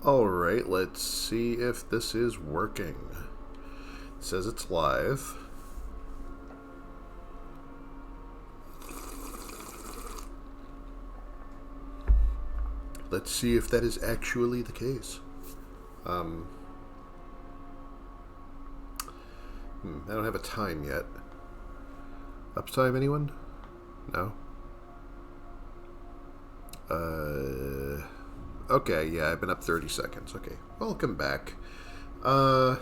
Alright, let's see if this is working. It says it's live. Let's see if that is actually the case. I don't have a time yet. Uptime, anyone? No? Okay, yeah, I've been up 30 seconds. Okay, welcome back. I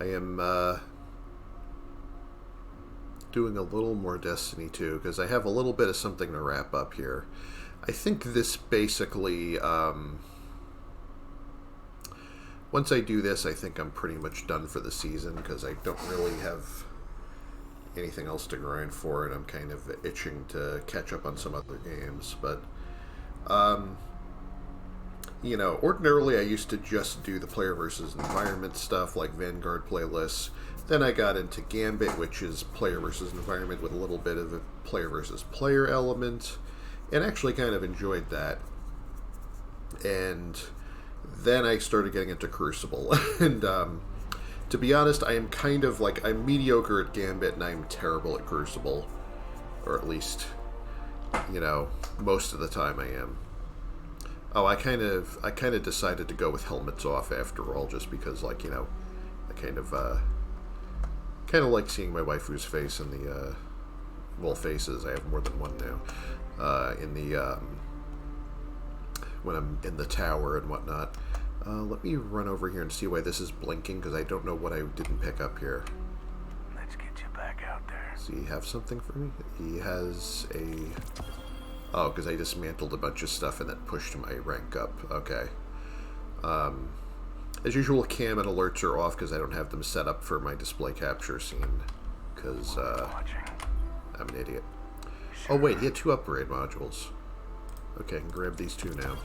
am, doing a little more Destiny 2, because I have a little bit of something to wrap up here. I think this basically, once I do this, I think I'm pretty much done for the season, because I don't really have anything else to grind for, and I'm kind of itching to catch up on some other games, but ordinarily I used to just do the player versus environment stuff like Vanguard playlists. Then I got into Gambit, which is player versus environment with a little bit of a player versus player element, and actually kind of enjoyed that. And then I started getting into Crucible, and to be honest, I am kind of like, I'm mediocre at Gambit and I'm terrible at Crucible, or at least, most of the time I am. Oh, I kind of decided to go with helmets off after all, just because, I kind of like seeing my waifu's face in the, faces. I have more than one now, in the, when I'm in the tower and whatnot. Let me run over here and see why this is blinking, because I don't know what I didn't pick up here. Let's get you back out there. Does he have something for me? He has a... Oh, because I dismantled a bunch of stuff and that pushed my rank up. Okay. As usual, cam and alerts are off because I don't have them set up for my display capture scene. Because I'm an idiot. Sure. Oh wait, he had 2 upgrade modules. Okay, I can grab these 2 now.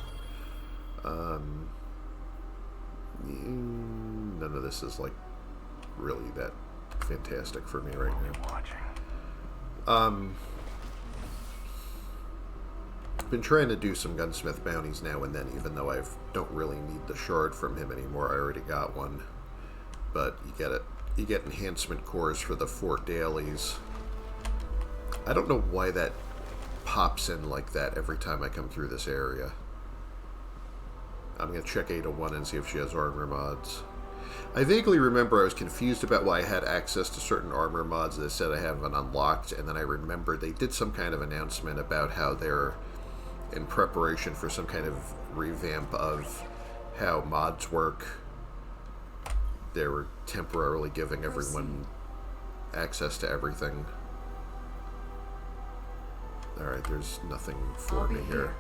None of this is really that fantastic for me right now. Been trying to do some gunsmith bounties now and then, even though I don't really need the shard from him anymore. I already got one, but you get enhancement cores for the 4 dailies. I don't know why that pops in like that every time I come through this area. I'm gonna check Ada1 and see if she has armor mods. I vaguely remember I was confused about why I had access to certain armor mods that said I haven't unlocked, and then I remembered they did some kind of announcement about how they're in preparation for some kind of revamp of how mods work. They were temporarily giving everyone access to everything. Alright, there's nothing for me here.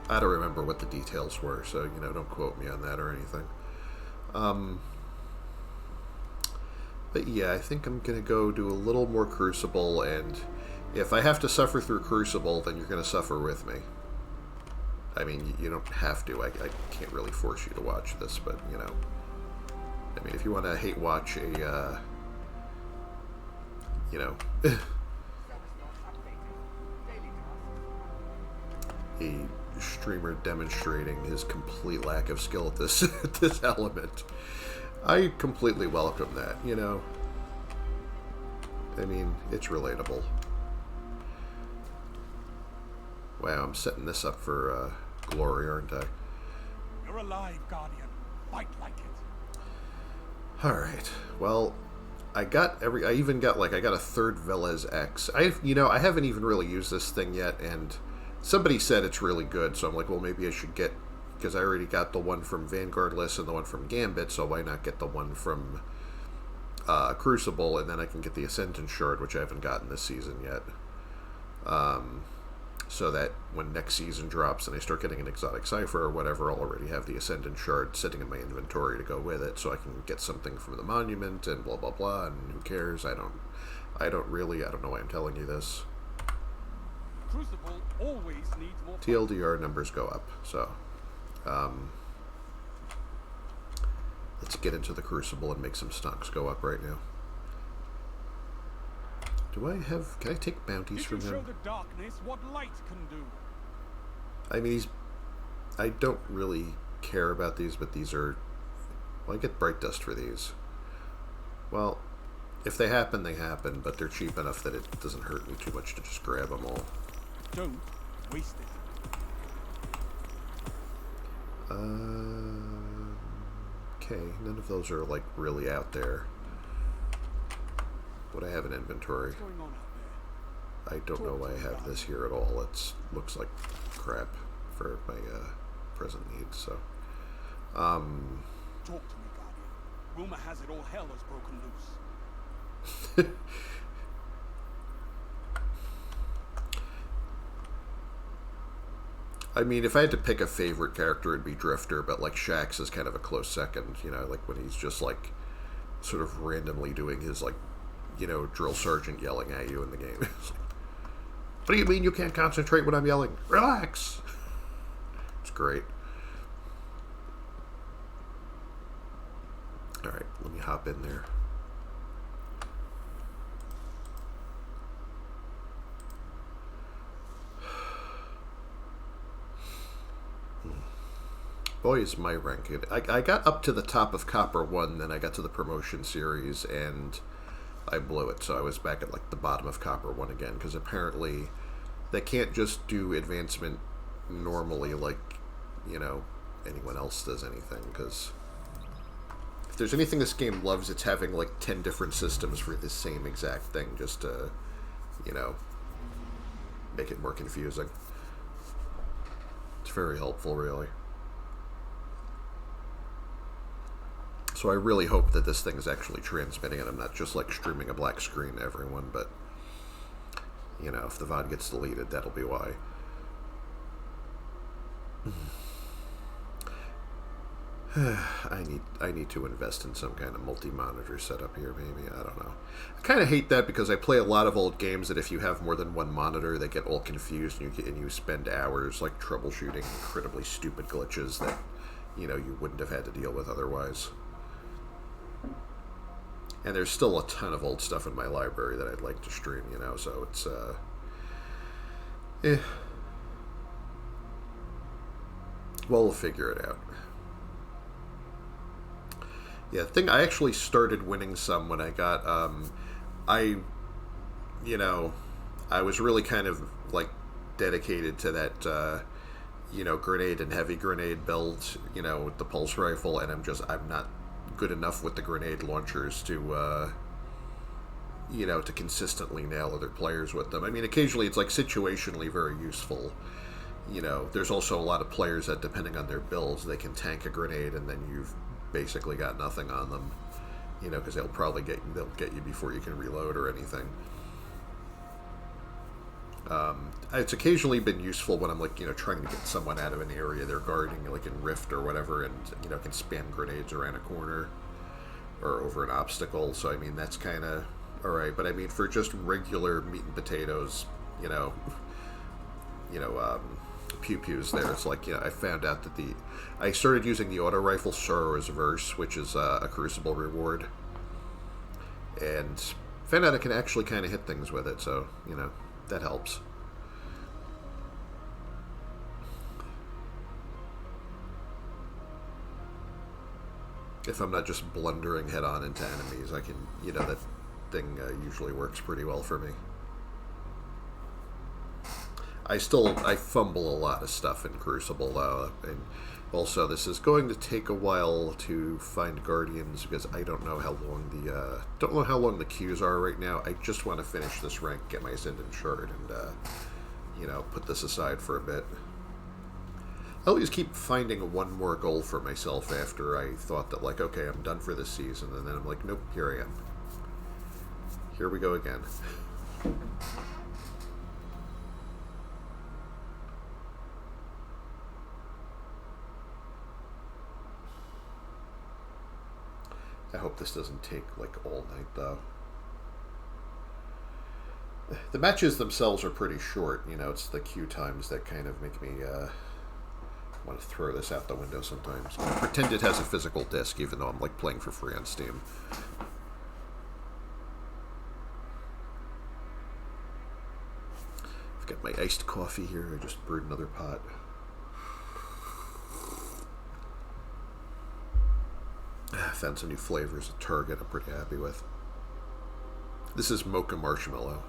I don't remember what the details were, so, don't quote me on that or anything. But yeah, I think I'm going to go do a little more Crucible, and if I have to suffer through Crucible, then you're going to suffer with me. I mean, you don't have to. I can't really force you to watch this, but, I mean, if you want to hate watch a, a streamer demonstrating his complete lack of skill at this at this element, I completely welcome that. I mean, it's relatable. Wow, I'm setting this up for glory, aren't I? You're alive, Guardian. Fight like it. All right. Well, I even got I got a 3rd Velez X. I haven't even really used this thing yet, and somebody said it's really good, so I'm like, well, maybe I should get, because I already got the one from Vanguard list and the one from Gambit, so why not get the one from Crucible, and then I can get the Ascendant Shard, which I haven't gotten this season yet. So that when next season drops and I start getting an exotic cipher or whatever, I'll already have the Ascendant Shard sitting in my inventory to go with it, so I can get something from the monument and blah blah blah, and who cares? I don't know why I'm telling you this. Crucible always needs more. TLDR numbers go up, so let's get into the Crucible and make some stocks go up right now. Can I take bounties Did you from show him? the darkness what light can do? I mean, I don't really care about these, but these are... Well, I get bright dust for these. Well, if they happen, they happen, but they're cheap enough that it doesn't hurt me too much to just grab them all. Don't waste it. Okay, none of those are, like, really out there. What I have in inventory. What's going on out I don't know why I have this here at all. It looks like crap for my present needs, so... there? Talk to me, Guardian. Rumor has it all hell has broken loose. I mean, if I had to pick a favorite character, it'd be Drifter, but, like, Shaxx is kind of a close second, you know, like, when he's just, like, sort of randomly doing his, like, you know, drill sergeant yelling at you in the game. What do you mean you can't concentrate when I'm yelling? Relax! It's great. Alright, let me hop in there. Boy, is my rank. I got up to the top of Copper 1, then I got to the promotion series, and I blew it. So I was back at, like, the bottom of Copper 1 again, because apparently they can't just do advancement normally like, you know, anyone else does anything, because if there's anything this game loves, it's having, like, 10 different systems for the same exact thing, just to, you know, make it more confusing. It's very helpful, really. So I really hope that this thing is actually transmitting and I'm not just, like, streaming a black screen to everyone, but, you know, if the VOD gets deleted, that'll be why. I need to invest in some kind of multi-monitor setup here, maybe. I don't know. I kind of hate that because I play a lot of old games that if you have more than one monitor, they get all confused and you spend hours, like, troubleshooting incredibly stupid glitches that, you know, you wouldn't have had to deal with otherwise. And there's still a ton of old stuff in my library that I'd like to stream, you know, so it's, well, we'll figure it out. Yeah, I actually started winning some when I got, you know, I was really kind of, like, dedicated to that, you know, grenade and heavy grenade build, you know, with the pulse rifle, and I'm not good enough with the grenade launchers to, you know, to consistently nail other players with them. I mean, occasionally it's, like, situationally very useful. You know, there's also a lot of players that, depending on their builds, they can tank a grenade and then you've basically got nothing on them. You know, because they'll get you before you can reload or anything. It's occasionally been useful when I'm, like, you know, trying to get someone out of an area they're guarding, like in Rift or whatever, and, you know, can spam grenades around a corner or over an obstacle. So, I mean, that's kind of alright. But, I mean, for just regular meat and potatoes, you know, pew-pews there, it's like, you know, I found out that I started using the auto rifle Sorrow's Verse, which is a Crucible reward, and found out I can actually kind of hit things with it, so, you know, that helps. If I'm not just blundering head-on into enemies, I can, you know, that thing usually works pretty well for me. I fumble a lot of stuff in Crucible, though, and also this is going to take a while to find Guardians, because I don't know how long the queues are right now. I just want to finish this rank, get my Ascendant Shard, and, you know, put this aside for a bit. I always keep finding one more goal for myself after I thought that, like, okay, I'm done for this season, and then I'm like, nope, here I am. Here we go again. I hope this doesn't take, like, all night, though. The matches themselves are pretty short, you know, it's the queue times that kind of make me, want to throw this out the window sometimes. Pretend it has a physical disc, even though I'm, like, playing for free on Steam. my iced coffee here. I just brewed another pot. Found some new flavors at Target I'm pretty happy with. This is mocha marshmallow.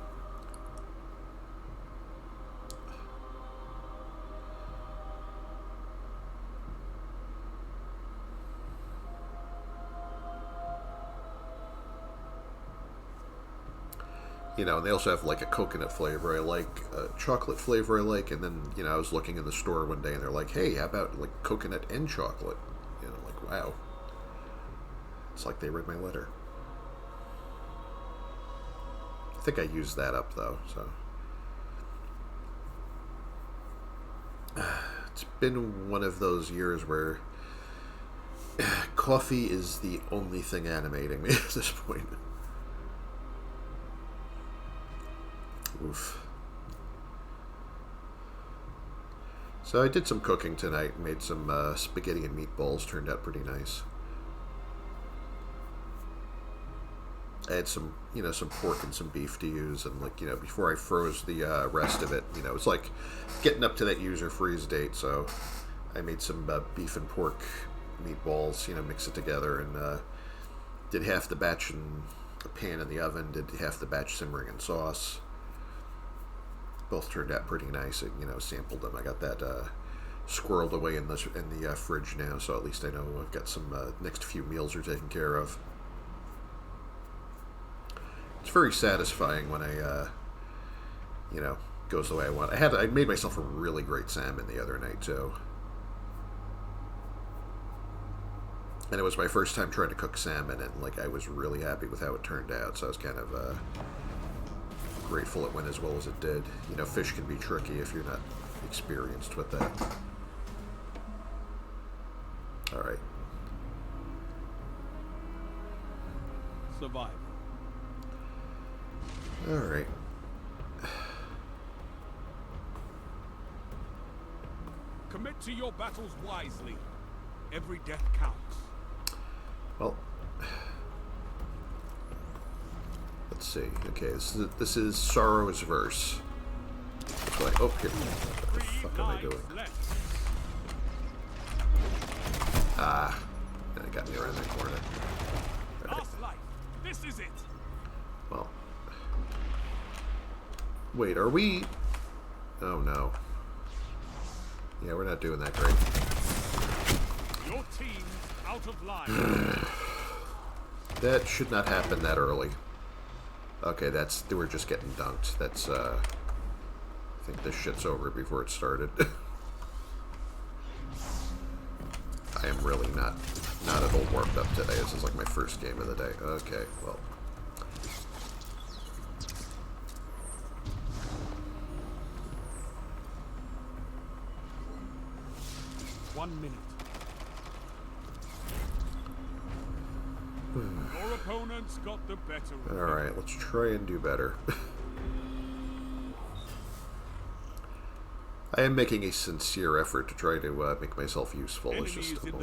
You know, they also have like a coconut flavor I like, a chocolate flavor I like, and then, you know, I was looking in the store one day and they're like, hey, how about like coconut and chocolate? You know, I'm like, wow. It's like they read my letter. I think I used that up though, so. It's been one of those years where coffee is the only thing animating me at this point. Oof. So I did some cooking tonight, made some spaghetti and meatballs, turned out pretty nice. I had some, you know, some pork and some beef to use, and like, you know, before I froze the rest of it, you know, it's like getting up to that user freeze date, so I made some beef and pork meatballs, you know, mix it together, and did half the batch in a pan in the oven, did half the batch simmering in sauce. Both turned out pretty nice. You know, sampled them. I got that squirreled away in the fridge now, so at least I know I've got some next few meals are taken care of. It's very satisfying when I, you know, goes the way I want. I made myself a really great salmon the other night too, and it was my first time trying to cook salmon, and like I was really happy with how it turned out. So I was kind of grateful it went as well as it did. You know, fish can be tricky if you're not experienced with that. All right. Survival. All right. Commit to your battles wisely. Every death counts. Well, let's see. Okay, this is Sorrow's verse. That's why. Oh, here. What the fuck am I doing? Ah, it got me around that corner. All right. Last life. This is it. Well, wait. Are we? Oh no. Yeah, we're not doing that great. Your team's out of line. That should not happen that early. Okay, they were just getting dunked. That's, I think this shit's over before it started. I am really not at all warmed up today. This is like my first game of the day. Okay, well. One minute. Your opponent's got the better of you. Alright, let's try and do better. I am making a sincere effort to try to make myself useful. It's just a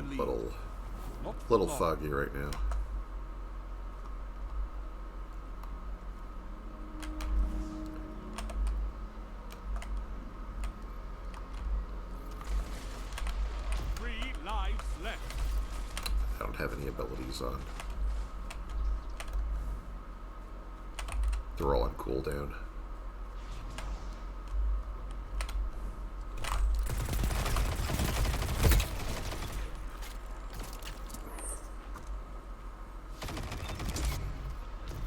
little foggy right now. I don't have any abilities on. They're all on cooldown.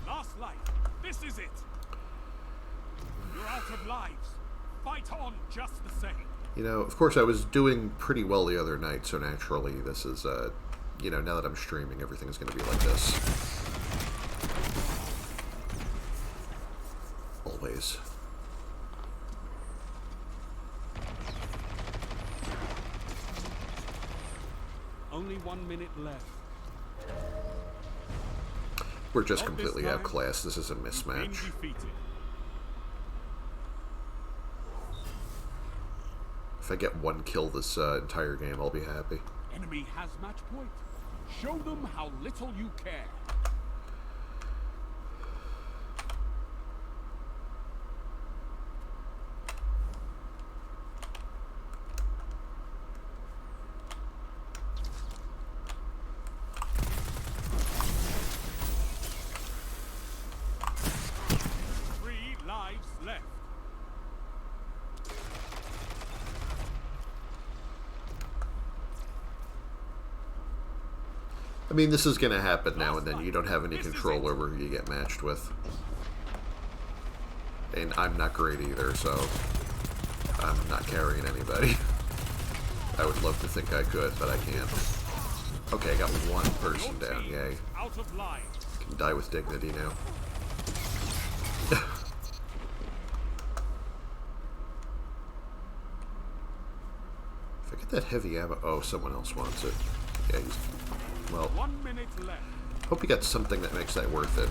Last life. This is it. You're out of lives. Fight on just the same. You know, of course I was doing pretty well the other night, so naturally this is, you know, now that I'm streaming, everything's going to be like this. Always. Only 1 minute left. We're just completely outclassed. This is a mismatch. If I get one kill this entire game, I'll be happy. Enemy has match point. Show them how little you care. I mean, this is going to happen now and then. You don't have any control over who you get matched with. And I'm not great either, so I'm not carrying anybody. I would love to think I could, but I can't. Okay, I got one person down, yay. Can die with dignity now. If I get that heavy ammo... Oh, someone else wants it. Yeah, he's... Well, 1 minute left. hope you got something that makes that worth it.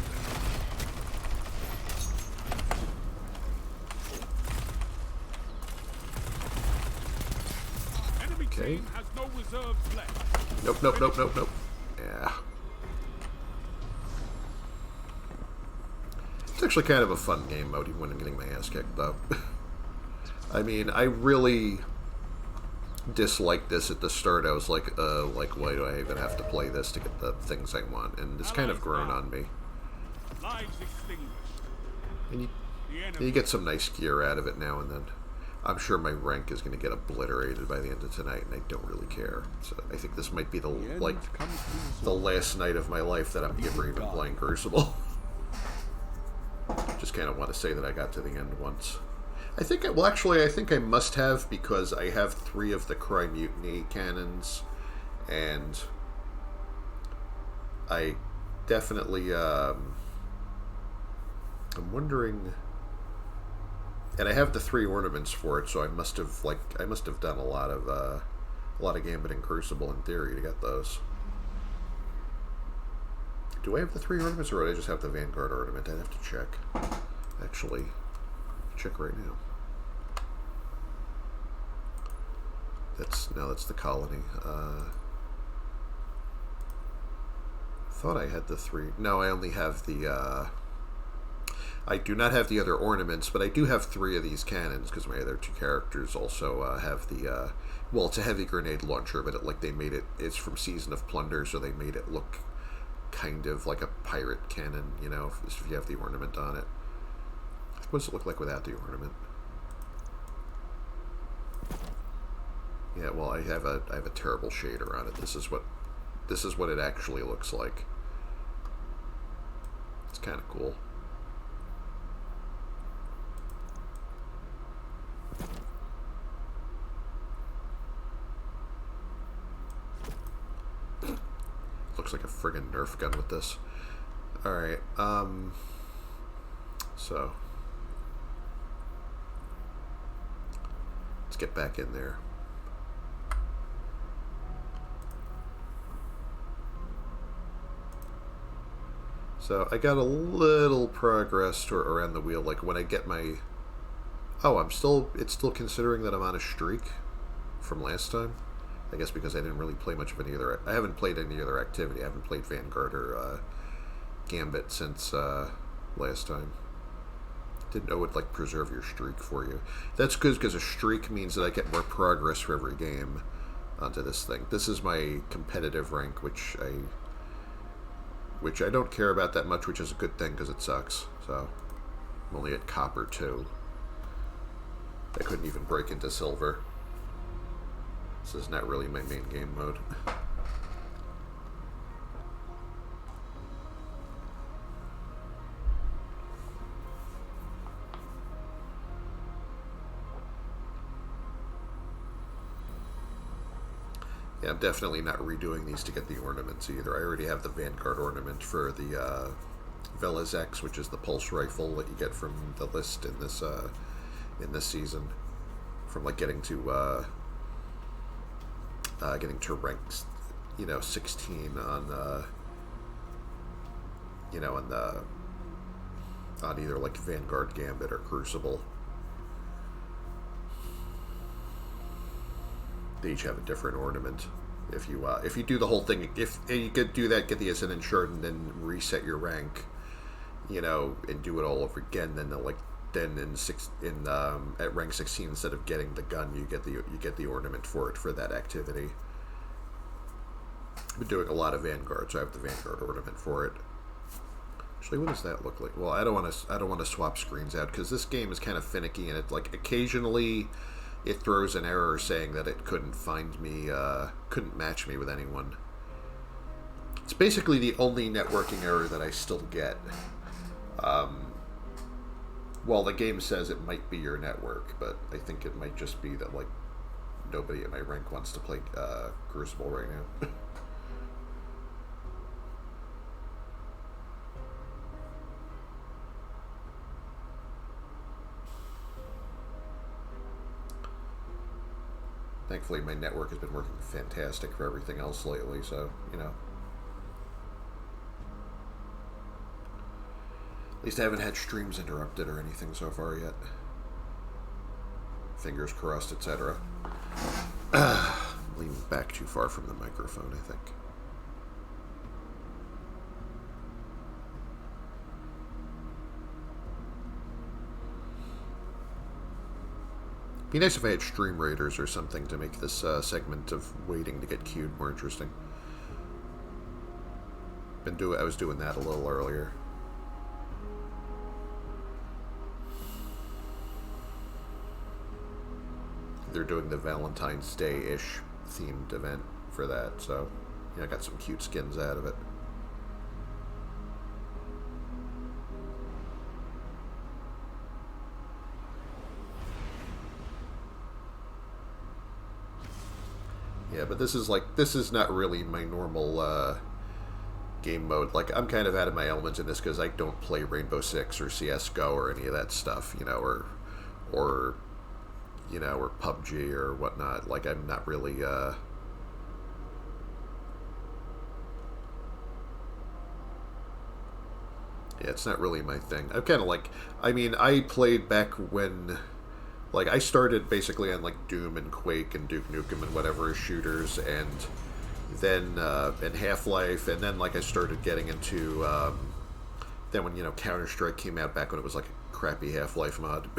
Okay. Has no reserves left. Nope, nope, nope, nope, nope. Yeah. It's actually kind of a fun game mode, even when I'm getting my ass kicked, though. I mean, I really disliked this at the start. I was like, why do I even have to play this to get the things I want? And it's kind of grown on me. Lives extinguished. And you get some nice gear out of it now and then. I'm sure my rank is going to get obliterated by the end of tonight, and I don't really care. So I think this might be the last night of my life that I'm ever even playing Crucible. Just kind of want to say that I got to the end once. I think I must have, because I have 3 of the Cry Mutiny cannons, and I definitely, I'm wondering, and I have the 3 ornaments for it, so I must have done a lot of Gambit and Crucible in theory to get those. Do I have the 3 ornaments, or do I just have the Vanguard ornament? I'd have to check. Actually, check right now. That's the colony. Thought I had the 3. No, I only have the. I do not have the other ornaments, but I do have 3 of these cannons because my other 2 characters also have the. Well, it's a heavy grenade launcher, but it's from Season of Plunder, so they made it look kind of like a pirate cannon, you know, if you have the ornament on it. What does it look like without the ornament? Yeah, well, I have a terrible shader on it. This is what it actually looks like. It's kind of cool. Looks like a friggin' Nerf gun with this. Alright, so let's get back in there. So I got a little progress around the wheel, like when I get my... Oh, it's still considering that I'm on a streak from last time. I guess because I didn't really play much of any other... I haven't played any other activity. I haven't played Vanguard or Gambit since last time. Didn't know it would, like, preserve your streak for you. That's good, because a streak means that I get more progress for every game onto this thing. This is my competitive rank, which I don't care about that much, which is a good thing, because it sucks. So, I'm only at Copper 2. I couldn't even break into Silver. This is not really my main game mode. Yeah, I'm definitely not redoing these to get the ornaments either. I already have the Vanguard ornament for the Velas X, which is the pulse rifle that you get from the list in this season, from like getting to rank, 16 on on either like Vanguard, Gambit, or Crucible. They each have a different ornament. If you do the whole thing, if you could do that, get the Ascendant Shard, and then reset your rank, and do it all over again, then at rank 16, instead of getting the gun, you get the ornament for it for that activity. I've been doing a lot of Vanguard, so I have the Vanguard ornament for it. Actually, what does that look like? Well, I don't want to swap screens out, because this game is kind of finicky, and it occasionally it throws an error saying that it couldn't find me, couldn't match me with anyone. It's basically the only networking error that I still get. Well, the game says it might be your network, but I think it might just be that, like, nobody at my rank wants to play Crucible right now. Thankfully, my network has been working fantastic for everything else lately, so, you know. At least I haven't had streams interrupted or anything so far yet. Fingers crossed, etc. Leaning back too far from the microphone, I think. Be nice if I had stream raiders or something to make this segment of waiting to get queued more interesting. I was doing that a little earlier. They're doing the Valentine's Day-ish themed event for that, so yeah, I got some cute skins out of it. Yeah, but this is not really my normal game mode. Like, I'm kind of out of my element in this because I don't play Rainbow Six or CS:GO or any of that stuff, you know, or you know, or PUBG or whatnot. Like, I'm not really yeah, it's not really my thing. I'm kind of like, I mean, I played back when, like, I started basically on, like, Doom and Quake and Duke Nukem and whatever as shooters, and then, and Half-Life, and then, like, I started getting into, then when, you know, Counter-Strike came out back when it was, like, a crappy Half-Life mod.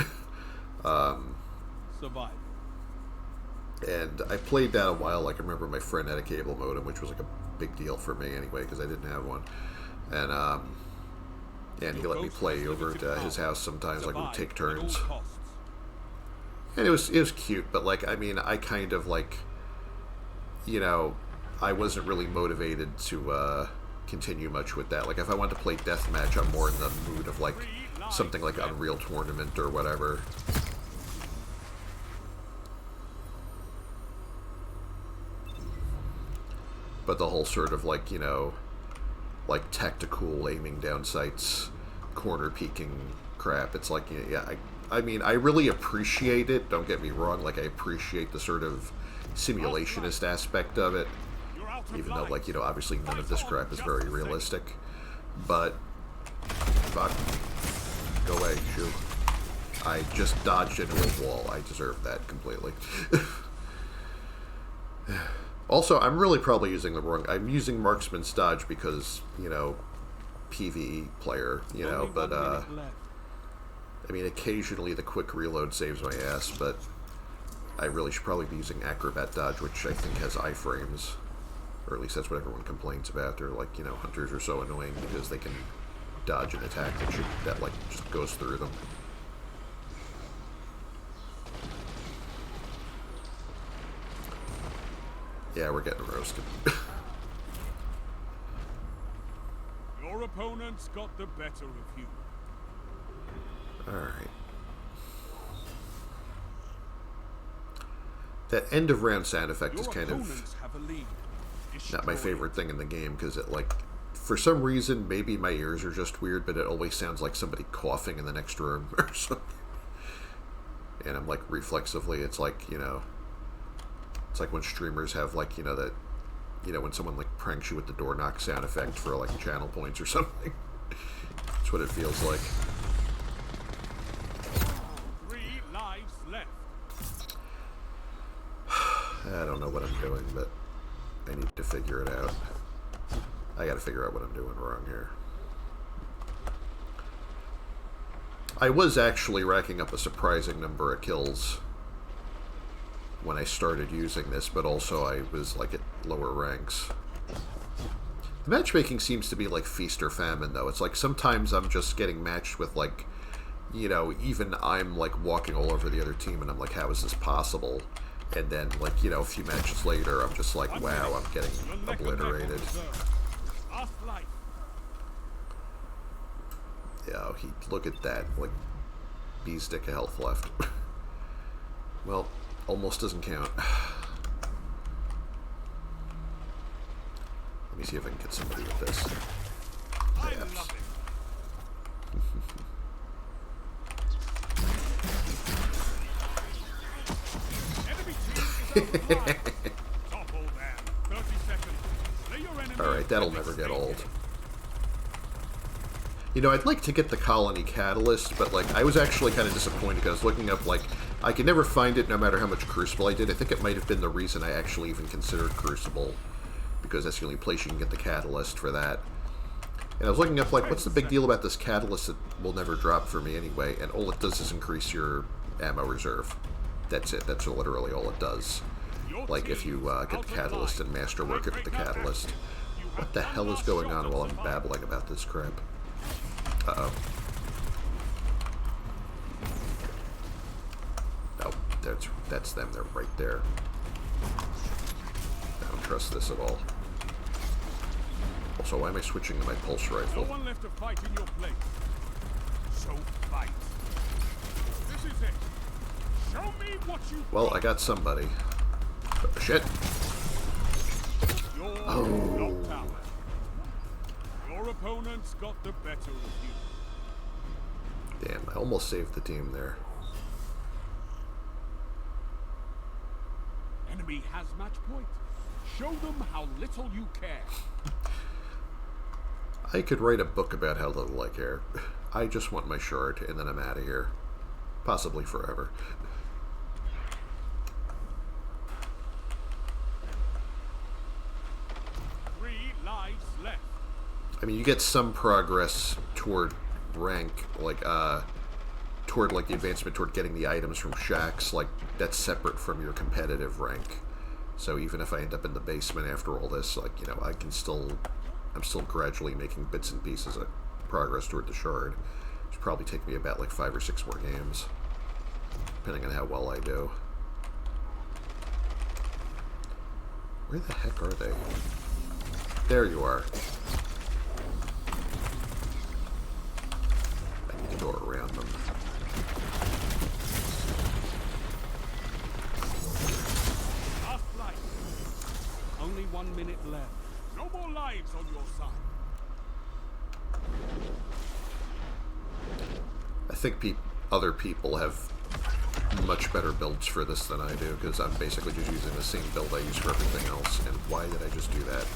Survive. And I played that a while. Like, I remember my friend had a cable modem, which was, like, a big deal for me anyway, because I didn't have one. And he let me play over at his house sometimes, like, we'd take turns. And it was cute, but, like, I mean, I kind of, like, you know, I wasn't really motivated to continue much with that. Like, if I wanted to play Deathmatch, I'm more in the mood of, like, something like Unreal Tournament or whatever. But the whole sort of, like, you know, like, tactical aiming down sights, corner peeking crap, it's like, yeah, I mean, I really appreciate it, don't get me wrong, like, I appreciate the sort of simulationist aspect of it, even though, like, you know, obviously none of this crap is very realistic, but, fuck, go away, shoot. I just dodged into a wall, I deserve that completely. Also, I'm really probably using the wrong, I'm using Marksman's Dodge because, you know, PvE player, you know, but, I mean, occasionally the quick reload saves my ass, but I really should probably be using Acrobat Dodge, which I think has iframes, or at least that's what everyone complains about. They're like, you know, hunters are so annoying because they can dodge an attack that like, just goes through them. Yeah, we're getting roasted. Your opponents got the better of you. Alright. That end of round sound effect is kind of not my favorite thing in the game, because it, like, for some reason, maybe my ears are just weird, but it always sounds like somebody coughing in the next room or something. And I'm like, reflexively, it's like, you know, it's like when streamers have, like, you know, that, you know, when someone, like, pranks you with the door knock sound effect for, like, channel points or something. That's what it feels like. 3 lives left. I don't know what I'm doing, but I need to figure it out. I gotta figure out what I'm doing wrong here. I was actually racking up a surprising number of kills when I started using this, but also I was, like, at lower ranks. The matchmaking seems to be like feast or famine, though. It's like sometimes I'm just getting matched with, like, you know, even I'm, like, walking all over the other team, and I'm like, how is this possible? And then, like, you know, a few matches later, I'm just like, wow, I'm getting obliterated. Last life. Yeah, look at that. Like, bee's stick of health left. Well, almost doesn't count. Let me see if I can get somebody with this. I Perhaps. love it. Enemy team is outside. Topple them. 30 seconds. Slay your enemy. Alright, that'll never get old. You know, I'd like to get the Colony Catalyst, but, like, I was actually kind of disappointed because I was looking up, like, I could never find it no matter how much Crucible I did. I think it might have been the reason I actually even considered Crucible, because that's the only place you can get the Catalyst for that. And I was looking up, like, what's the big deal about this Catalyst that will never drop for me anyway? And all it does is increase your ammo reserve. That's it. That's literally all it does. Like, if you get the Catalyst and Masterwork it with the Catalyst. What the hell is going on while I'm babbling about this crap? Uh-oh. Oh, that's them. They're right there. I don't trust this at all. Also, why am I switching to my pulse rifle? No one left to fight in your place. So fight. This is it. Show me what you Well, I got somebody. Shit. You're knocked out. Your opponents got the better of you. Damn, I almost saved the team there. Enemy has match point. Show them how little you care. I could write a book about how little I care. I just want my shard, and then I'm out of here. Possibly forever. Three lives left. I mean, you get some progress toward rank, like, toward, like, the advancement toward getting the items from shacks. Like, that's separate from your competitive rank. So even if I end up in the basement after all this, like, you know, I'm still gradually making bits and pieces of progress toward the shard. It'll probably take me about, like, 5 or 6 more games, depending on how well I do. Where the heck are they? There you are. I need to go around them. Last life. Only 1 minute left. No more lives on your side. I think other people have much better builds for this than I do, because I'm basically just using the same build I use for everything else. And why did I just do that?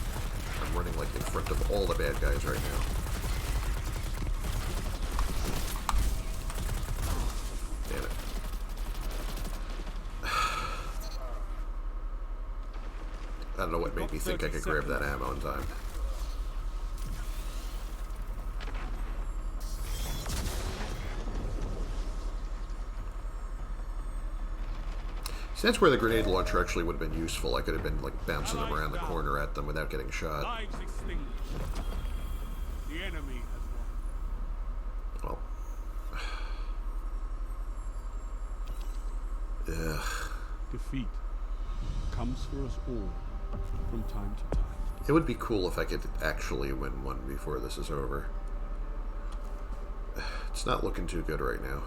I'm running, like, in front of all the bad guys right now. Damn it. I don't know what made me think I could grab that ammo in time. See, that's where the grenade launcher actually would have been useful. I could have been, like, bouncing them around the corner at them without getting shot. Lives extinguished. The enemy has won. Well. Ugh. Defeat comes for us all from time to time. It would be cool if I could actually win one before this is over. It's not looking too good right now.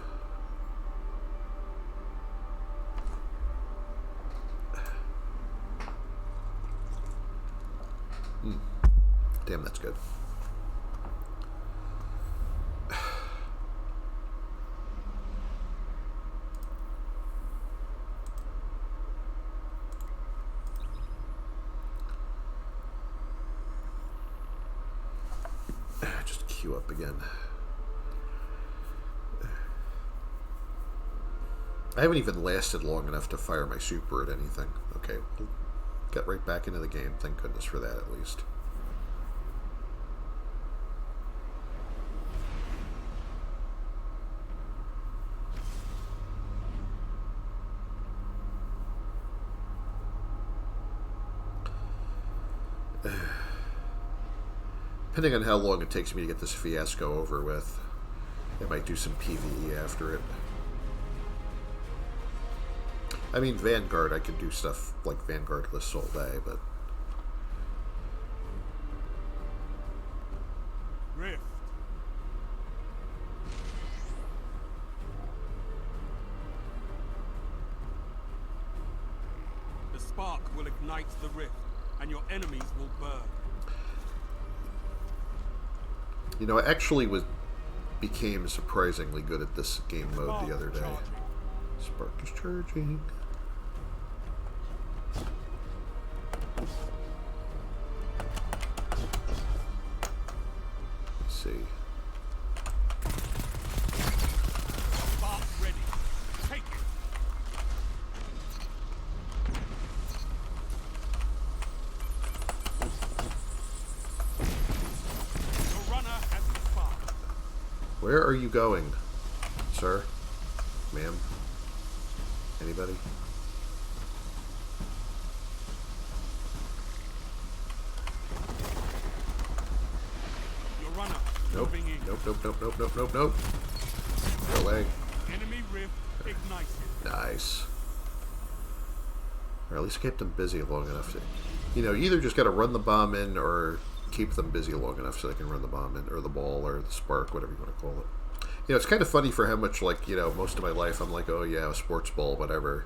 Damn, that's good. Just queue up again. I haven't even lasted long enough to fire my super at anything. Okay, we'll get right back into the game. Thank goodness for that, at least. Depending on how long it takes me to get this fiasco over with, I might do some PvE after it. I mean, Vanguard, I could do stuff like Vanguard lists all day, but spark will ignite the rift, and your enemies will burn. You know, I actually became surprisingly good at this game mode the other day. Charging. Spark is charging. Let's see. Spark ready. Take it. Your runner has the spark. Where are you going, sir? Ma'am? Anybody? Your runner Nope. moving in. Nope, nope, nope, nope, nope, nope, nope. Go away. Enemy rift ignited. Nice. Or at least keep them busy long enough to... You know, you either just gotta run the bomb in or keep them busy long enough so they can run the bomb in, or the ball, or the spark, whatever you want to call it. You know, it's kind of funny for how much, like, you know, most of my life I'm like, oh yeah, a sports ball, whatever.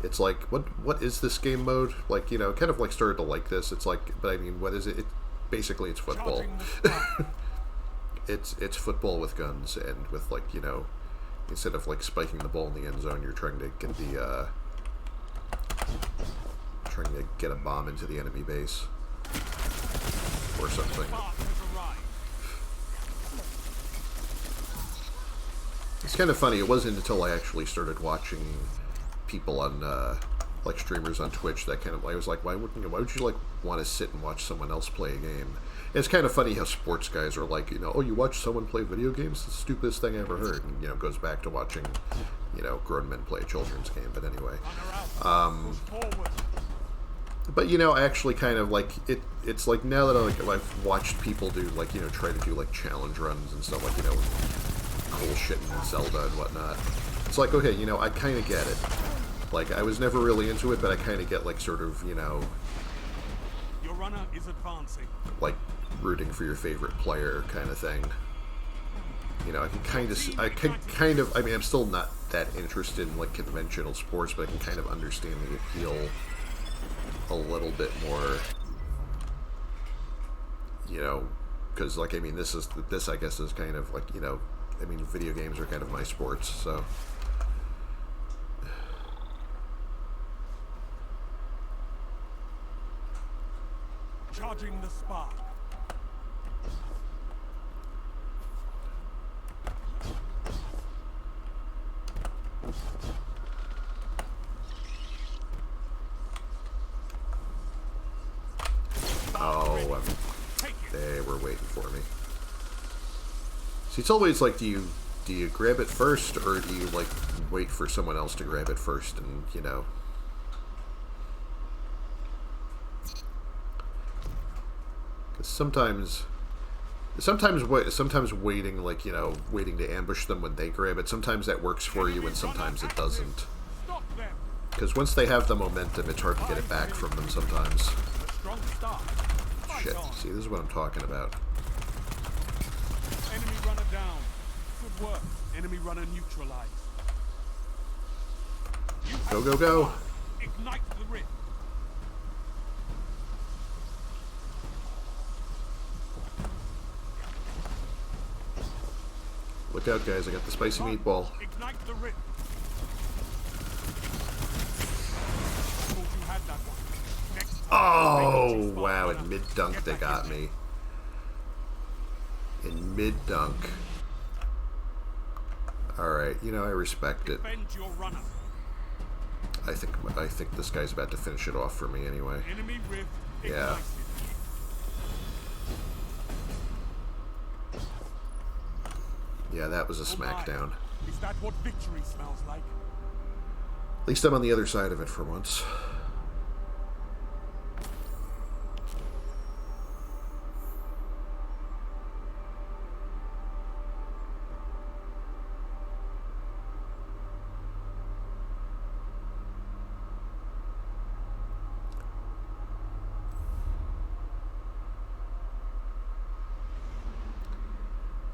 It's like, what is this game mode? Like, you know, kind of like started to like this. It's like, but I mean, what is it? Basically, it's football. Charging the spark. It's football with guns and with, like, you know, instead of like spiking the ball in the end zone, you're trying to get the trying to get a bomb into the enemy base or something. Spark has arrived. It's kind of funny. It wasn't until I actually started watching people on like streamers on Twitch that kind of, I was like, why would you like want to sit and watch someone else play a game? And it's kind of funny how sports guys are like, you know, oh, you watch someone play video games? It's the stupidest thing I ever heard. And, you know, goes back to watching, you know, grown men play a children's game. But anyway, Runner out. Push forward. but you know, I actually kind of like it. It's like now that I've watched people do, like, you know, try to do like challenge runs and stuff, like, you know, cool shit in Zelda and whatnot. It's like, okay, you know, I kind of get it. Like, I was never really into it, but I kind of get, like, sort of, you know, Your runner is advancing. like rooting for your favorite player kind of thing. You know, I can kind of, I mean, I'm still not that interested in like conventional sports, but I can kind of understand the appeal a little bit more. You know, because, like, I mean, this I guess is kind of like, you know, I mean, video games are kind of my sports, so. Charging the spark. Oh, Take it. they were waiting for me. See, it's always like, do you grab it first, or do you like wait for someone else to grab it first, and, you know. Because sometimes waiting, like, you know, waiting to ambush them when they grab it, sometimes that works for you, and sometimes it doesn't. Stop them. Because once they have the momentum, it's hard to get it back from them sometimes. A strong start. Fight Shit. on. See, this is what I'm talking about. Enemy runner down. Good work. Enemy runner neutralized. You have Go, go, go. spark. Ignite the rift. Look out, guys, I got the spicy meatball. Ignite the rift. Thought you had that one. Next time, Oh, make it wow, runner. in mid-dunk Get they back got in there. me. In mid-dunk. Alright, you know, I respect it. Defend your runner. I think this guy's about to finish it off for me anyway. Enemy rift Yeah. ignited. Yeah, that was a Oh my. smackdown. Is that what victory smells like? At least I'm on the other side of it for once.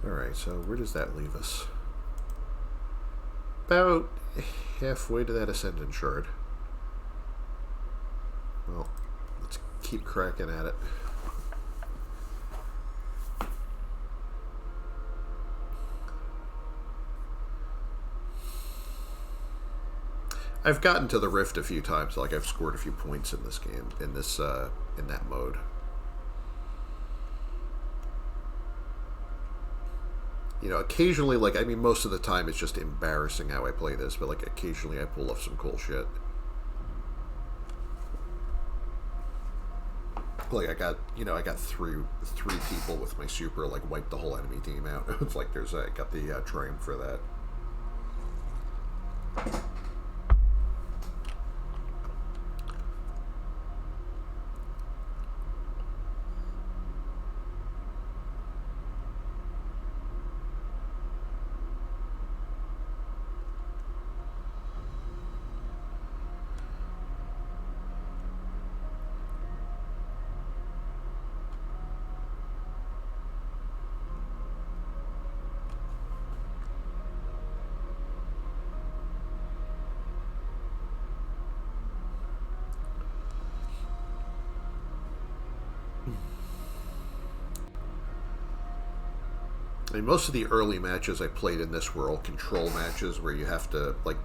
Alright, so where does that leave us? About halfway to that Ascendant Shard. Well, let's keep cracking at it. I've gotten to the Rift a few times. Like, I've scored a few points in this game, in that mode. You know, occasionally, like, I mean, most of the time it's just embarrassing how I play this, but, like, occasionally I pull off some cool shit. Like, I got three people with my super, like, wiped the whole enemy team out. It's like, I got the triumph for that. I mean, most of the early matches I played in this were all control matches where you have to, like,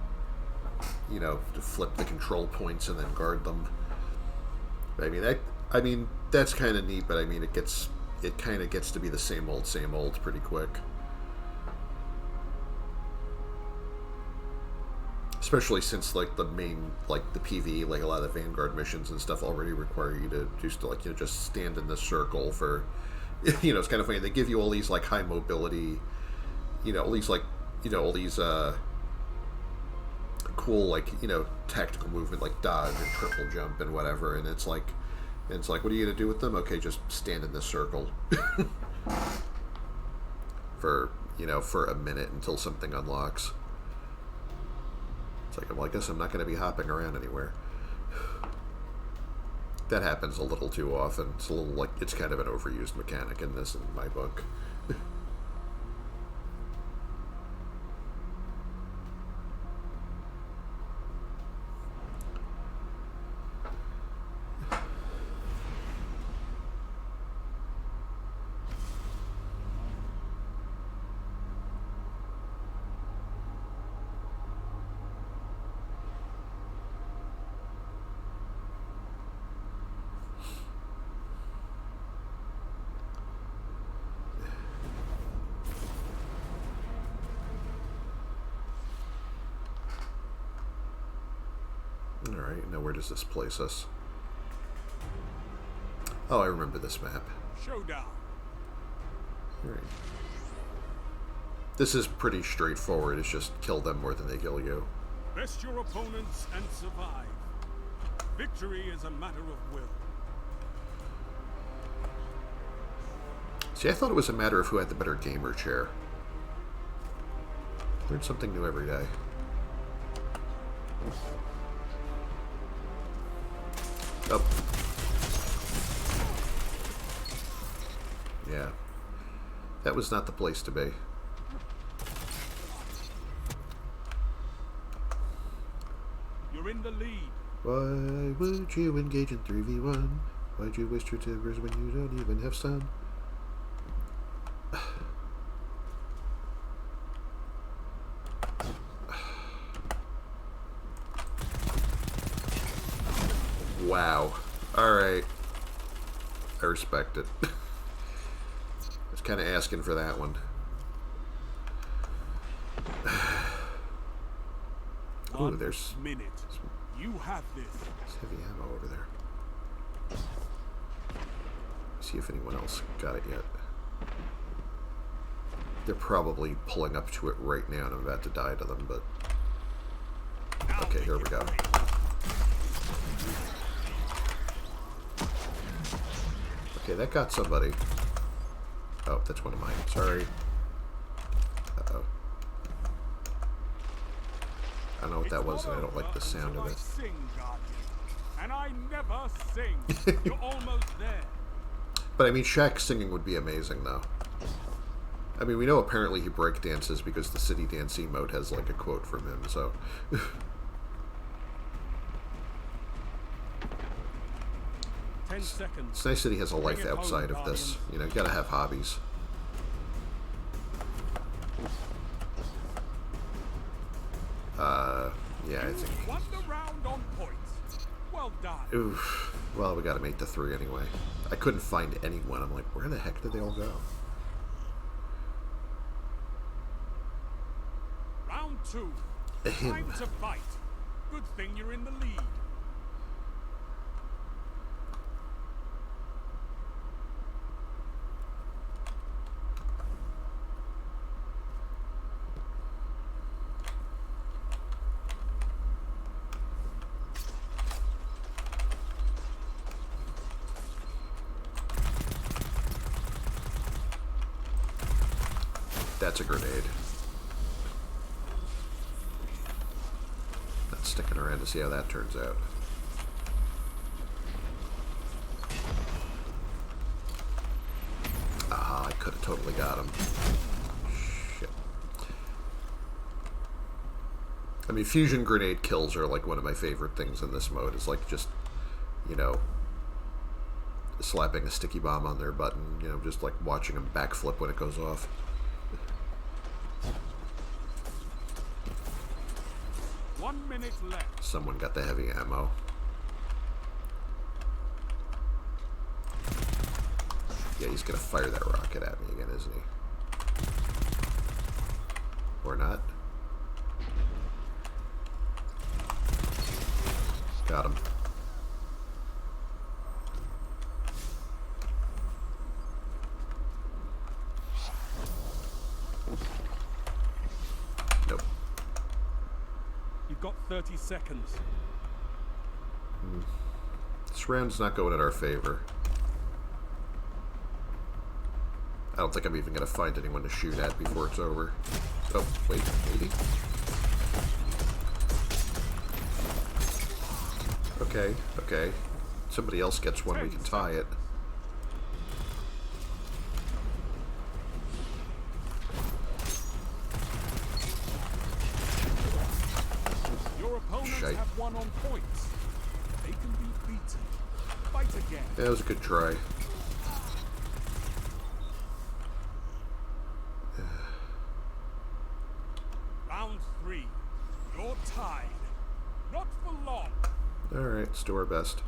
you know, to flip the control points and then guard them. I mean, that's kind of neat, but I mean, it kind of gets to be the same old pretty quick. Especially since, like, the main, like, the PvE, like, a lot of the Vanguard missions and stuff already require you to just, like, you know, just stand in this circle for... You know, it's kind of funny. They give you all these, like, high mobility, you know, all these, like, you know, all these, cool, like, you know, tactical movement, like dodge and triple jump and whatever, and it's like, what are you going to do with them? Okay, just stand in this circle. For, you know, for a minute until something unlocks. It's like, well, I guess I'm not going to be hopping around anywhere. That happens a little too often. It's a little like, it's kind of an overused mechanic in my book. Alright, now where does this place us? Oh, I remember this map. Showdown. Alright. This is pretty straightforward. It's just kill them more than they kill you. Best your opponents and survive. Victory is a matter of will. See, I thought it was a matter of who had the better gamer chair. Learn something new every day. Oh. Yeah. That was not the place to be. You're in the lead. Why would you engage in 3v1? Why'd you waste your timbers when you don't even have sun? Wow. Alright. I respect it. I was kind of asking for that one. Ooh, there's minute. You have this. heavy ammo over there. See if anyone else got it yet. They're probably pulling up to it right now and I'm about to die to them, but... Okay, here we go. Okay, that got somebody. Oh, that's one of mine. Sorry. Uh-oh. I don't know what that was, and I don't like the sound of it. Sing, Guardian. And I never sing. You're almost there. But I mean, Shaq singing would be amazing, though. I mean, we know apparently he breakdances because the City Dance emote has, like, a quote from him, so... 10 seconds. It's nice that he has a life Bring it home, outside of this. Guardians. You know, you gotta have hobbies. Yeah, I think. You won the round on points. Well done. Oof. Well, we got him 8-3 anyway. I couldn't find anyone. I'm like, where the heck did they all go? Round 2. Time to fight. Good thing you're in the lead. That's a grenade. Not sticking around to see how that turns out. Aha, I could have totally got him. Shit. I mean, fusion grenade kills are like one of my favorite things in this mode. It's like just, you know, slapping a sticky bomb on their button, you know, just like watching them backflip when it goes off. One minute left. Someone got the heavy ammo. Yeah, he's gonna fire that rocket at me again, isn't he? Or not? Got him. Nope. You've got 30 seconds. This round's not going in our favor. I don't think I'm even going to find anyone to shoot at before it's over. Oh, wait, maybe? Okay, okay. Somebody else gets one, we can tie it. Your opponents Shite. have won on points. They can be beaten. Fight again. Yeah, that was a good try. Round 3. You're tied. Not for long. Alright, let's do our best.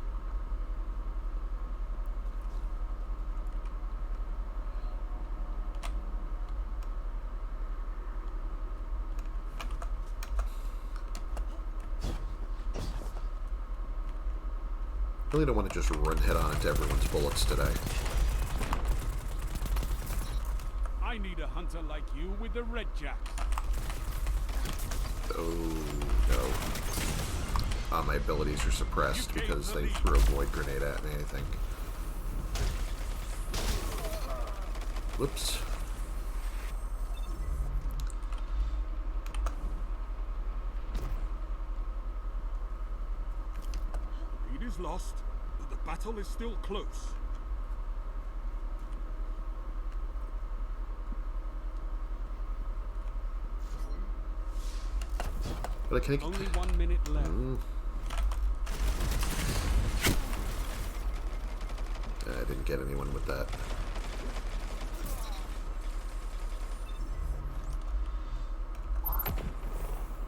Really don't want to just run head on into everyone's bullets today. I need a hunter like you with the red jack. Oh, no. My abilities are suppressed because they threw a void grenade at me, I think. Whoops. Lead is lost, but the battle is still close. But can I Only 1 minute left. I didn't get anyone with that.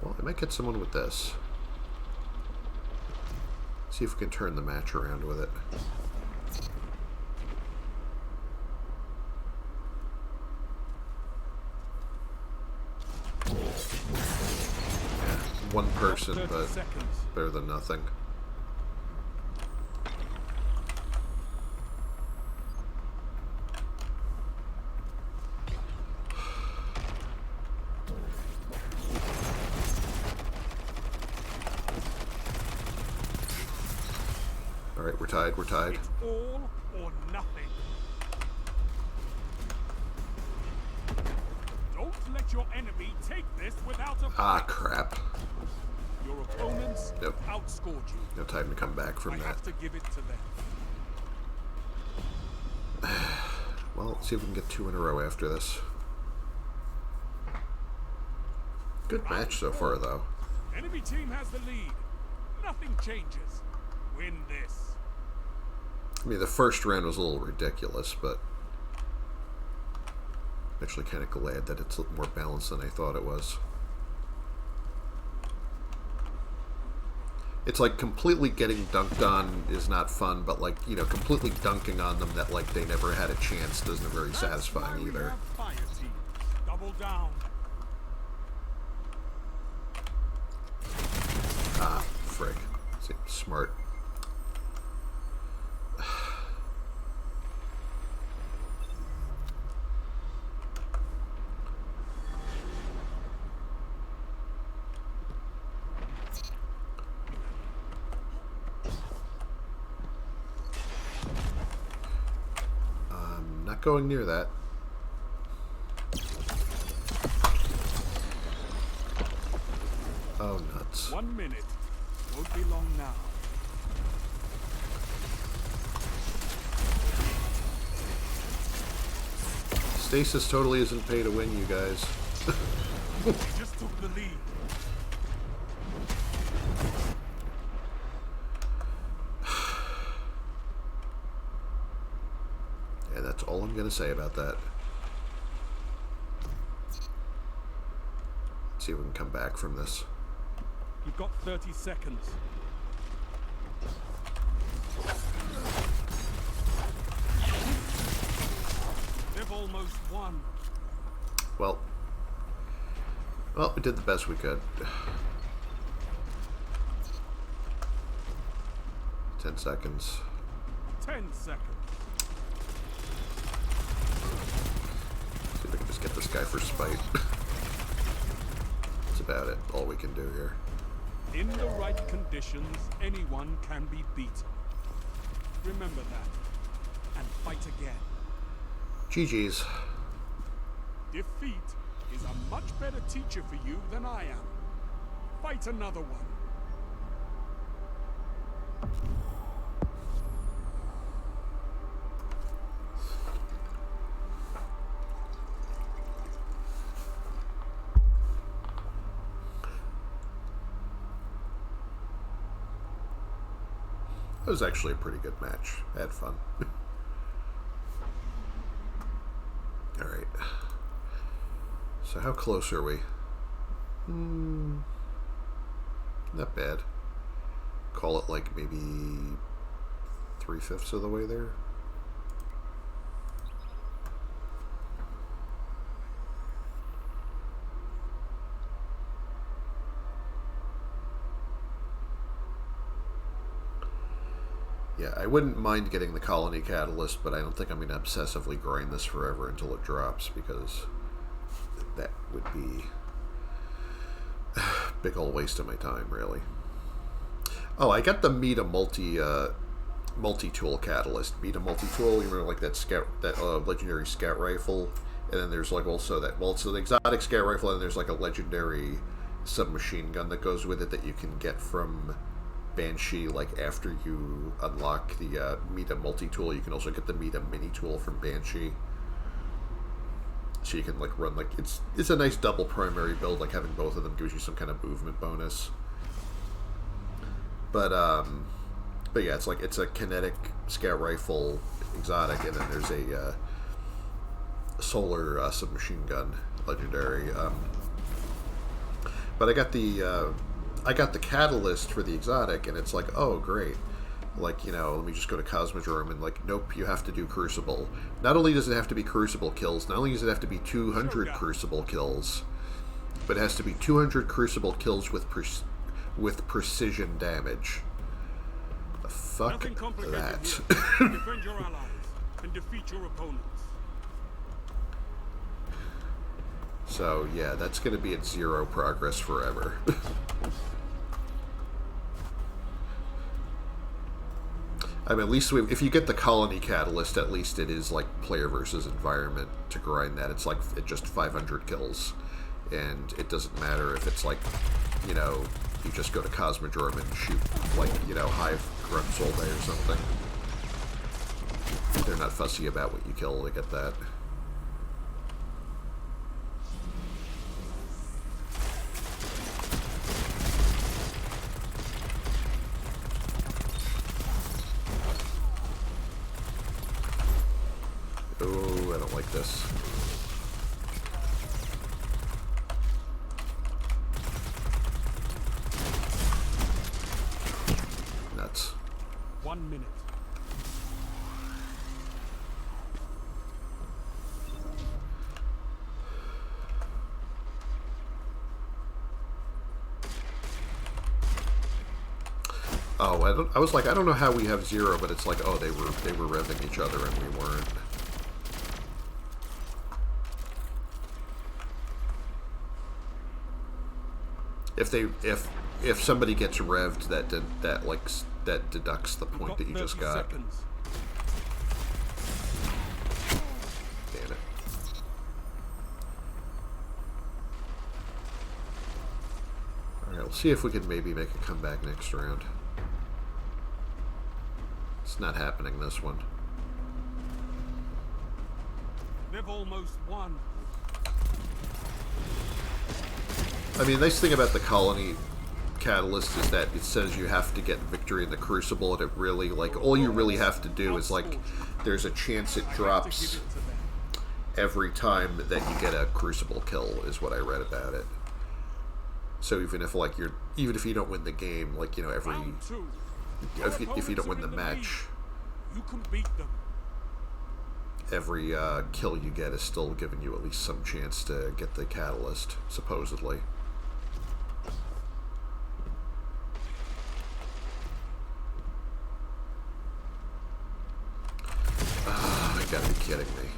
Well, I might get someone with this. See if we can turn the match around with it. Yeah, one person, 30 but seconds. better than nothing. Alright, we're tied, we're tied. It's all or nothing. Don't let your enemy take this without a Ah, fight. crap. Your opponents Nope. outscored you. No time to come back I from that. have to give it to them. Well, let's see if we can get 2 in a row after this. Good match so far, though. Enemy team has the lead. Nothing changes. Win this. I mean, the first round was a little ridiculous, but I'm actually kind of glad that it's a little more balanced than I thought it was. It's like completely getting dunked on is not fun, but like, you know, completely dunking on them that like they never had a chance isn't very satisfying either. Fire team. Double down. Ah, frig. Smart. Not going near that. Oh, nuts. 1 minute. Won't be long now. Stasis totally isn't pay to win, you guys. They just took the lead. And that's all I'm going to say about that. Let's see if we can come back from this. You've got 30 seconds. They've almost won. Well, we did the best we could. 10 seconds. 10 seconds. See if we can just get this guy for spite. That's about it. All we can do here. In the right conditions, anyone can be beaten. Remember that. And fight again. GG's. Defeat is a much better teacher for you than I am. Fight another one. It was actually a pretty good match. I had fun. Alright. So how close are we? Not bad. Call it like maybe 3/5 of the way there. Yeah, I wouldn't mind getting the Colony Catalyst, but I don't think I'm going to obsessively grind this forever until it drops, because that would be a big old waste of my time, really. Oh, I got the Meta multi-tool catalyst. Meta multi-tool, you remember like that legendary scout rifle, and then there's like also that, well, it's an exotic scout rifle, and there's like a legendary submachine gun that goes with it that you can get from Banshee, like after you unlock the Meta multi-tool. You can also get the Meta mini-tool from Banshee. So you can like run like it's a nice double primary build, like having both of them gives you some kind of movement bonus. But yeah, it's a kinetic scout rifle exotic, and then there's a solar submachine gun legendary. But I got the catalyst for the exotic, and it's like, oh great, like, you know, let me just go to Cosmodrome, and like, nope, you have to do Crucible. Not only does it have to be Crucible kills, not only does it have to be 200 Crucible kills, but it has to be 200 Crucible kills with precision damage. The fuck that. Defend your allies and defeat your opponents. So yeah, that's going to be at 0 progress forever. I mean, at least if you get the Colony Catalyst, at least it is like player versus environment to grind that. It's like just 500 kills, and it doesn't matter if it's like, you know, you just go to Cosmodrome and shoot like, you know, Hive grunts all day or something. They're not fussy about what you kill to get that. Oh, I don't like this. Nuts. 1 minute. Oh, I was like, I don't know how we have 0, but it's like, oh, they were revving each other and we weren't. If somebody gets revved, that deducts the point that you just got. Seconds. Damn it. Alright, we'll see if we can maybe make a comeback next round. It's not happening this one. They've almost won. I mean, the nice thing about the Colony Catalyst is that it says you have to get victory in the Crucible, and it really, like, all you really have to do is, like, there's a chance it drops every time that you get a Crucible kill, is what I read about it. So even if, like, even if you don't win the game, like, you know, if you don't win the match, you can beat them. Every kill you get is still giving you at least some chance to get the Catalyst, supposedly. Oh, you gotta be kidding me.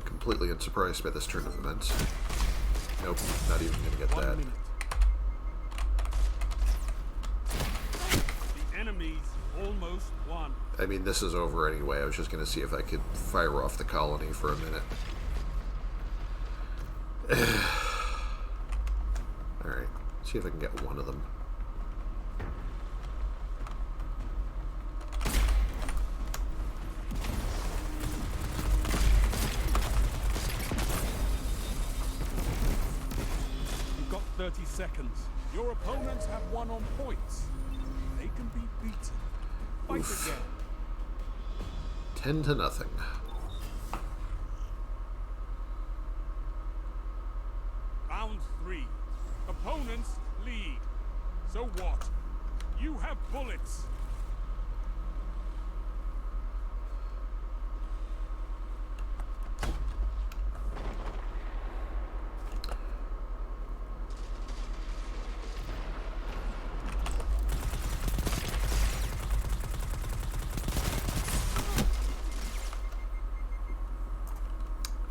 Completely unsurprised by this turn of events. Nope, not even gonna get 1 that. minute. The enemy's almost won. I mean, this is over anyway. I was just gonna see if I could fire off the Colony for a minute. Alright, see if I can get one of them. You've got 30 seconds. Your opponents have won on points. They can be beaten. Fight Oof. again. 10-0. Round 3. Opponents lead. So what? You have bullets.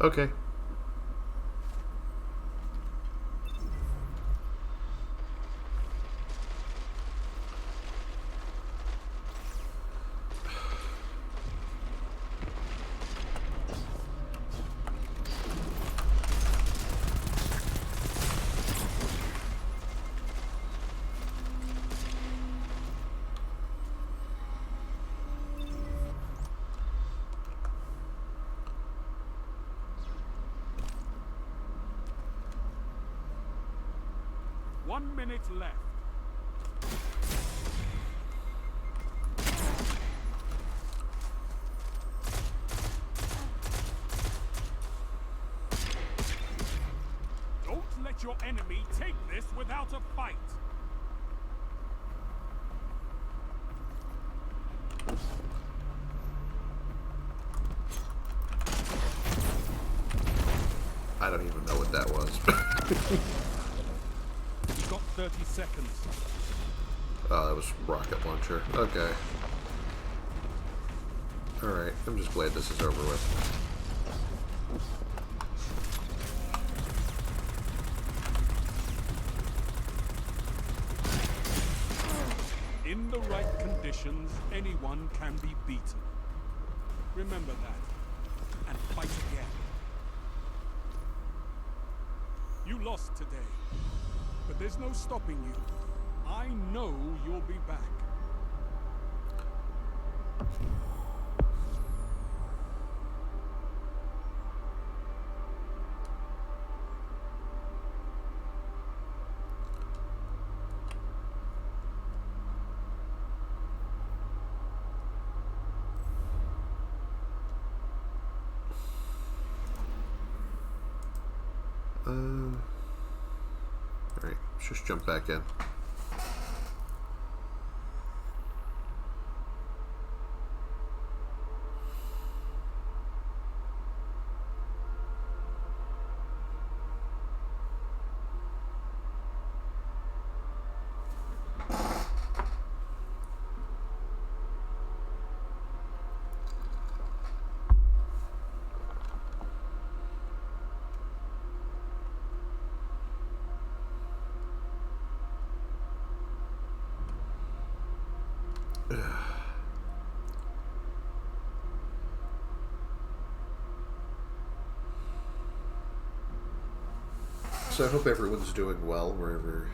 Okay. One minute left. Don't let your enemy take this without a fight. I don't even know what that was. You've got 30 seconds. Oh, that was rocket launcher. Okay. Alright, I'm just glad this is over with. In the right conditions, anyone can be beaten. Remember that, and fight again. You lost today, but there's no stopping you. I know you'll be back. Alright, let's just jump back in. So I hope everyone's doing well wherever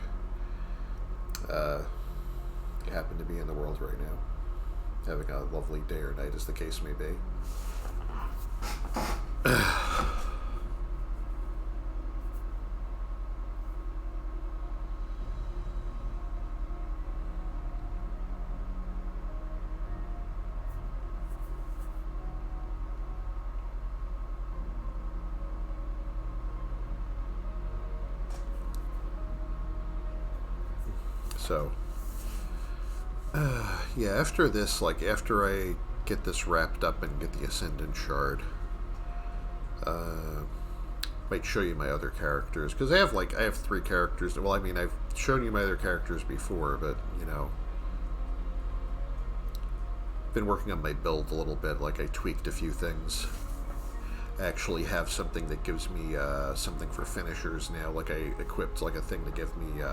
you happen to be in the world right now. Having a lovely day or night, as the case may be. So, yeah, after this, like, after I get this wrapped up and get the Ascendant Shard, might show you my other characters, because I have 3 characters. Well, I mean, I've shown you my other characters before, but, you know, been working on my build a little bit. Like, I tweaked a few things. I actually have something that gives me something for finishers now. Like, I equipped, like, a thing to give me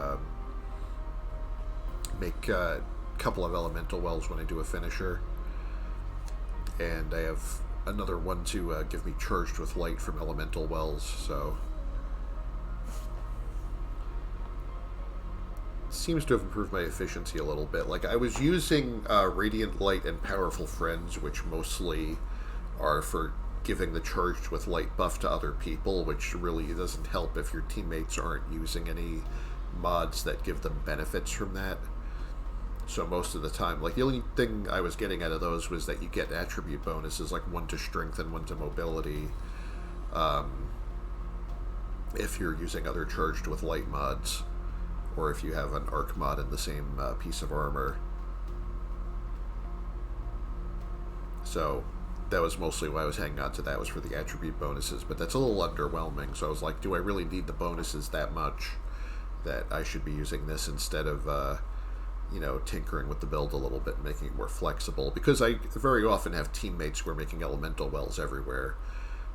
make a couple of elemental wells when I do a finisher, and I have another one to give me charged with light from elemental wells. So seems to have improved my efficiency a little bit. Like, I was using Radiant Light and Powerful Friends, which mostly are for giving the charged with light buff to other people, which really doesn't help if your teammates aren't using any mods that give them benefits from that. So most of the time, like, the only thing I was getting out of those was that you get attribute bonuses, like 1 to strength and 1 to mobility, if you're using other charged with light mods, or if you have an arc mod in the same piece of armor. So that was mostly why I was hanging on to that, was for the attribute bonuses, but that's a little underwhelming. So I was like, do I really need the bonuses that much that I should be using this instead of you know, tinkering with the build a little bit, making it more flexible? Because I very often have teammates who are making elemental wells everywhere,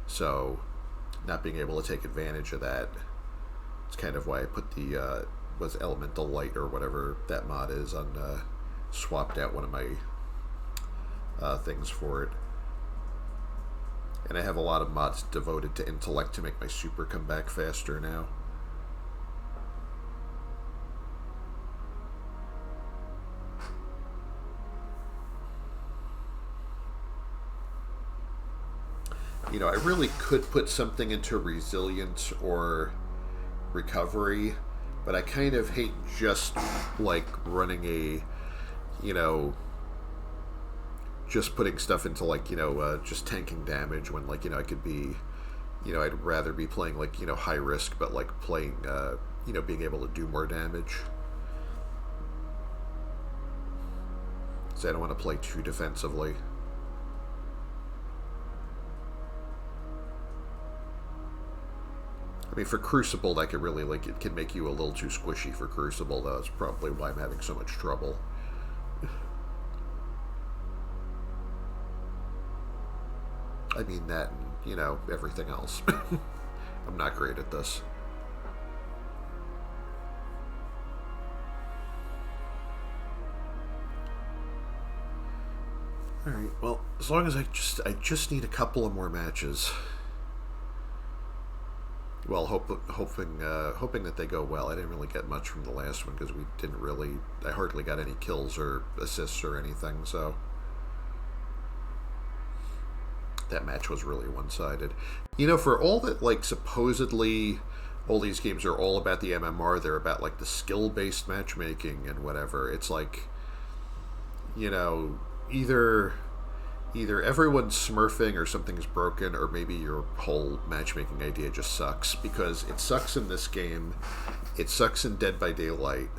so not being able to take advantage of that, it's kind of why I put the was elemental light or whatever that mod is on, swapped out one of my things for it. And I have a lot of mods devoted to intellect to make my super come back faster now. You know, I really could put something into resilience or recovery, but I kind of hate just, like, running a, you know, just putting stuff into, like, you know, just tanking damage when, like, you know, I could be, you know, I'd rather be playing, like, you know, high risk, but, like, playing, you know, being able to do more damage. So I don't want to play too defensively. I mean, for Crucible, that could really, like, it can make you a little too squishy for Crucible, though. That's probably why I'm having so much trouble. I mean, that and, you know, everything else. I'm not great at this. All right. Well, as long as I just need a couple of more matches. Well, hoping that they go well. I didn't really get much from the last one because I hardly got any kills or assists or anything. So that match was really one-sided. You know, for all that, like, supposedly all these games are all about the MMR, they're about, like, the skill-based matchmaking and whatever. It's like, you know, either everyone's smurfing or something's broken, or maybe your whole matchmaking idea just sucks, because it sucks in this game, it sucks in Dead by Daylight.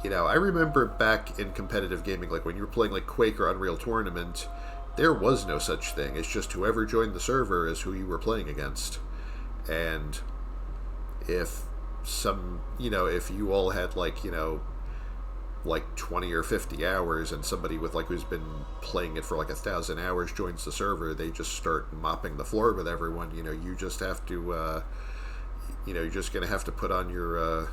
You know, I remember back in competitive gaming, like when you were playing like Quake or Unreal Tournament, there was no such thing. It's just whoever joined the server is who you were playing against. And if if you all had like 20 or 50 hours, and somebody with who's been playing it for 1,000 hours joins the server, they just start mopping the floor with everyone. You just have to you're just gonna have to put on your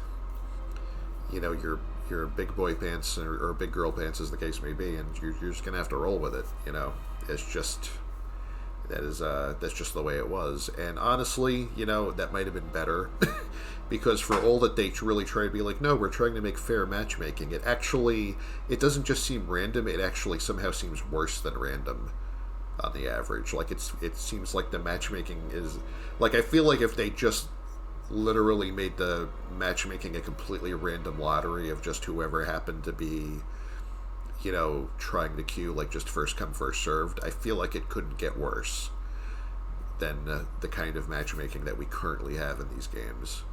your big boy pants, or big girl pants, as the case may be, and you're just gonna have to roll with it. It's just that's just the way it was. And honestly, that might have been better. Because for all that they really try to be like, no, we're trying to make fair matchmaking, it doesn't just seem random, it actually somehow seems worse than random on the average. It seems like the matchmaking is, I feel like if they just literally made the matchmaking a completely random lottery of just whoever happened to be, trying to queue, just first come, first served, I feel like it couldn't get worse than the kind of matchmaking that we currently have in these games.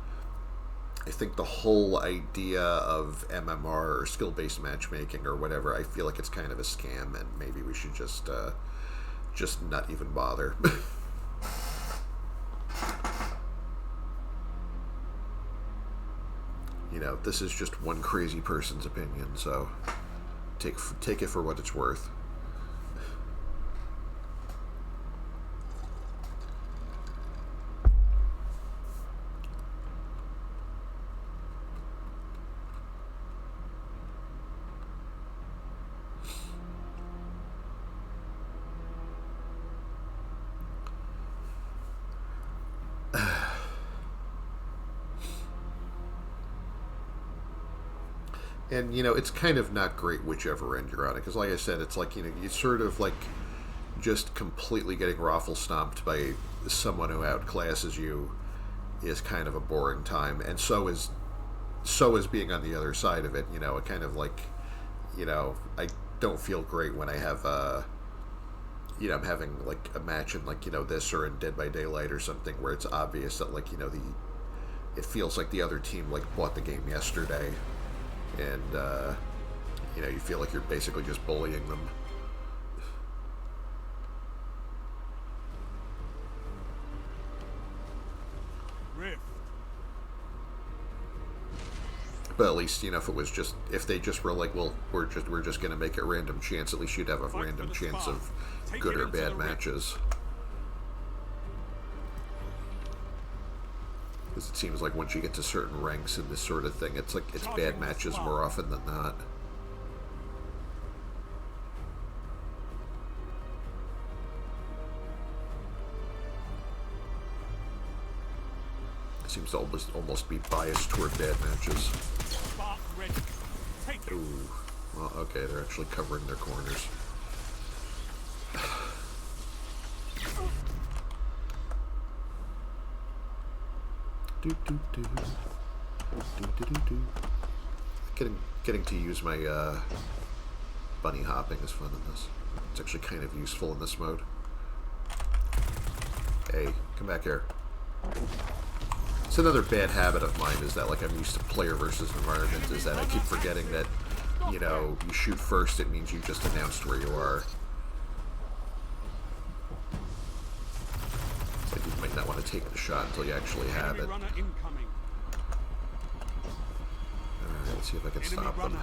I think the whole idea of MMR or skill-based matchmaking or whatever, I feel like it's kind of a scam, and maybe we should just not even bother. This is just one crazy person's opinion, so take it for what it's worth. And, it's kind of not great whichever end you're on it. Because, like I said, it's you sort of, just completely getting raffle stomped by someone who outclasses you is kind of a boring time. And so is being on the other side of it. It kind of I don't feel great when I have, I'm having, a match in, this or in Dead by Daylight or something where it's obvious that, it feels like the other team, bought the game yesterday. And, you feel like you're basically just bullying them. Rift. But at least, if they just were well, we're just going to make it random chance, at least you'd have a random chance of good or bad matches. Because it seems like once you get to certain ranks in this sort of thing, it's bad matches more often than not. It seems to almost be biased toward bad matches. Ooh. Well, okay, they're actually covering their corners. Getting to use my bunny hopping is fun in this. It's actually kind of useful in this mode. Hey, come back here. It's another bad habit of mine, is that I'm used to player versus environment, is that I keep forgetting that, you shoot first, it means you just announced where you are. You might not want to take the shot until you actually have it. Alright, let's see if I can stop them.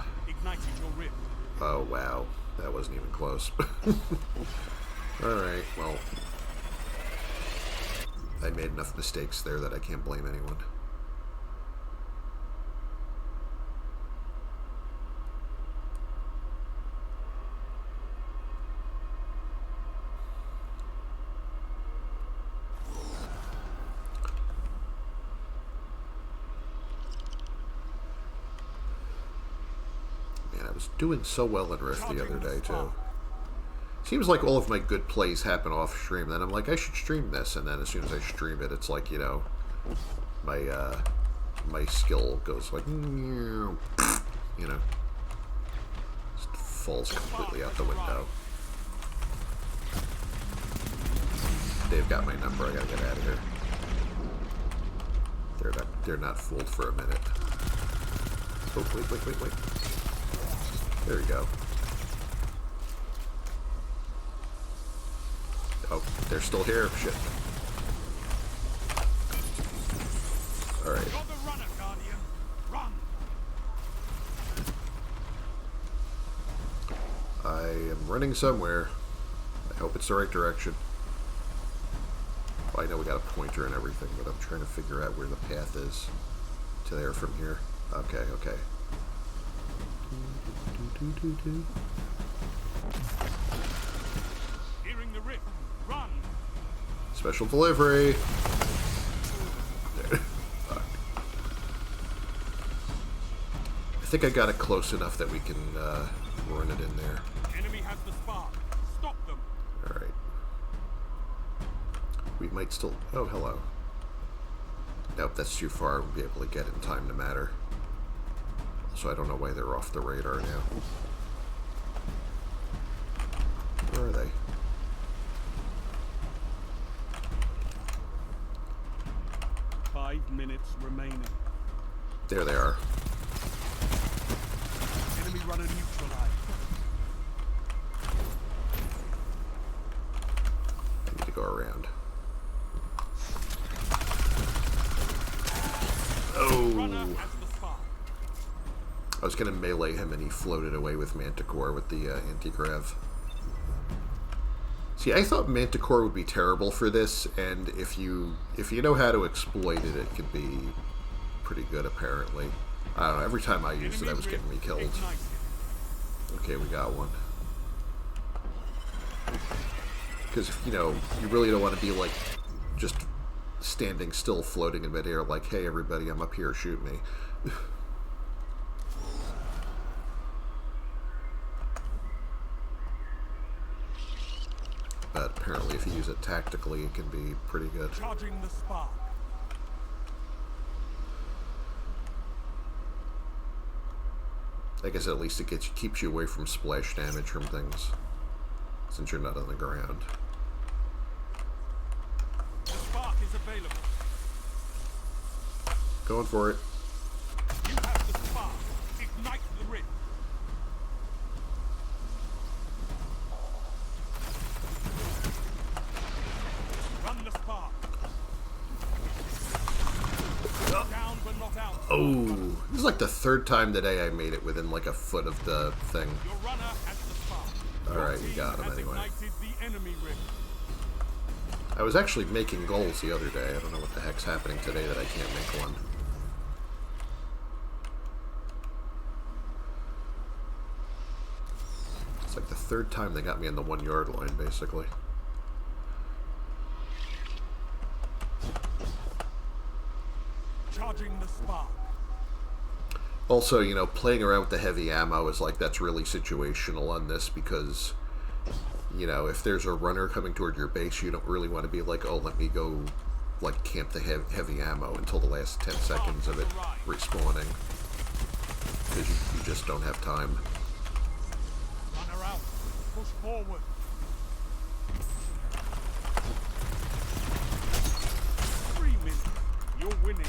Oh, wow. That wasn't even close. Alright, well. I made enough mistakes there that I can't blame anyone. was doing so well in Rift the other day, too. Seems like all of my good plays happen off stream. Then I'm like, I should stream this, and then as soon as I stream it, it's like, you know, my skill goes like, you know, just falls completely out the window. They've got my number. I gotta get out of here. They're not fooled for a minute. Oh, wait. There you go. Oh, they're still here. Shit. Alright. You're the runner, Guardian. Run. I am running somewhere. I hope it's the right direction. Well, I know we got a pointer and everything, but I'm trying to figure out where the path is to there from here. Okay. Hearing the rip. Run. Special delivery. There. Fuck. I think I got it close enough that we can run it in there. Enemy has the spark. Stop them. Alright. We might still... Oh, hello. Nope, that's too far. We'll be able to get in time to matter. So I don't know why they're off the radar now. Where are they? Five minutes remaining. There they are. Enemy runner neutralized. I need to go around. Runner Oh! has the spark. I was going to melee him and he floated away with Manticore with the anti-grav. See, I thought Manticore would be terrible for this, and if you know how to exploit it, it can be pretty good, apparently. I don't know, every time I used it, I was getting me killed. Okay, we got one. Because, you know, you really don't want to be, like, just standing still, floating in midair, like, hey, everybody, I'm up here, shoot me. But apparently if you use it tactically, it can be pretty good. Charging the spark. I guess at least it keeps you away from splash damage from things, since you're not on the ground. The spark is available. Going for it. You have the spark. Ignite the rip. Run the spark. Down but not out. Oh, this is like the third time today I made it within like a foot of the thing. Your runner has the spark. Alright, we got him Has anyway. ignited the enemy rip. I was actually making goals the other day. I don't know what the heck's happening today that I can't make one. It's like the third time they got me on the 1 yard line, basically. Charging the spark. Also, you know, playing around with the heavy ammo is like, that's really situational on this because, you know, if there's a runner coming toward your base, you don't really want to be like, oh, let me go, like, camp the heavy ammo until the last 10 seconds of it respawning. Because you just don't have time. Runner out. Push forward. You're winning.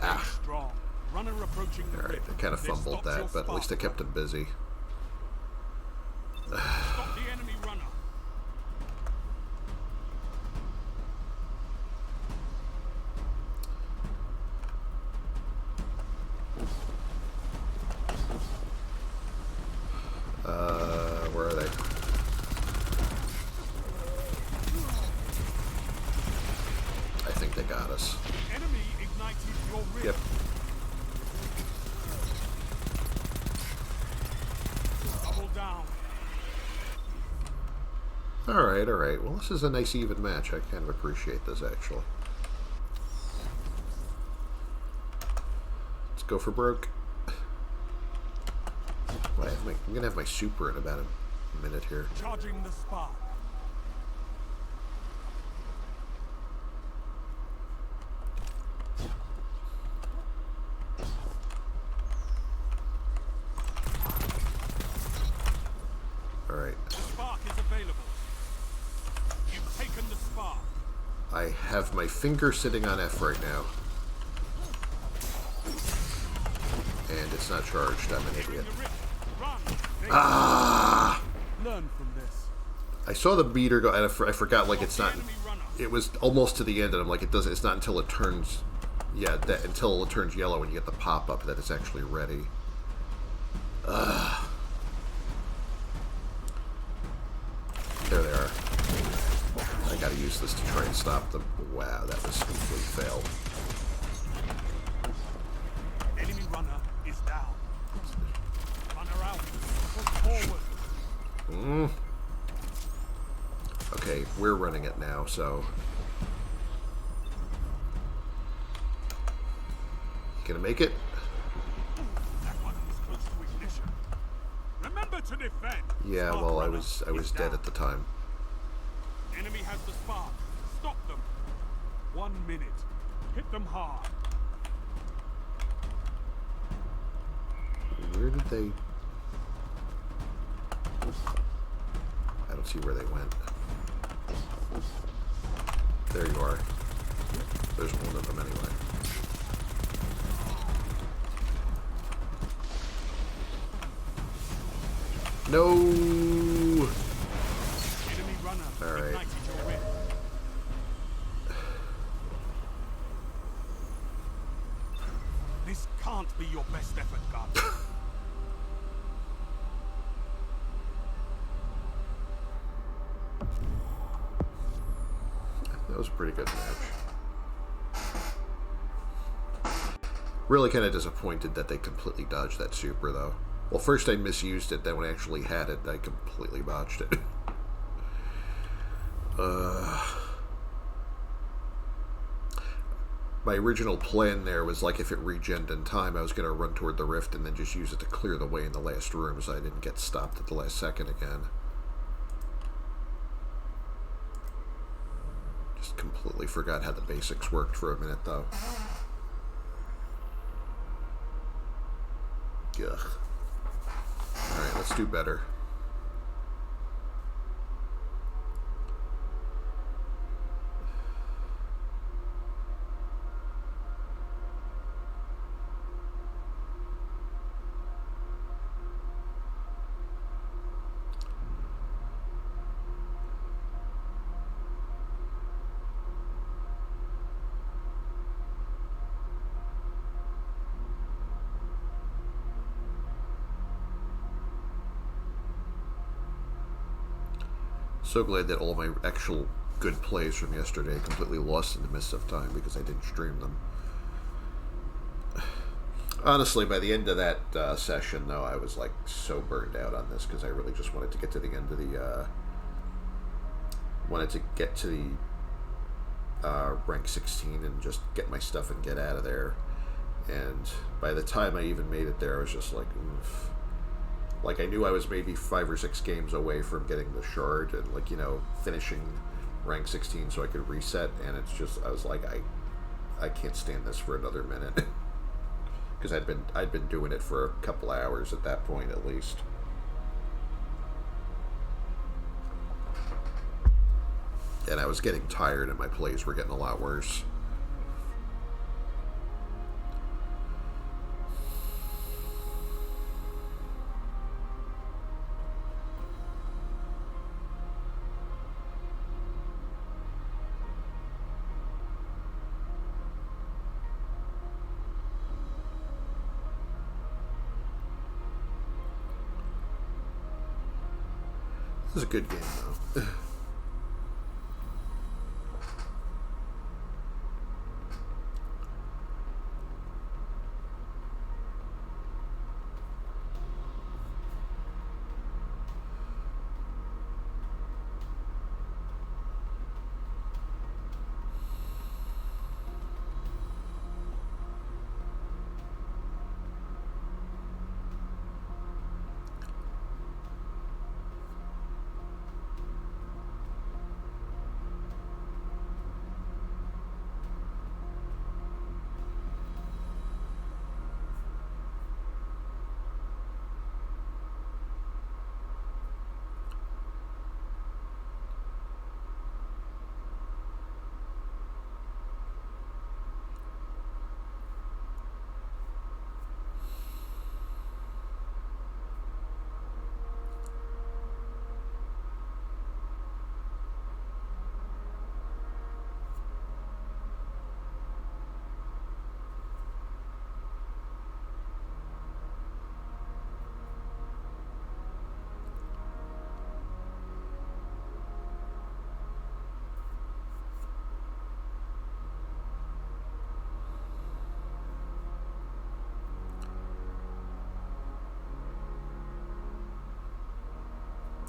Ah. Strong. Runner approaching the Alright, I kind of fumbled that, but at least I kept him busy. Stop the enemy runner. Where are they? I think they got us. Enemy ignited your rip. Yep. Double down. Alright, alright. Well, this is a nice even match. I kind of appreciate this, actually. Let's go for broke. I'm gonna have my super in about a minute here. Charging the spark. Alright. The spark is available. You've taken the spark. I have my finger sitting on F right now. And it's not charged. I'm an idiot. Ah! Learn from this. I saw the meter go, and I forgot, like, it's not... It was almost to the end, and I'm like, it's not until it turns... Yeah, until it turns yellow and you get the pop-up that it's actually ready. There they are. I gotta use this to try and stop them. Wow, that was a complete fail. Enemy runner is down. Runner out. Push forward. Okay, we're running it now, so... Gonna make it? That one was close to ignition. Remember to defend. Yeah, Spark well, I runner was is dead down. at the time. Enemy has the spark. Stop them. 1 minute. Hit them hard. Where did they... I don't see where they went. There you are. There's one of them anyway. No! Enemy runner All right. ignited your rear. This can't be your best effort, guard. That was a pretty good match. Really kind of disappointed that they completely dodged that super, though. Well, first I misused it, then when I actually had it, I completely botched it. My original plan there was, like, if it regened in time, I was going to run toward the rift and then just use it to clear the way in the last room so I didn't get stopped at the last second again. Just completely forgot how the basics worked for a minute, though. Ugh. Alright, let's do better. So glad that all my actual good plays from yesterday completely lost in the mist of time because I didn't stream them. Honestly, by the end of that session, though, I was like so burned out on this because I really just wanted to get to the end of the rank 16 and just get my stuff and get out of there. And by the time I even made it there, I was just like, oof. Like, I knew I was maybe 5 or 6 games away from getting the shard and, like, you know, finishing rank 16 so I could reset, and it's just, I was like, I can't stand this for another minute. Because I'd been doing it for a couple hours at that point, at least. And I was getting tired, and my plays were getting a lot worse. It was a good game, though.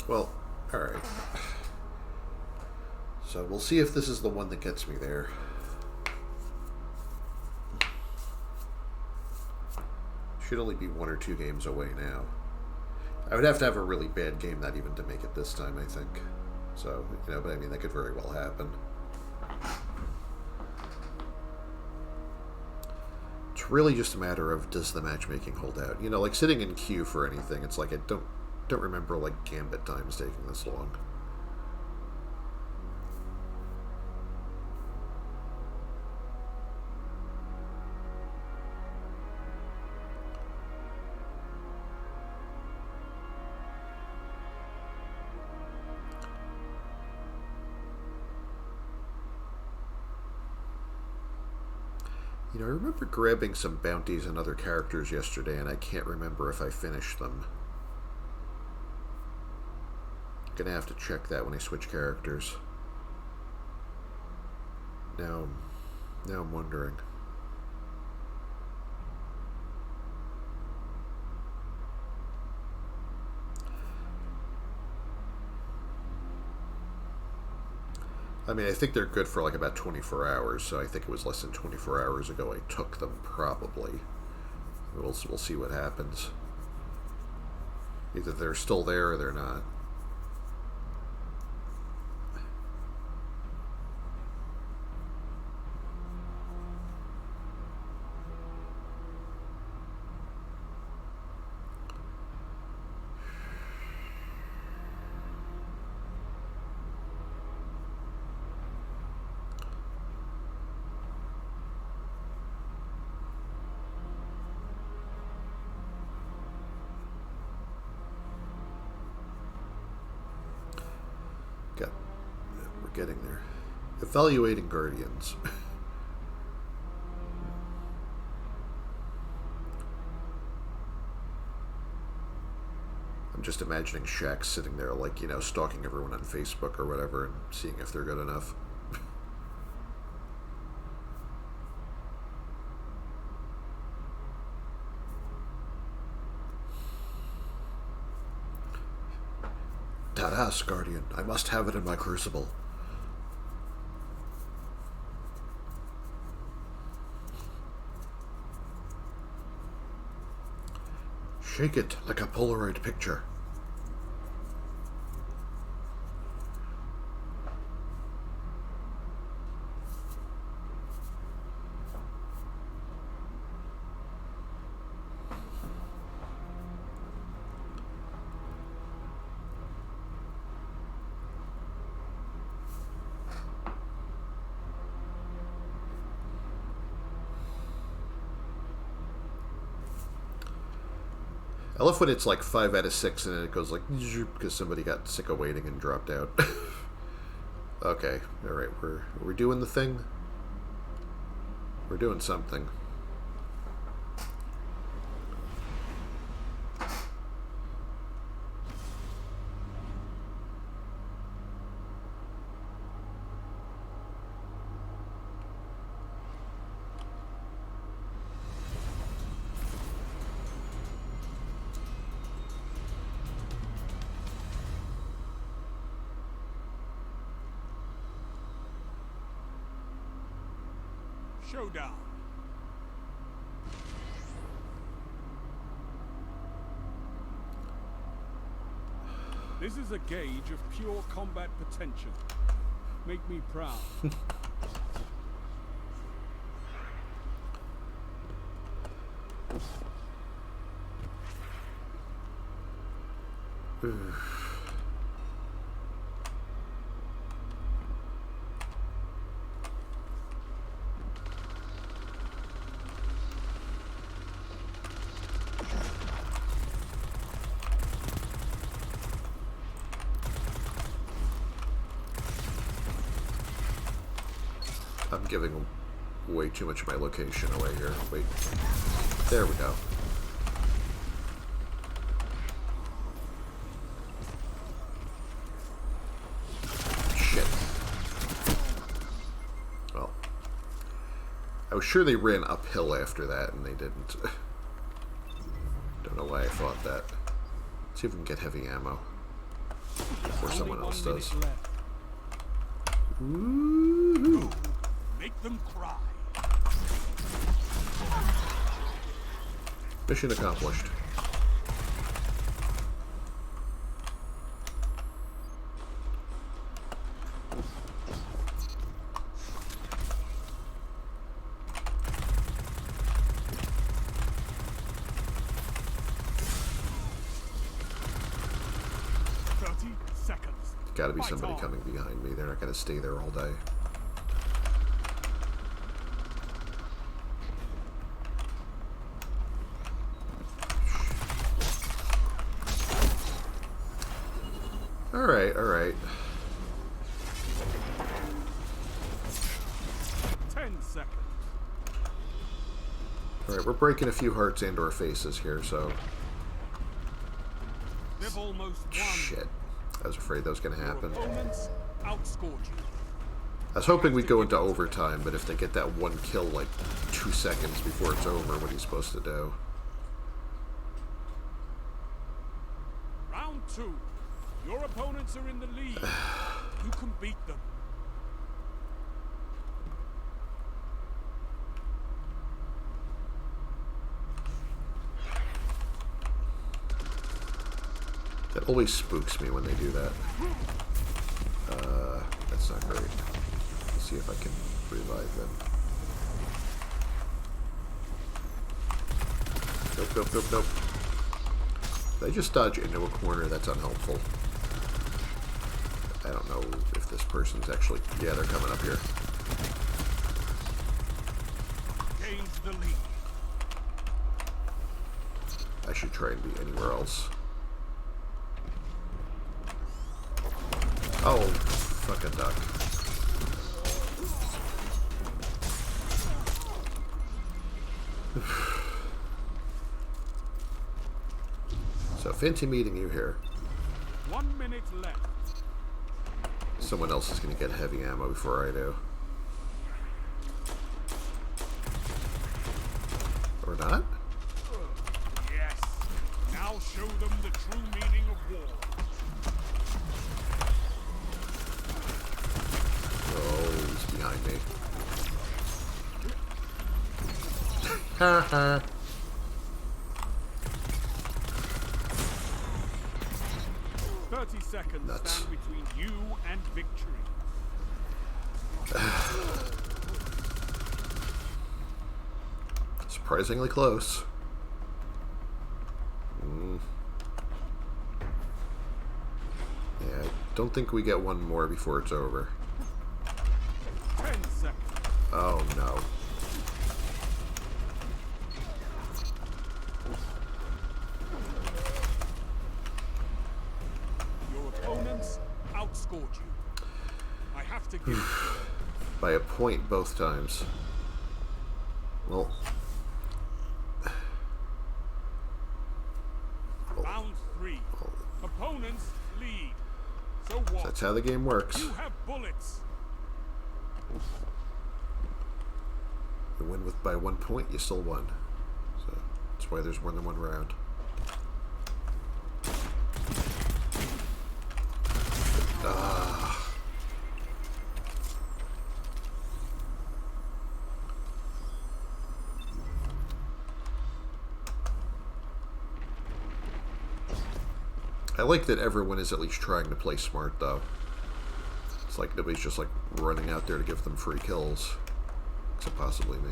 Well, alright. So we'll see if this is the one that gets me there. Should only be 1 or 2 games away now. I would have to have a really bad game not even to make it this time, I think. So, you know, but I mean, that could very well happen. It's really just a matter of, does the matchmaking hold out? You know, like sitting in queue for anything, it's like I don't remember like Gambit times taking this long. You know, I remember grabbing some bounties and other characters yesterday, and I can't remember if I finished them. Gonna have to check that when I switch characters. Now I'm wondering. I mean, I think they're good for like about 24 hours, so I think it was less than 24 hours ago I took them, probably. We'll see what happens. Either they're still there or they're not. We're getting there. Evaluating Guardians. I'm just imagining Shaq sitting there, like, you know, stalking everyone on Facebook or whatever and seeing if they're good enough. Tadas, Guardian. I must have it in my crucible. Shake it like a Polaroid picture. I love when it's like 5 out of 6 and then it goes like because somebody got sick of waiting and dropped out. Okay, all right, we're doing the thing. We're doing something. Showdown. This is a gauge of pure combat potential. Make me proud. I'm giving way too much of my location away here. Wait. There we go. Shit. Well. I was sure they ran uphill after that, and they didn't. Don't know why I thought that. Let's see if we can get heavy ammo. before Only someone else 1 does. minute left. Woo-hoo. Make them cry. Mission accomplished. Got to be somebody coming behind me. They're not going to stay there all day. All right, all right. 10 seconds. All right, we're breaking a few hearts and or faces here, so... They've almost won. Shit. I was afraid that was going to happen. Your opponents outscored you. I was hoping we'd go into overtime, but if they get that one kill like 2 seconds before it's over, what are you supposed to do? Round 2. Your opponents are in the lead. You can beat them. That always spooks me when they do that. That's not great. Let's see if I can revive them. Nope, nope, nope, nope. They just dodge into a corner. That's unhelpful. I don't know if this person's actually... Yeah, they're coming up here. Gains the lead. I should try and be anywhere else. Oh, fucking duck. So, fancy meeting you here. 1 minute left. Someone else is going to get heavy ammo before I do. Or not? Yes. Now show them the true meaning of war. Oh, he's behind me. Haha. 30 seconds Nuts. stand between you and victory. Surprisingly close. Yeah, I don't think we get one more before it's over. 10 seconds. Oh no. Your opponents outscored you. I have to give it to them. By a point both times. Well, Round 3. Opponents lead. So what? that's how the game works. You have bullets. You win by 1 point, you still won. So that's why there's more than one round. I like that everyone is at least trying to play smart, though. It's like nobody's just like running out there to give them free kills. Except possibly me.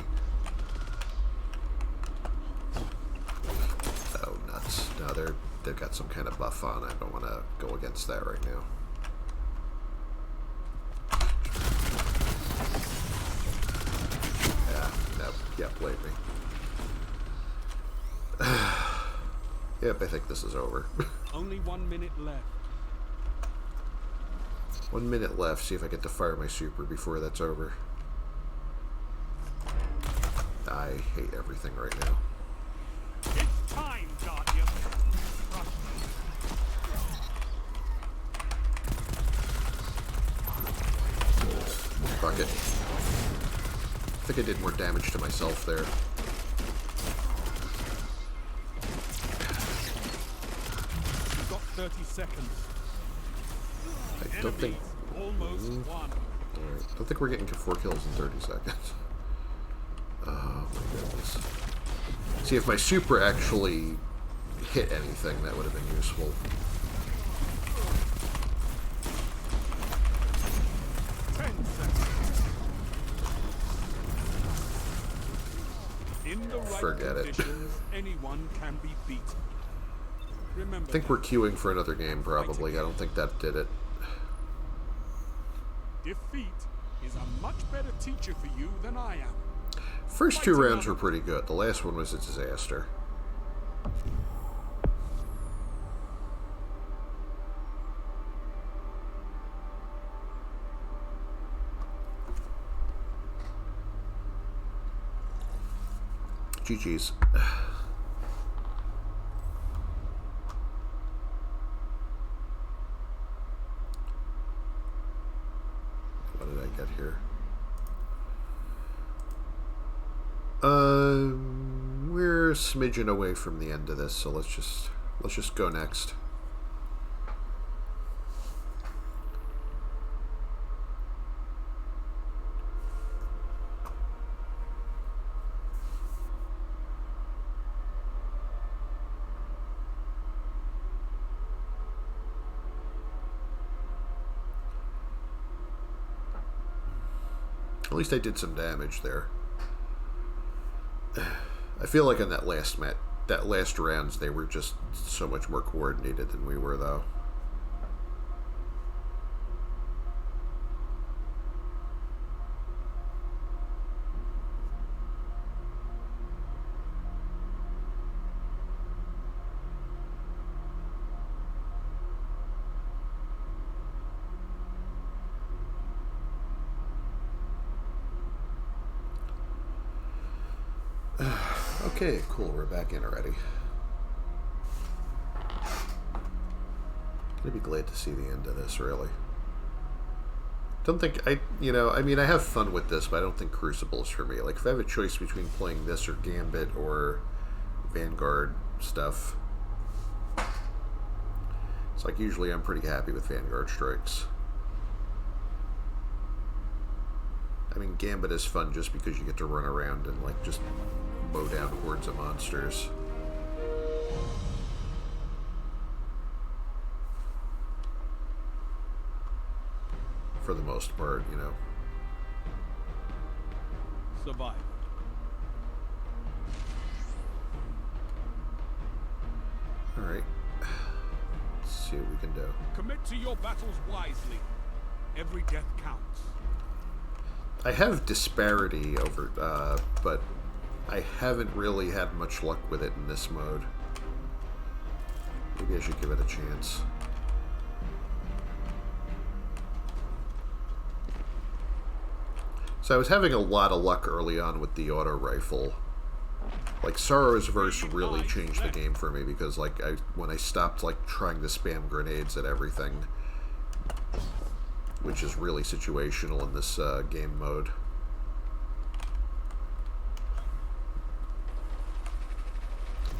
Oh, nuts. No, they've got some kind of buff on. I don't want to go against that right now. Yeah, no, yeah, blame me. Yep, I think this is over. Only 1 minute left. 1 minute left. See if I get to fire my super before that's over. I hate everything right now. It's time, Guardian. Crush them. Fuck it. I think I did more damage to myself there. You've got 30 seconds. I don't think... Almost won. Alright, I don't think we're getting 4 kills in 30 seconds. Oh my goodness. See, if my super actually hit anything, that would have been useful. 10 seconds. In the right Forget it. conditions, anyone can be beaten. Remember I think that. we're queuing for another game, probably. I don't think that did it. Defeat is a much better teacher for you than I am. First 2 rounds were pretty good. The last one was a disaster. GG's. What did I get here? We're a smidgen away from the end of this, so let's just go next. At least I did some damage there. I feel like in that last rounds, they were just so much more coordinated than we were, though. Okay, cool, we're back in already. I'd be glad to see the end of this, really. Don't think, I mean, I have fun with this, but I don't think Crucible is for me. Like, if I have a choice between playing this or Gambit or Vanguard stuff, it's like, usually I'm pretty happy with Vanguard Strikes. I mean, Gambit is fun just because you get to run around and, like, just mow down hordes of monsters. For the most part, you know. Survive. Alright. Let's see what we can do. Commit to your battles wisely. Every death counts. I have Disparity over, but I haven't really had much luck with it in this mode. Maybe I should give it a chance. So I was having a lot of luck early on with the auto rifle. Like, Sorrow's Verse really changed the game for me because, like, when I stopped, like, trying to spam grenades at everything, which is really situational in this game mode.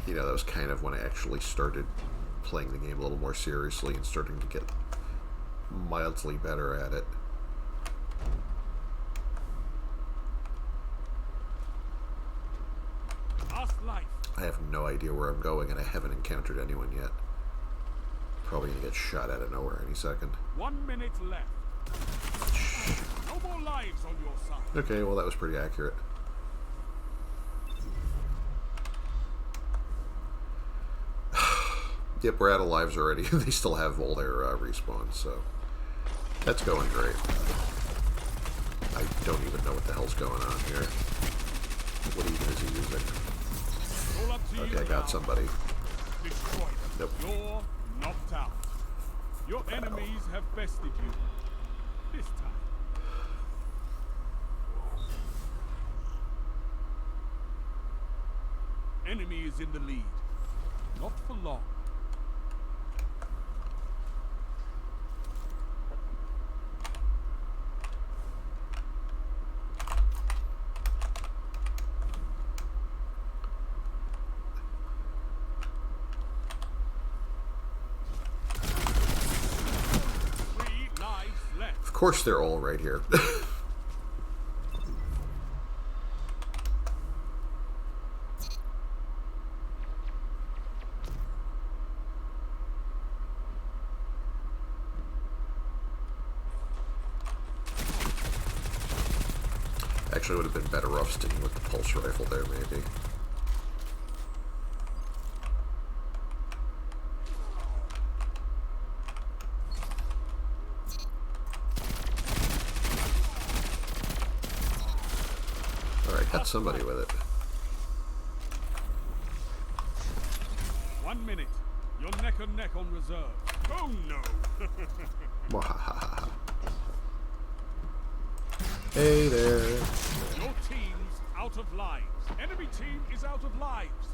You know, that was kind of when I actually started playing the game a little more seriously and starting to get mildly better at it. I have no idea where I'm going, and I haven't encountered anyone yet. Probably gonna get shot out of nowhere any second. 1 minute left. No more lives on your side. Okay, well that was pretty accurate. Yep, we're out of lives already. They still have all their respawns, so that's going great. I don't even know what the hell's going on here. What even is he using? Okay, I got somebody. Destroy them. Nope. You're knocked out. Your enemies have bested you. This time. Enemy is in the lead. Not for long. course they're all right here. Actually, would have been better off sticking with the pulse rifle there, maybe. Alright, got somebody with it. 1 minute. You're neck and neck on reserve. Oh no! Mwahaha. Hey there. Your team's out of lives. Enemy team is out of lives.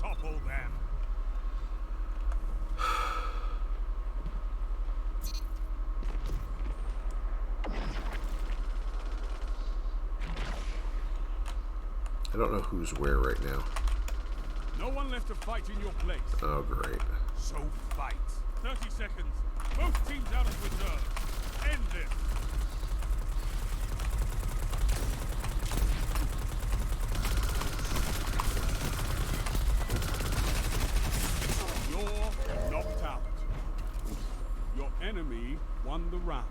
Topple them. I don't know who's where right now. No one left to fight in your place. Oh, great. So fight. 30 seconds. Both teams out of reserve. End this. You're knocked out. Your enemy won the round.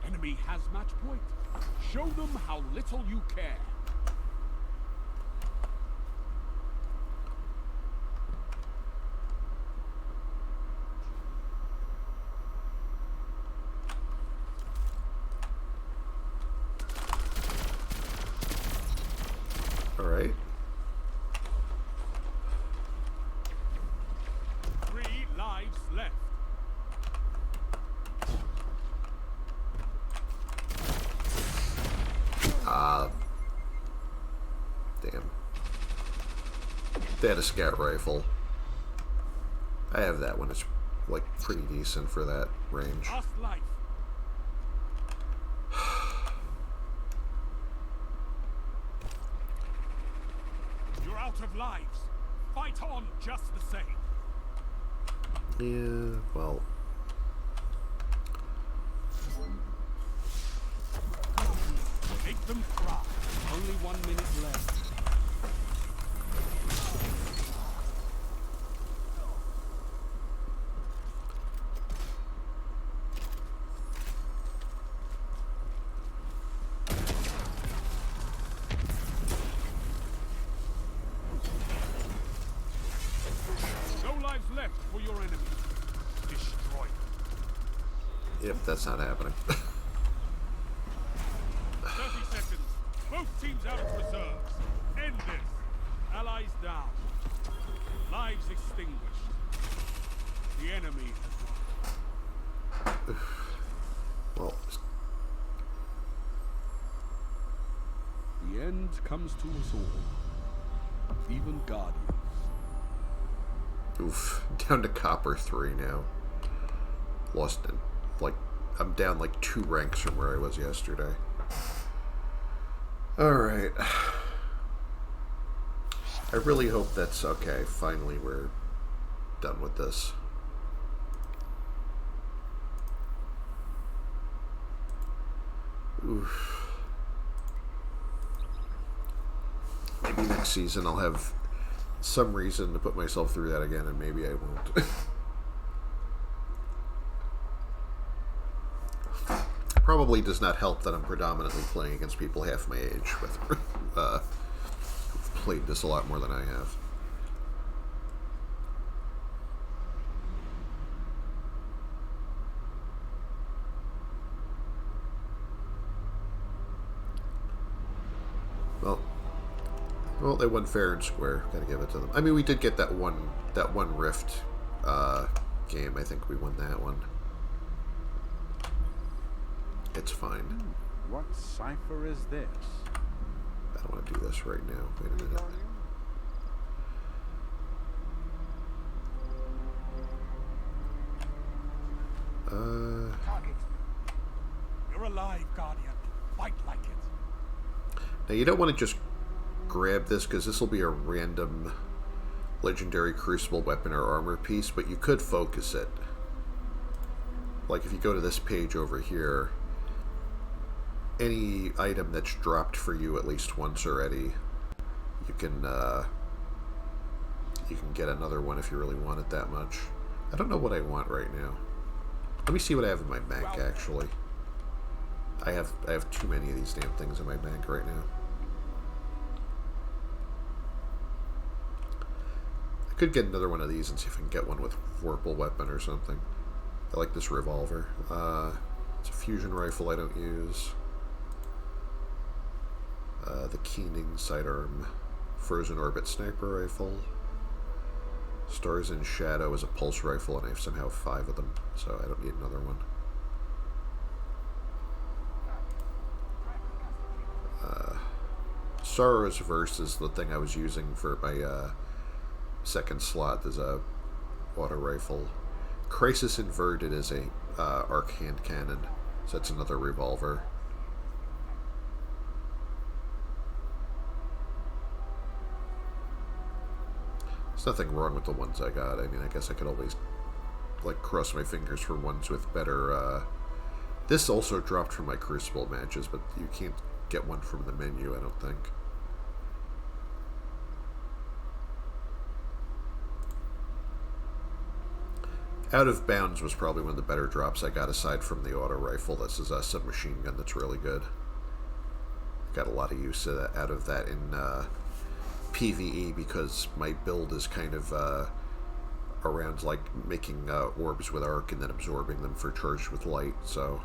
Enemy has match point. Show them how little you care. All right. 3 lives left. Damn. They had a scout rifle. I have that one. It's like pretty decent for that range. Last life. You're out of lives. Fight on just the same. Yeah, well. Make them cry. Only 1 minute left. No lives left for your enemy. Destroy them. Yep, that's not happening. 30 seconds. Both teams out of reserves. End this. Allies down. Lives extinguished. The enemy has won. Well, The end comes to us all. Even Guardians. oof. Down to copper 3 now. Lost it. Like, I'm down like 2 ranks from where I was yesterday. Alright. I really hope that's okay. Finally, we're done with this. Oof. Maybe next season I'll have some reason to put myself through that again, and maybe I won't. Probably does not help that I'm predominantly playing against people half my age with who've played this a lot more than I have. Well, they won fair and square. Gotta give it to them. I mean, we did get that one Rift game. I think we won that one. It's fine. What cipher is this? I don't want to do this right now. Wait a minute. Target. You're alive, Guardian. Fight like it. Now you don't want to just grab this because this will be a random legendary crucible weapon or armor piece, but you could focus it. Like if you go to this page over here, any item that's dropped for you at least once already, you can get another one if you really want it that much. I don't know what I want right now. Let me see what I have in my bank, actually. I have too many of these damn things in my bank right now. I could get another one of these and see if I can get one with Vorpal weapon or something. I like this revolver. It's a fusion rifle I don't use. The Keening sidearm. Frozen Orbit sniper rifle. Stars in Shadow is a pulse rifle, and I somehow have 5 of them, so I don't need another one. Sorrow's Verse is the thing I was using for my second slot. There's a auto rifle. Crisis Inverted is a arc hand cannon, so that's another revolver. There's nothing wrong with the ones I got. I mean, I guess I could always, like, cross my fingers for ones with better, This also dropped from my Crucible matches, but you can't get one from the menu, I don't think. Out of Bounds was probably one of the better drops I got, aside from the auto rifle. This is a submachine gun that's really good. Got a lot of use out of that in PvE, because my build is kind of around like making orbs with arc and then absorbing them for charged with light, so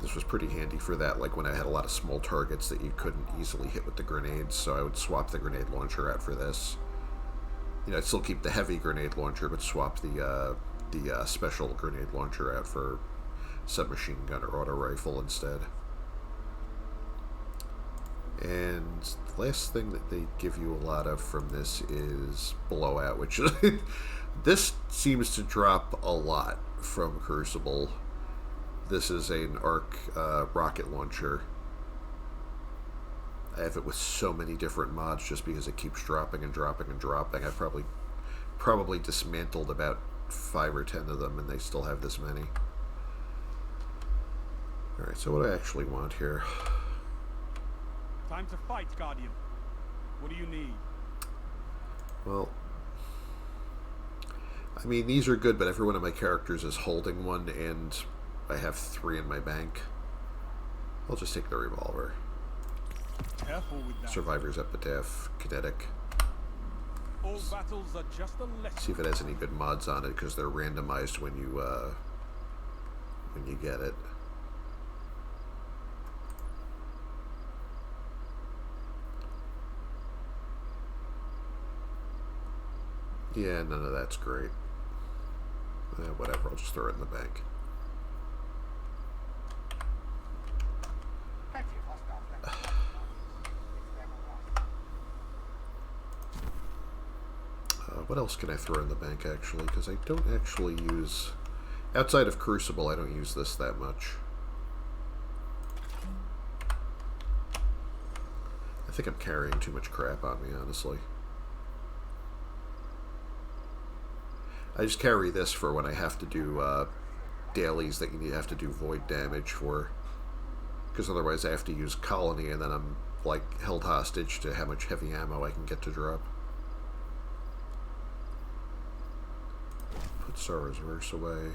this was pretty handy for that, like when I had a lot of small targets that you couldn't easily hit with the grenades, so I would swap the grenade launcher out for this. You know, I'd still keep the heavy grenade launcher, but swap the special grenade launcher out for submachine gun or auto rifle instead. And the last thing that they give you a lot of from this is Blowout, which this seems to drop a lot from Crucible. This is an arc rocket launcher. I have it with so many different mods just because it keeps dropping and dropping and dropping. I've probably dismantled about 5 or 10 of them, and they still have this many. Alright, so what do I actually want here? Time to fight, Guardian. What do you need? Well, I mean, these are good, but every one of my characters is holding one, and I have 3 in my bank. I'll just take the revolver. Careful with that. Survivor's Epitaph, Kinetic. All battles are just a lesson. See if it has any good mods on it, because they're randomized when you get it. Yeah, none of that's great. Whatever, I'll just throw it in the bank. What else can I throw in the bank, actually? Because I don't actually use... Outside of Crucible, I don't use this that much. I think I'm carrying too much crap on me, honestly. I just carry this for when I have to do dailies that you have to do void damage for. Because otherwise I have to use Colony, and then I'm, like, held hostage to how much heavy ammo I can get to drop. Put Sorrow's Verse away.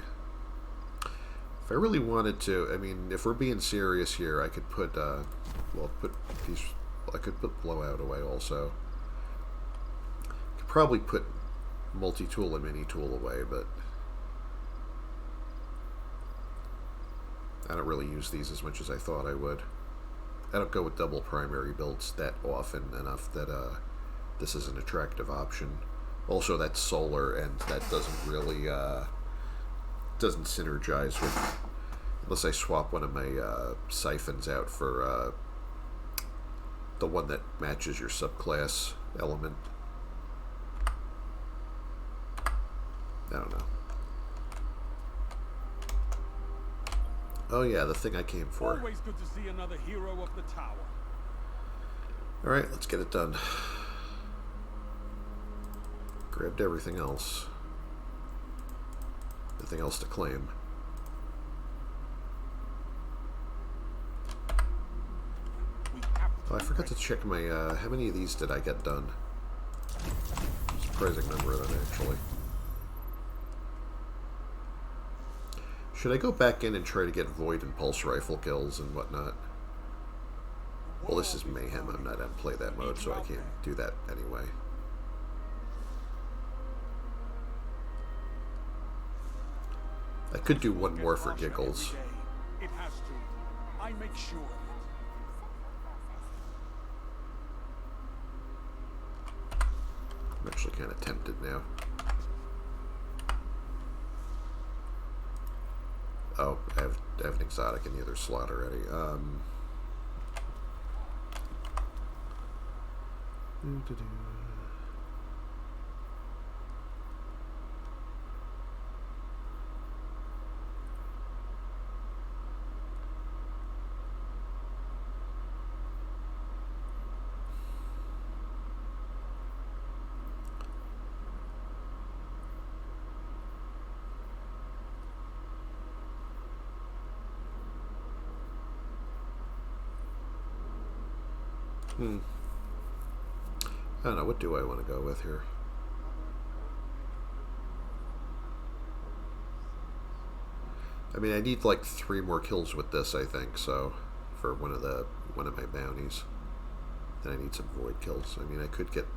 If I really wanted to, I mean, if we're being serious here, I could put, I could put Blowout away also. Could probably put Multi-Tool and Mini-Tool away, but I don't really use these as much as I thought I would. I don't go with double primary builds that often enough that this is an attractive option. Also, that's solar, and that doesn't really doesn't synergize with, unless I swap one of my siphons out for the one that matches your subclass element. I don't know. Oh yeah, the thing I came for. Always good to see another hero of the tower. Alright, let's get it done. Grabbed everything else. Nothing else to claim. Oh, I forgot to check my, how many of these did I get done? Surprising number of them, actually. Should I go back in and try to get Void and Pulse Rifle kills and whatnot? Well, this is Mayhem. I'm not at play that mode, so I can't do that anyway. I could do one more for giggles. It has to. I make sure. I'm actually kind of tempted now. Oh, I have an exotic in the other slot already. I don't know, what do I want to go with here? I mean, I need like 3 more kills with this, I think, so for one of my bounties. Then I need some void kills. I mean, I could get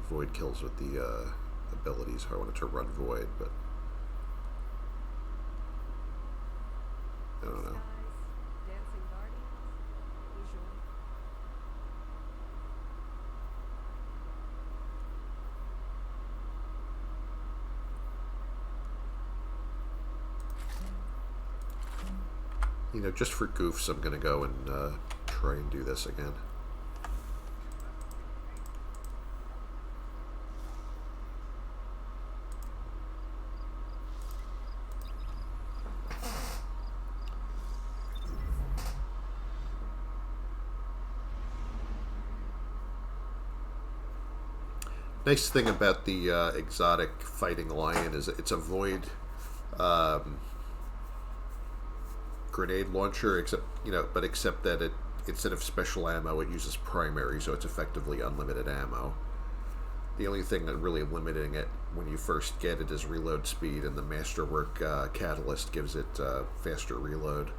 void kills with the abilities if I wanted to run void, but I don't know. You know, just for goofs, I'm gonna go and try and do this again. Nice thing about the exotic fighting lion is it's a void grenade launcher, except except that it, instead of special ammo, it uses primary, so it's effectively unlimited ammo. The only thing that really limiting it when you first get it is reload speed, and the Masterwork Catalyst gives it faster reload.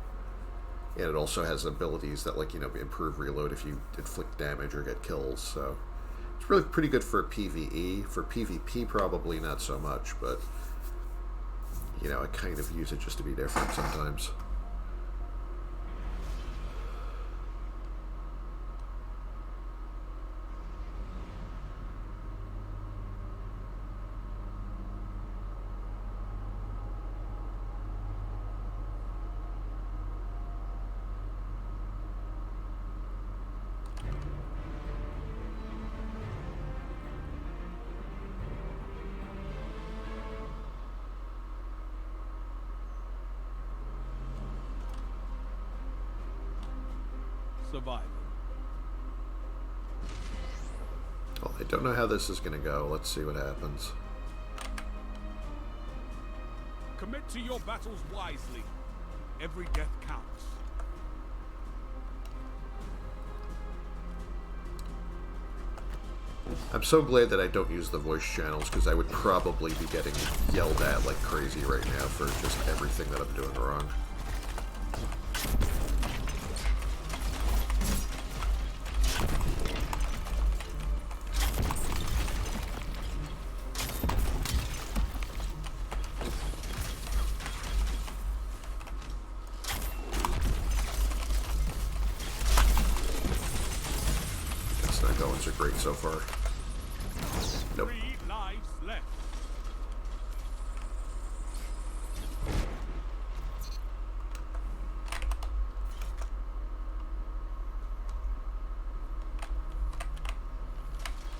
And it also has abilities that, like, improve reload if you inflict damage or get kills, so it's really pretty good for PvE. For PvP, probably not so much, but, I kind of use it just to be different sometimes. Survival. Well, I don't know how this is going to go. Let's see what happens. Commit to your battles wisely. Every death counts. I'm so glad that I don't use the voice channels, because I would probably be getting yelled at like crazy right now for just everything that I'm doing wrong. Are great so far. Nope. 3 lives left.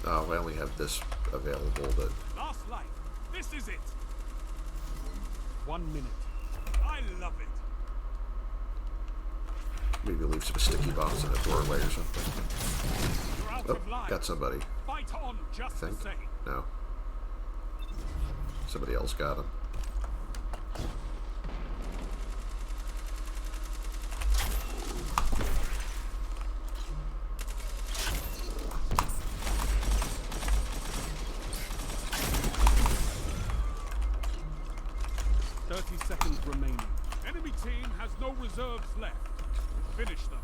Oh, I only have this available, but Last life. This is it. 1 minute. I love it. maybe leave some sticky bombs in a doorway or something. You're out Oh, of line. got somebody. Fight on I just the think. same. No. Somebody else got him. Seconds remaining. Enemy team has no reserves left. Finish them.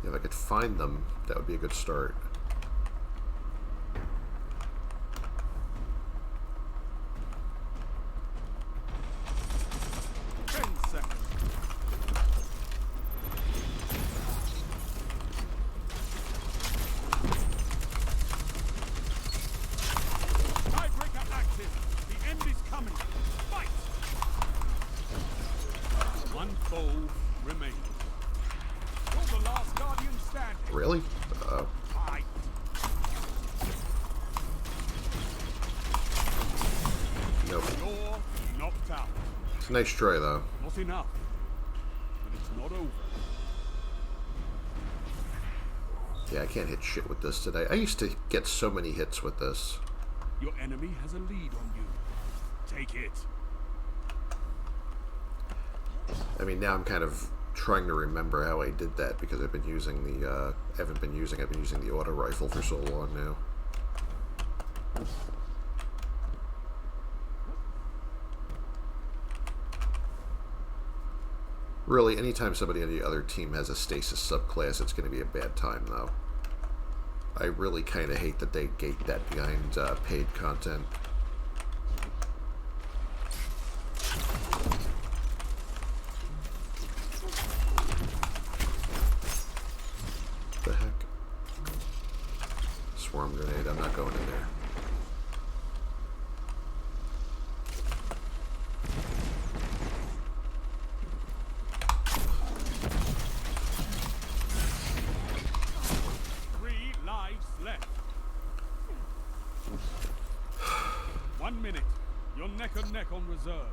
Yeah, if I could find them, that would be a good start. Really? Uh-oh. Nope. You're knocked out. It's a nice try, though. Not enough. But it's not over. Yeah, I can't hit shit with this today. I used to get so many hits with this. Your enemy has a lead on you. Take it. I mean, now I'm kind of trying to remember how I did that because I've been using the, I've been using the auto rifle for so long now. Really, anytime somebody on the other team has a stasis subclass, it's going to be a bad time, though. I really kind of hate that they gate that behind paid content. The heck? Swarm grenade, I'm not going in there. Left. 1 minute. You're neck and neck on reserves.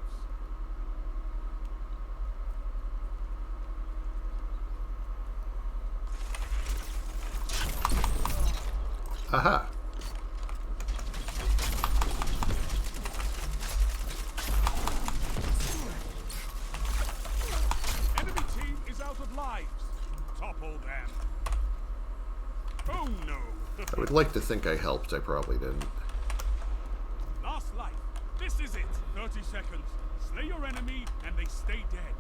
Aha! Enemy team is out of lives. Topple them. Oh no! I would like to think I helped. I probably didn't. Last life. This is it. 30 seconds. Slay your enemy and they stay dead.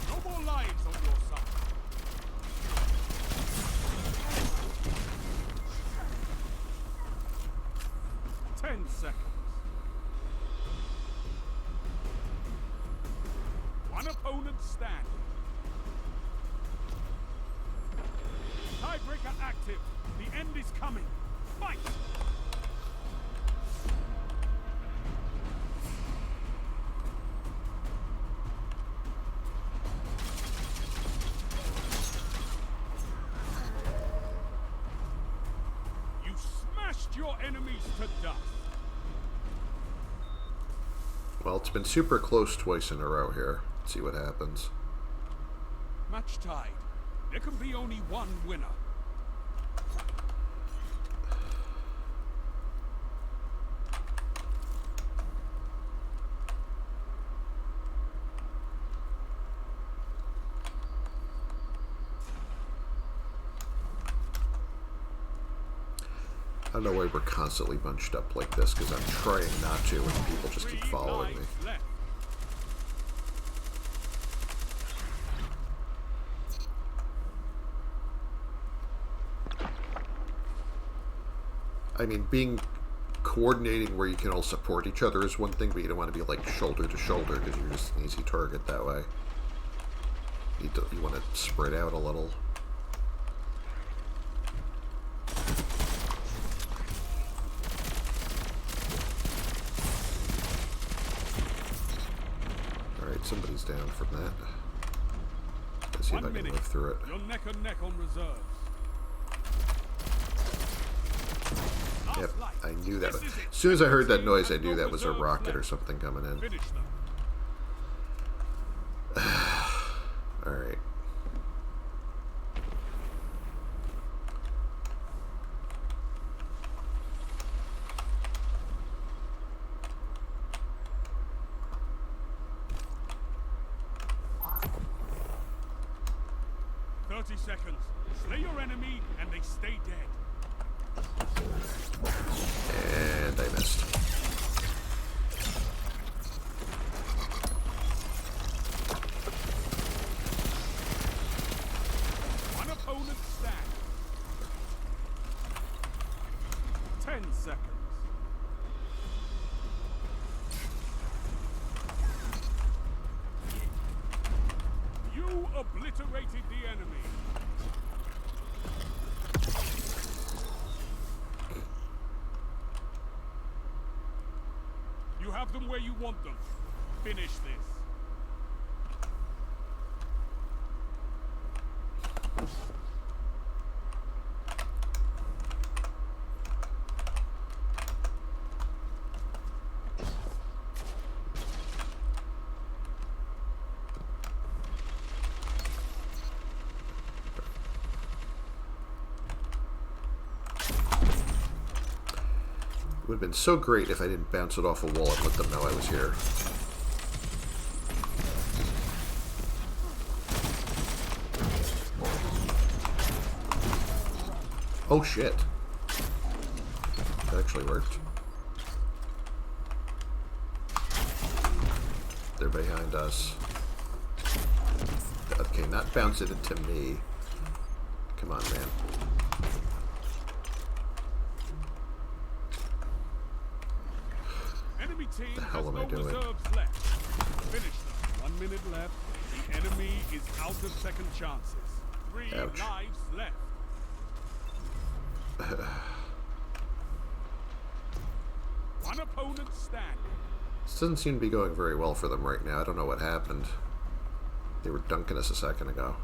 No more lives on your side. Ten seconds. One opponent standing. Tiebreaker active. The end is coming. Fight! You smashed your enemies to dust. Well, it's been super close twice in a row here. Let's see what happens. Match tied. There can be only one winner. I don't know why we're constantly bunched up like this, because I'm trying not to, and people just keep following me. Left. I mean, coordinating where you can all support each other is one thing, but you don't want to be like shoulder to shoulder because you're just an easy target that way. You want to spread out a little. Alright, somebody's down from that. Let's see if I can live through it. You're neck and neck on reserves. Yep, I knew that. As soon as I heard that noise, I knew that was a rocket or something coming in. Finish them. Alright. 30 seconds. Slay your enemy and they stay dead. And I missed. One opponent stand. 10 seconds. You obliterated the enemy. You have them where you want them. Finish this. It would have been so great if I didn't bounce it off a wall and let them know I was here. Oh shit. That actually worked. They're behind us. Okay, not bounce it into me. Come on, man. Enemy team The hell has am I no doing? reserves left. Finish them. 1 minute left. The enemy is out of second chances. 3 Ouch. lives left. One opponent standing. This doesn't seem to be going very well for them right now. I don't know what happened. They were dunking us a second ago.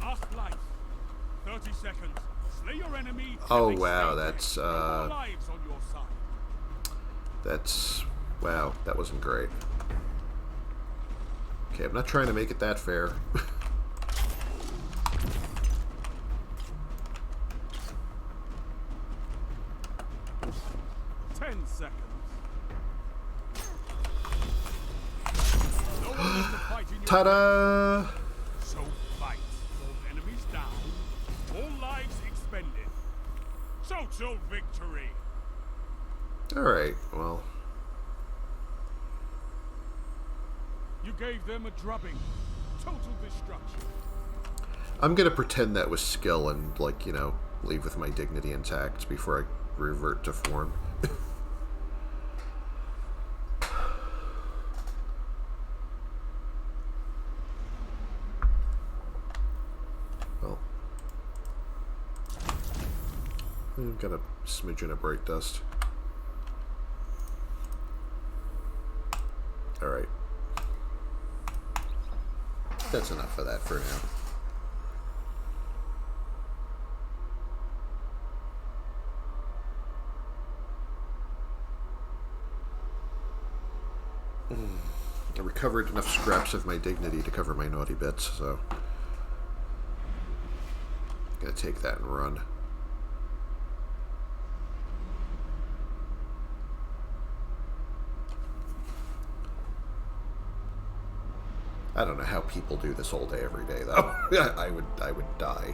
Last life. 30 seconds. Slay your enemy. Oh, and they wow, stay that's, dead. No more lives on your side. That's... Wow, that wasn't great. Okay, I'm not trying to make it that fair. Seconds. No one has to fight in your Ta-da! So fight. All enemies down. All lives expended. Total victory. Alright, well... You gave them a drubbing. Total destruction. I'm gonna pretend that was skill and, like, you know, leave with my dignity intact before I revert to form. Well, I've got a smidgen of bright dust. Alright. That's enough of that for now. I recovered enough scraps of my dignity to cover my naughty bits, so I'm gonna take that and run. I don't know how people do this all day every day, though. I would die.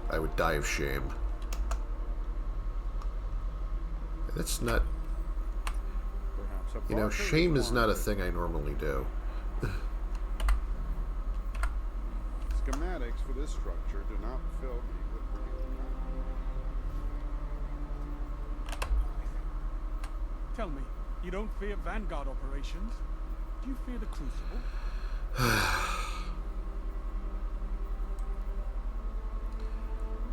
I would die of shame. That's not... Perhaps a You know, barker shame with is not a armor. thing I normally do. Schematics for this structure do not fill me with real. Tell me, you don't fear Vanguard operations? Do you fear the Crucible?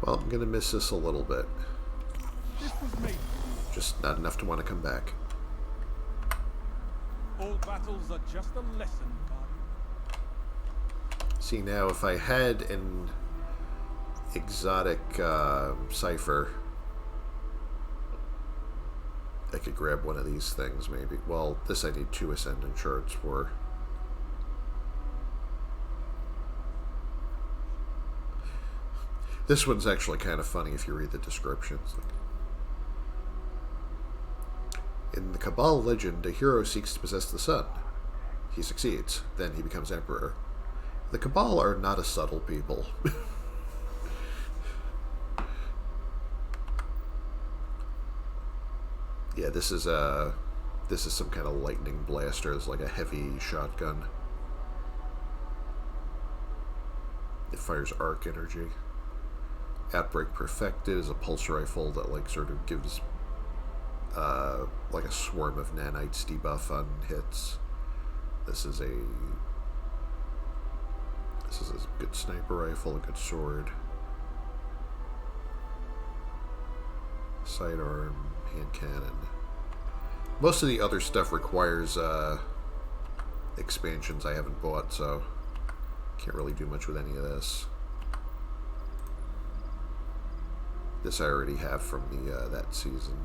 Well, I'm gonna miss this a little bit. This was made. Just not enough to want to come back. All battles are just a lesson, Guardian. See, now, if I had an exotic cipher, I could grab one of these things, maybe. Well, this I need 2 Ascendant shards for. This one's actually kind of funny if you read the descriptions. In the Cabal legend, a hero seeks to possess the sun. He succeeds. Then he becomes emperor. The Cabal are not a subtle people. Yeah, this is some kind of lightning blaster. It's like a heavy shotgun. It fires arc energy. Outbreak Perfected is a pulse rifle that like sort of gives like a swarm of nanites debuff on hits. This is a good sniper rifle, a good sword. Sidearm, hand cannon. Most of the other stuff requires expansions I haven't bought, so can't really do much with any of this. This I already have from the that season.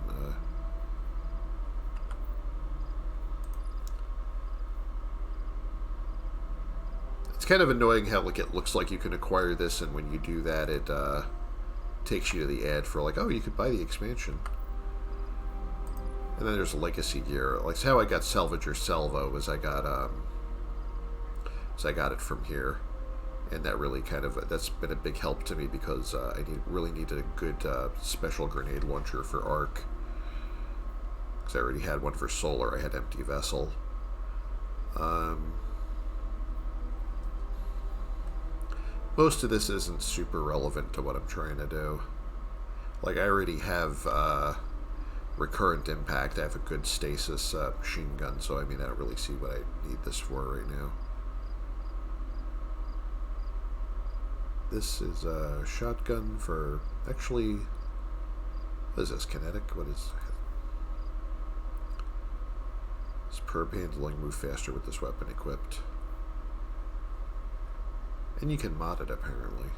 It's kind of annoying how like it looks like you can acquire this, and when you do that, it takes you to the ad for like, oh, you could buy the expansion. And then there's legacy gear. Like how I got Salvager Salvo was I got it from here, and that really that's been a big help to me because I really needed a good special grenade launcher for Arc. Because I already had one for Solar. I had Empty Vessel. Most of this isn't super relevant to what I'm trying to do. Like I already have Recurrent Impact. I have a good stasis machine gun, so I mean I don't really see what I need this for right now. This is a shotgun for, actually, what is this, kinetic? What is, superb handling, move faster with this weapon equipped. And you can mod it, apparently.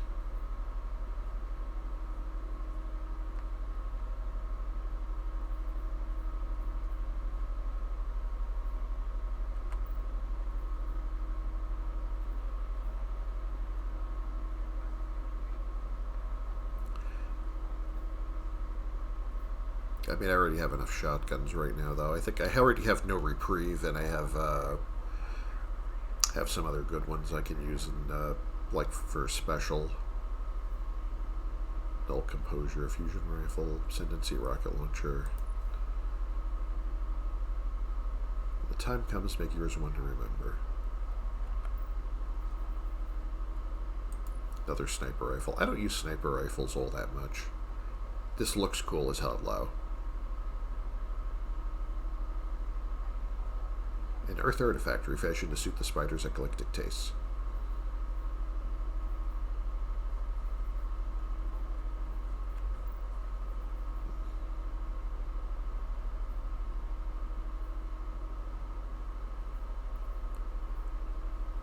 I mean, I already have enough shotguns right now, though. I think I already have No Reprieve, and I have some other good ones I can use in, like for special. Null Composure, Fusion Rifle, Ascendancy Rocket Launcher. When the time comes, make yours one to remember. Another sniper rifle. I don't use sniper rifles all that much. This looks cool as hell low. An Earth artifact refashioned to suit the spider's eclectic tastes.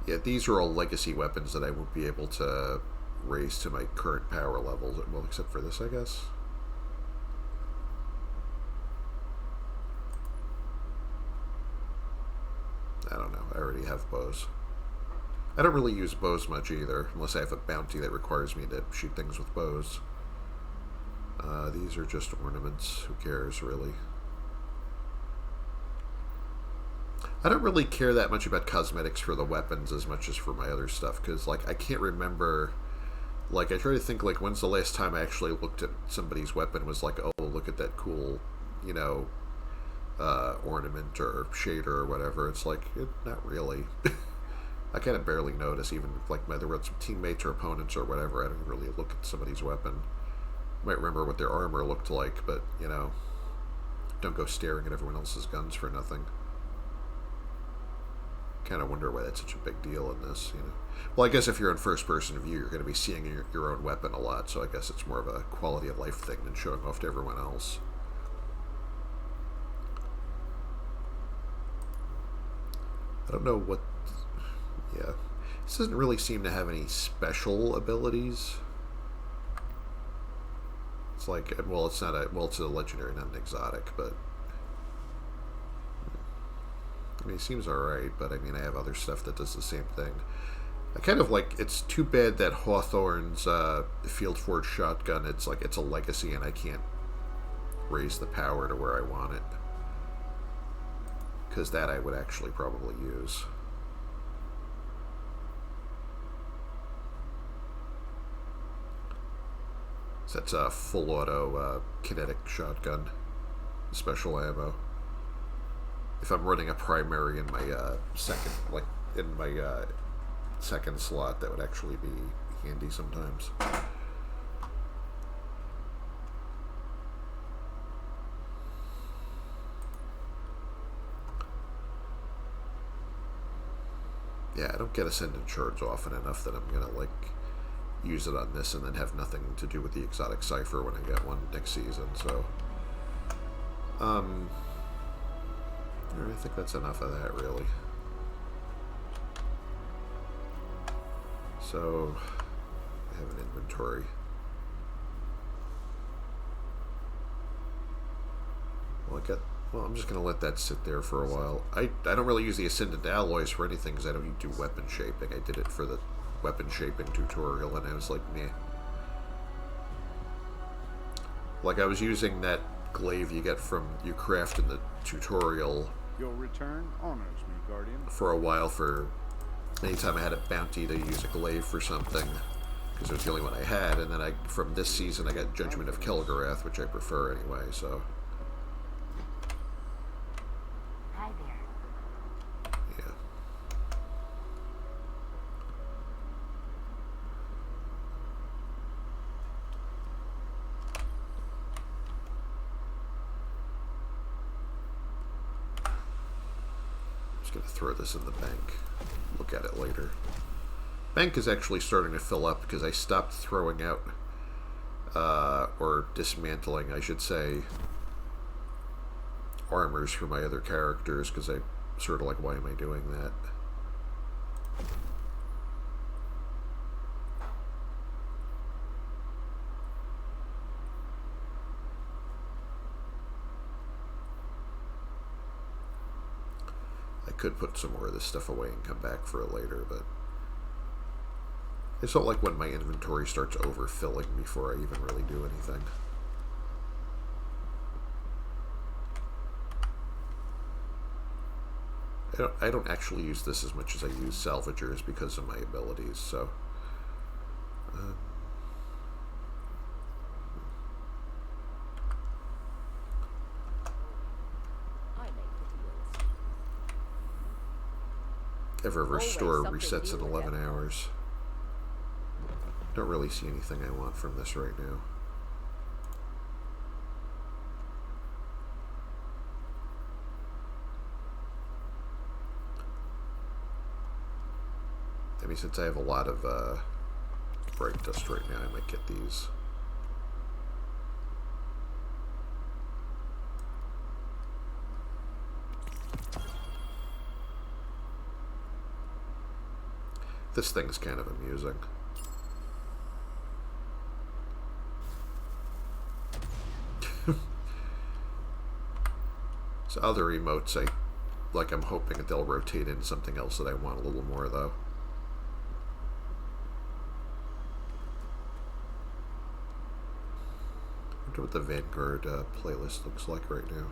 Yeah, these are all legacy weapons that I won't be able to raise to my current power levels. Well, except for this, I guess. I don't know. I already have bows. I don't really use bows much either, unless I have a bounty that requires me to shoot things with bows. These are just ornaments. Who cares, really? I don't really care that much about cosmetics for the weapons as much as for my other stuff, because, like, I can't remember... Like, I try to think, like, when's the last time I actually looked at somebody's weapon was like, oh, look at that cool, you know... ornament or shader or whatever. It's like, not really. I kind of barely notice, even like whether it's teammates or opponents or whatever. I don't really look at somebody's weapon. I might remember what their armor looked like, but you know, don't go staring at everyone else's guns for nothing. Kind of wonder why that's such a big deal in this, you know. Well, I guess if you're in first-person view, you're going to be seeing your own weapon a lot, so I guess it's more of a quality of life thing than showing off to everyone else. I don't know what... Yeah. This doesn't really seem to have any special abilities. It's like... Well, it's not a... Well, it's a legendary, not an exotic, but... I mean, it seems alright, but I mean, I have other stuff that does the same thing. I kind of like... It's too bad that Hawthorne's Field Forge shotgun, it's like, it's a legacy and I can't raise the power to where I want it. because that I would actually probably use. So that's a full auto kinetic shotgun, special ammo. If I'm running a primary in my second, like in my second slot, that would actually be handy sometimes. Yeah, I don't get Ascendant Shards often enough that I'm gonna like use it on this and then have nothing to do with the Exotic Cipher when I get one next season. So, I think that's enough of that, really. So, I have an inventory. Well, I'm just going to let that sit there for a while. I don't really use the Ascendant Alloys for anything because I don't do weapon shaping. I did it for the weapon shaping tutorial, and I was like, meh. Like, I was using that glaive you craft in the tutorial. Your return honors me, Guardian. For a while, for anytime I had a bounty to use a glaive for something, because it was the only one I had, and then from this season I got Judgment of Kel'Garath, which I prefer anyway, so. Hi there. Yeah. Just gonna throw this in the bank. Look at it later. Bank is actually starting to fill up because I stopped throwing out, or dismantling, I should say, armors for my other characters because I sort of like, why am I doing that? I could put some more of this stuff away and come back for it later, but I just don't like when my inventory starts overfilling before I even really do anything. I don't actually use this as much as I use salvagers because of my abilities, so. Ever restore resets in 11 hours. Don't really see anything I want from this right now. I mean, since I have a lot of bright dust right now, I might get these. This thing's kind of amusing. So other emotes, I'm hoping that they'll rotate in something else that I want a little more, though. I wonder what the Vanguard playlist looks like right now.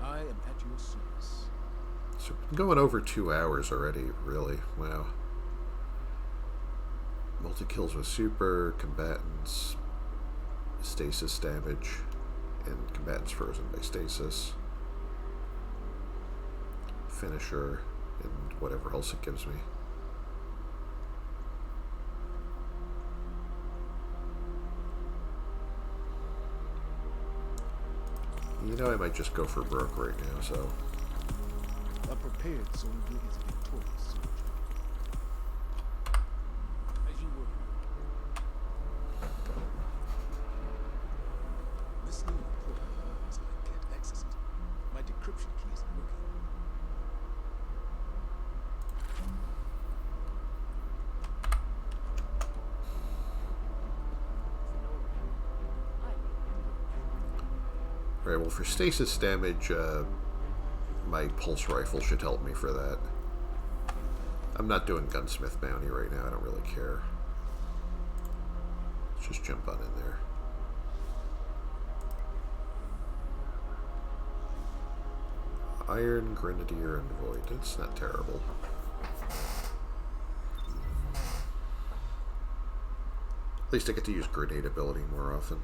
I am at your service. So we've been going over 2 hours already, really. Wow. Multi-kills with super, combatants, stasis damage, and combatants frozen by stasis. Finisher, and whatever else it gives me. You know, I might just go for broke right now, so. A prepared soldier is a victorious soldier. As you were. This new report means I can't access it. My decryption key isn't working. Alright, well, for stasis damage, my pulse rifle should help me for that. I'm not doing Gunsmith Bounty right now, I don't really care. Let's just jump on in there. Iron, Grenadier, and Void. It's not terrible. At least I get to use grenade ability more often.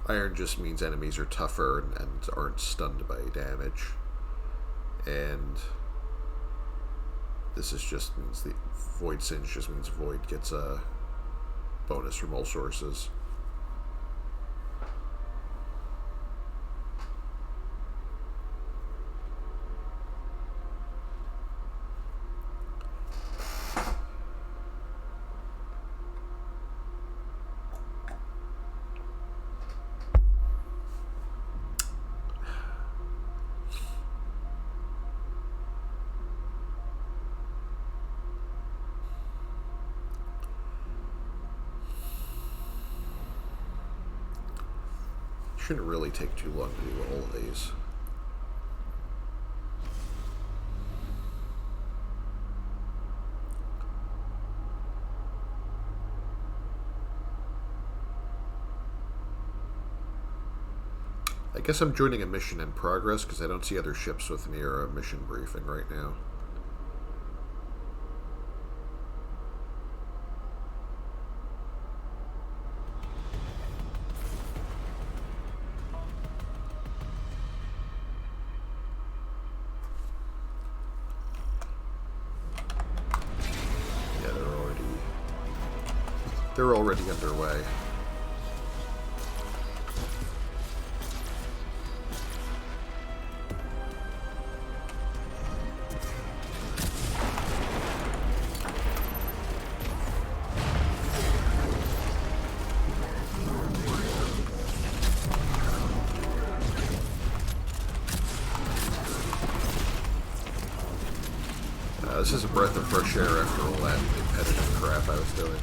Iron just means enemies are tougher and aren't stunned by damage. And this is just means the Void Singe just means Void gets a bonus from all sources. Shouldn't really take too long to do all of these. I guess I'm joining a mission in progress because I don't see other ships with me or a mission briefing right now. They're already underway. This is a breath of fresh air after all that repetitive crap I was doing.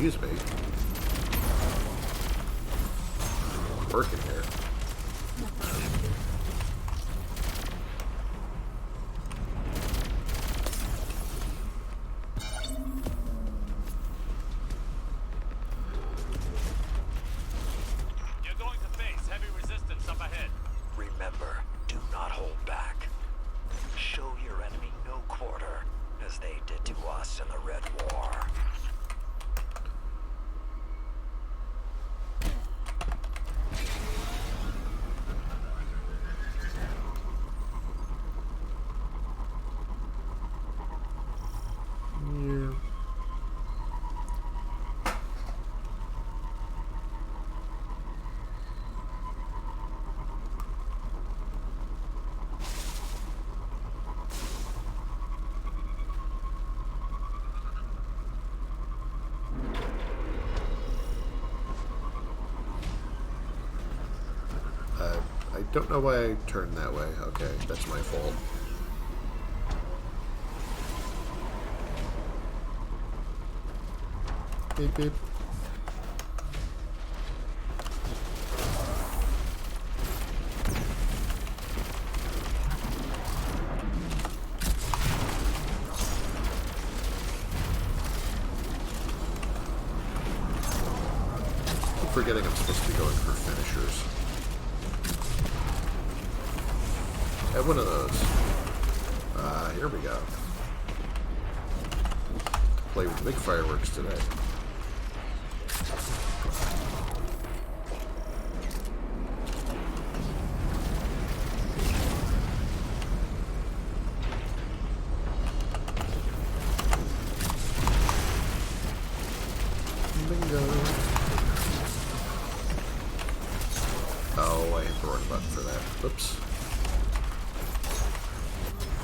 Excuse me. Working here. You're going to face heavy resistance up ahead. Remember, do not hold back. Show your enemy no quarter, as they did to us in the Red War. I don't know why I turned that way. Okay, that's my fault. Beep beep. I'm forgetting I'm supposed to be going for finishers. Have one of those. Here we go. Play with big fireworks today. Bingo. Oh, I hit the wrong button for that. Whoops.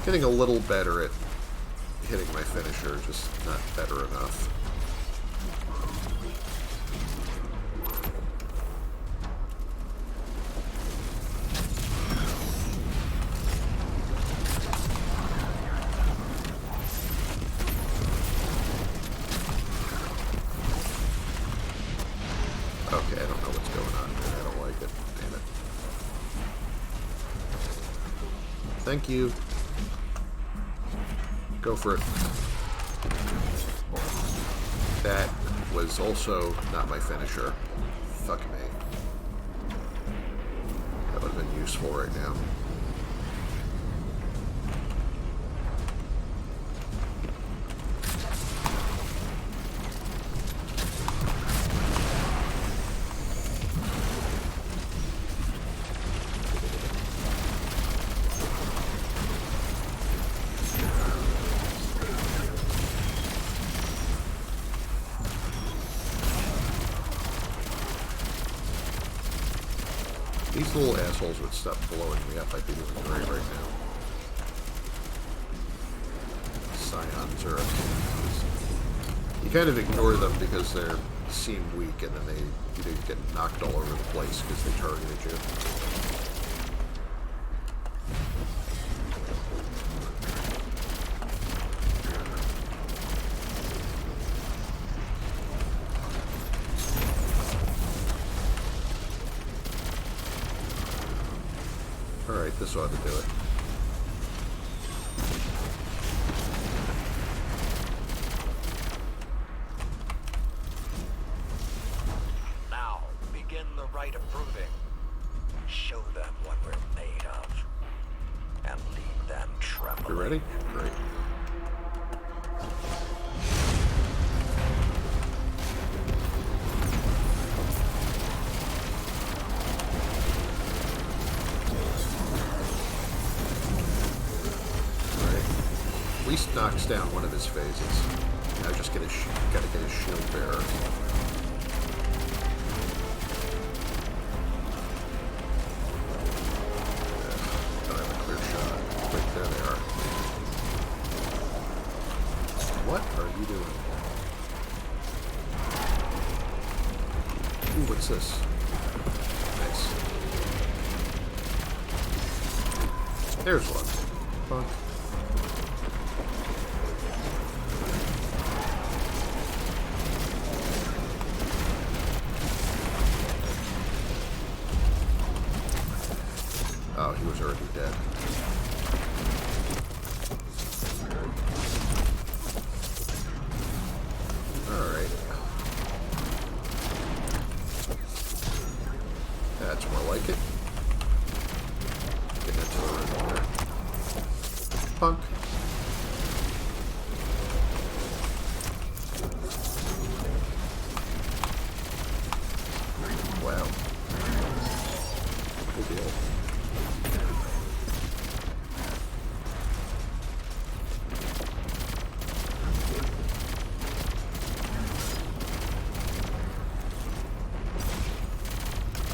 Getting a little better at hitting my finisher, just not better enough. Okay, I don't know what's going on here. I don't like it. Damn it. Thank you. Go for it. That was also not my finisher. Fuck me. That would have been useful right now. These little assholes would stop blowing me up. I'd be doing great right now. Scions are... You kind of ignore them because they seem weak, and then you get knocked all over the place because they targeted you. Alright, this ought to do it. Now, begin the rite of proving. Show them what we're made of. And leave them trembling. You ready? Great. At least knocks down one of his phases. Now just gotta get his shield bearer. Don't have a clear shot. Wait, there they are. What are you doing? Ooh, what's this? Nice. There's one. Funk. Oh, he was already dead. Alright. That's more like it. Get into the room there. Punk. Wow. Good deal.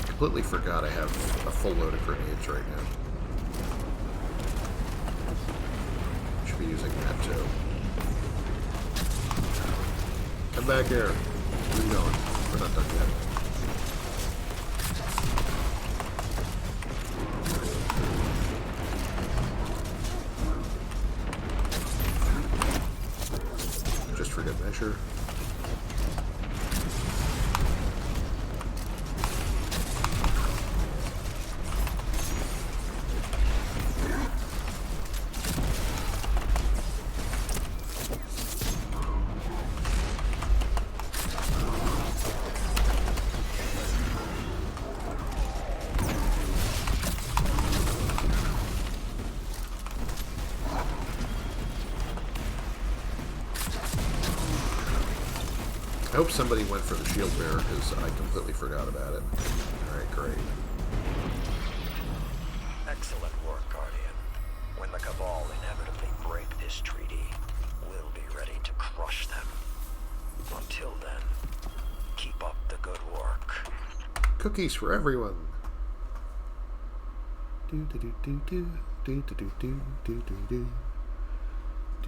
Completely forgot I have a full load of grenades right now. Should be using that too. Come back here. Where are you going? We're not done yet. Just for good measure. I hope somebody went for the shield bearer because I completely forgot about it. Alright, great. Excellent work, Guardian. When the Cabal inevitably break this treaty, we'll be ready to crush them. Until then, keep up the good work. Cookies for everyone. Do do do do do do do do do do do.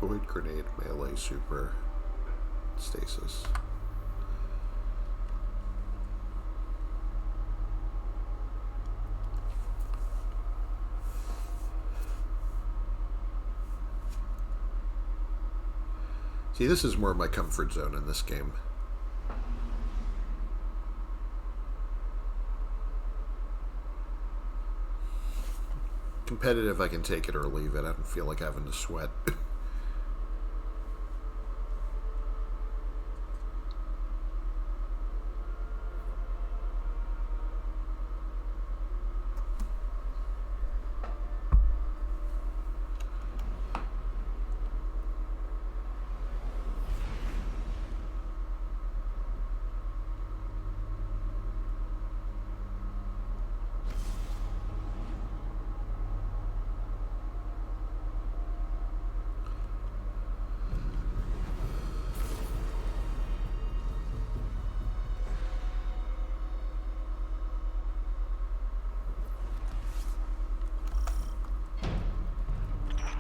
Void grenade, melee, super, stasis. See, this is more my comfort zone in this game. Competitive, I can take it or leave it. I don't feel like having to sweat.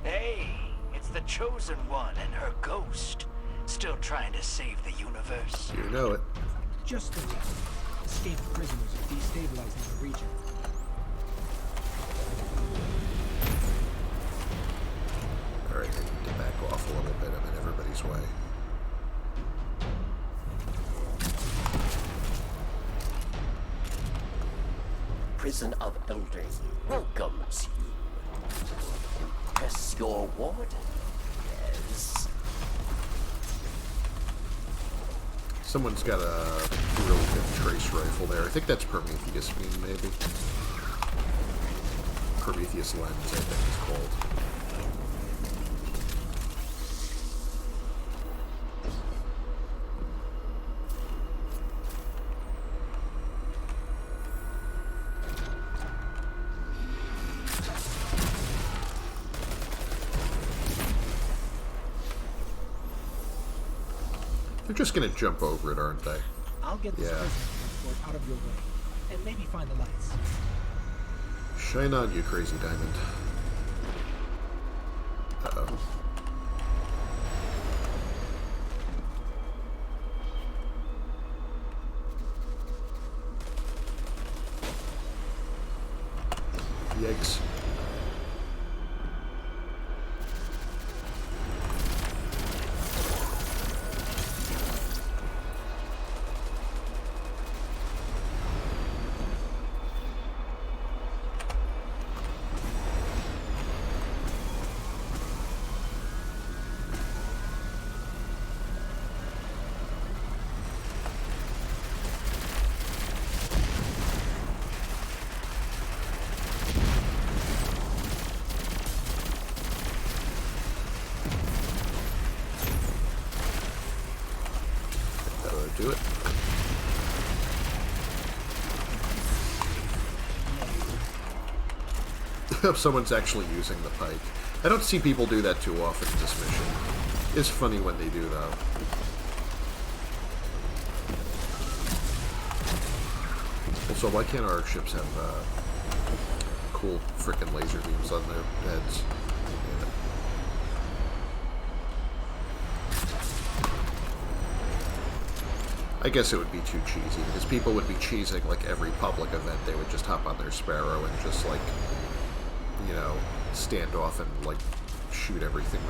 Hey, it's the Chosen One and her ghost. Still trying to save the universe. You know it. Just the test. Escaped prisoners are destabilizing the region. Alright, I need to back off a little bit. I'm in everybody's way. Prison of Elders welcomes you. Impress your warden? Yes. Someone's got a really good trace rifle there. I think that's Prometheus beam, maybe. Prometheus lens, I think it's called. They're just gonna jump over it, aren't they? I'll get this Yeah. prison transport out of your way, and maybe find the lights. Shine on, you crazy diamond. Uh-oh. Yikes. Do it. Someone's actually using the pike. I don't see people do that too often in this mission. It's funny when they do, though. Also, why can't our ships have cool frickin' laser beams on their heads? Yeah. I guess it would be too cheesy, because people would be cheesing, like, every public event. They would just hop on their Sparrow and just, like, you know, stand off and, like, shoot everything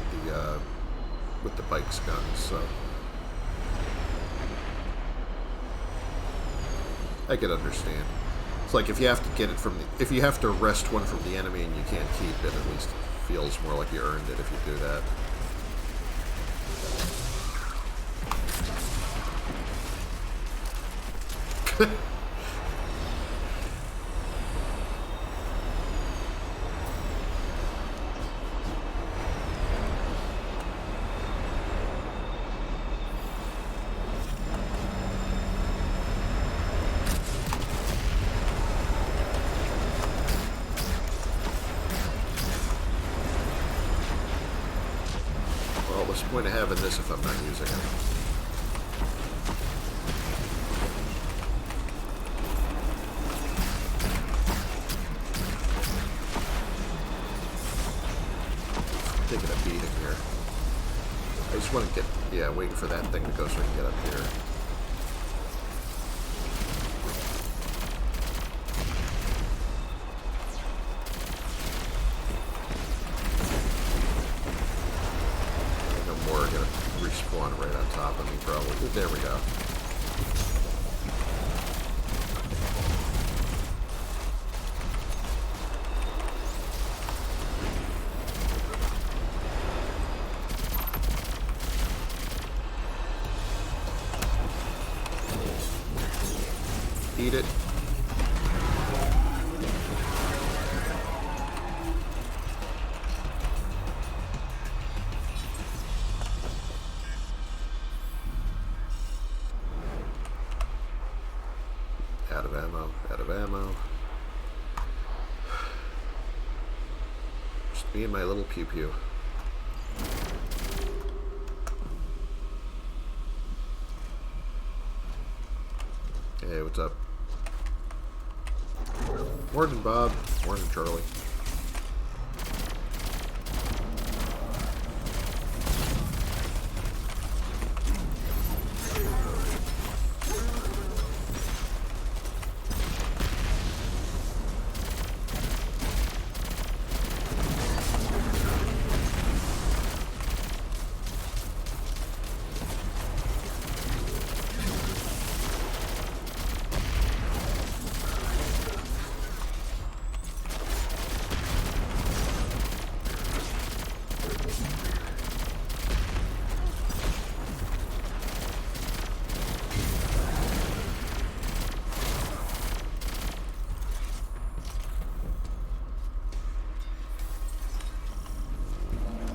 with the bike's guns, so... I could understand. It's like, if you have to get it from the... If you have to wrest one from the enemy and you can't keep it, at least it feels more like you earned it if you do that. What's the point of having this if I'm not using it? Taking a beating here. I just want to get, yeah, waiting for that thing to go so I can get up here. No more are gonna respawn right on top of me, probably. There we go. Eat it. Out of ammo, out of ammo. Just me and my little pew-pew. Hey, what's up? Morning, Bob. Morning, Charlie.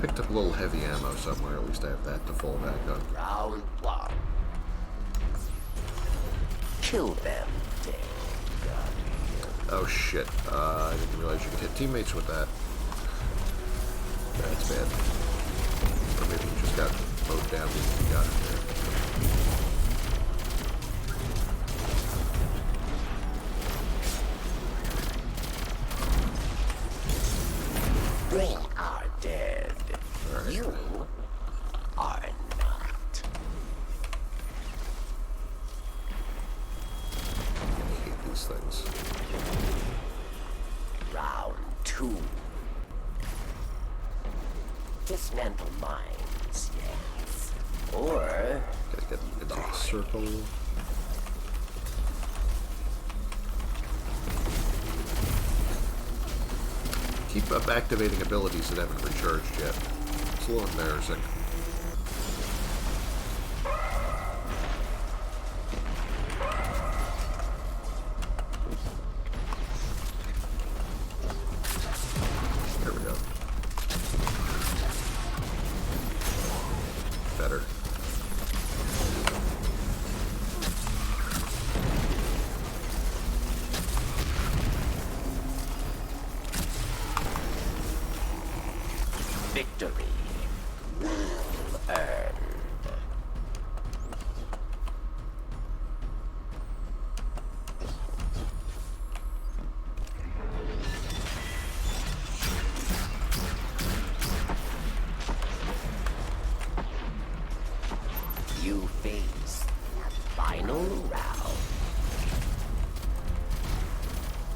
Picked up a little heavy ammo somewhere. At least I have that to fall back on. Round one. Kill them, dead guardian. Oh shit. I didn't realize you could hit teammates with that. That's bad. Or maybe you just got mowed down when you got in there. We are dead. Alright. You are not. I hate these things. Round two. Dismantle mines, yes. Or Gotta get into the circle. Keep up activating abilities that haven't recharged yet. It's a little embarrassing. There we go. Better. victory. Well earned. You face the final round.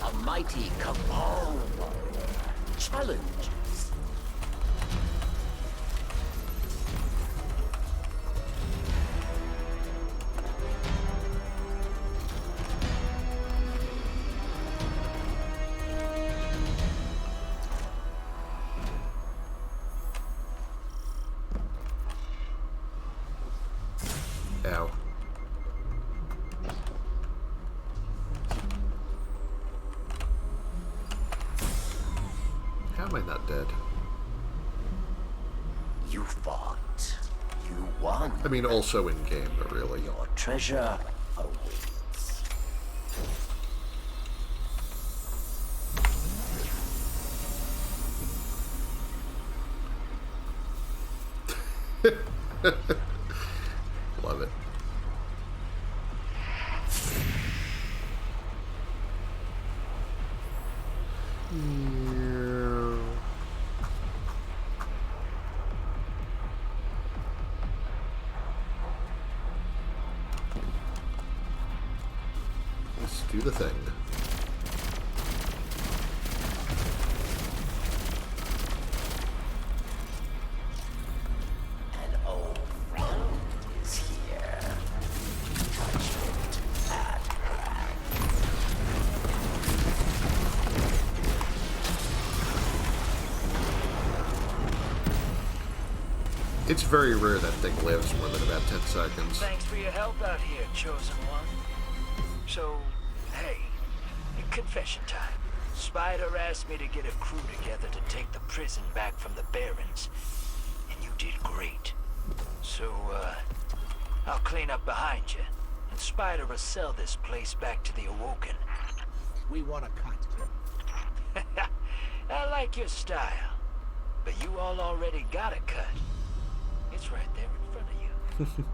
A mighty cabal warrior challenges. Ow. How am I not dead? You fought. You won. I mean, also in game, but really. Your treasure awaits. Love it. Let's do the thing. An old friend is here. Judgment at hand. It's very rare that thing lives more than about 10 seconds. Thanks for your help out here, Chosen One. So, hey, confession time. Spider asked me to get a crew together to take the prison back from the Barons. And you did great. So, I'll clean up behind you. And Spider will sell this place back to the Awoken. We want a cut. I like your style. But you all already got a cut. It's right there in front of you.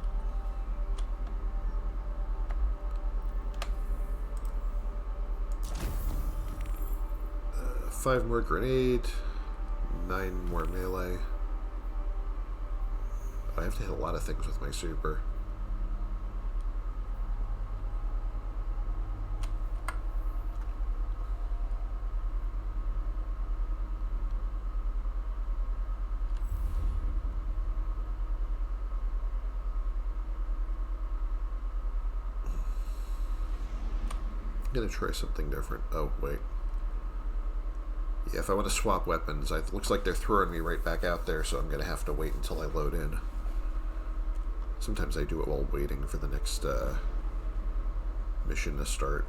5 more grenade, 9 more melee. I have to hit a lot of things with my super. I'm gonna try something different. Oh, wait. Yeah, if I want to swap weapons, it looks like they're throwing me right back out there, so I'm going to have to wait until I load in. Sometimes I do it while waiting for the next mission to start.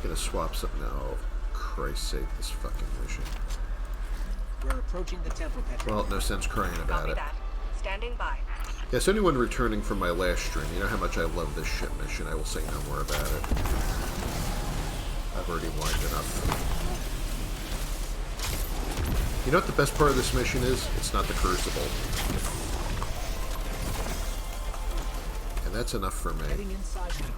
Gonna swap something now. Oh, Christ's sake, this fucking mission. We're approaching the temple, Petra. Well, no sense crying about it. Standing by. Yes, anyone returning from my last stream, you know how much I love this shit mission. I will say no more about it. I've already whined enough. You know what the best part of this mission is? It's not the Crucible. And that's enough for me. Heading inside now.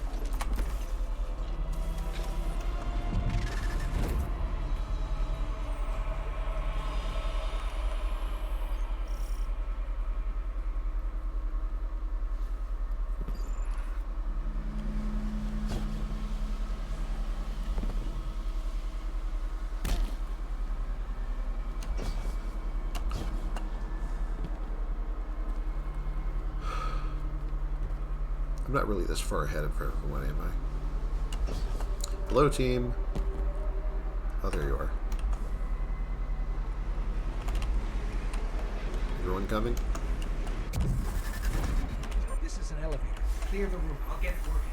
I'm not really this far ahead of everyone, am I? Hello, team. Oh, there you are. Everyone coming? This is an elevator. Clear the room. I'll get it working.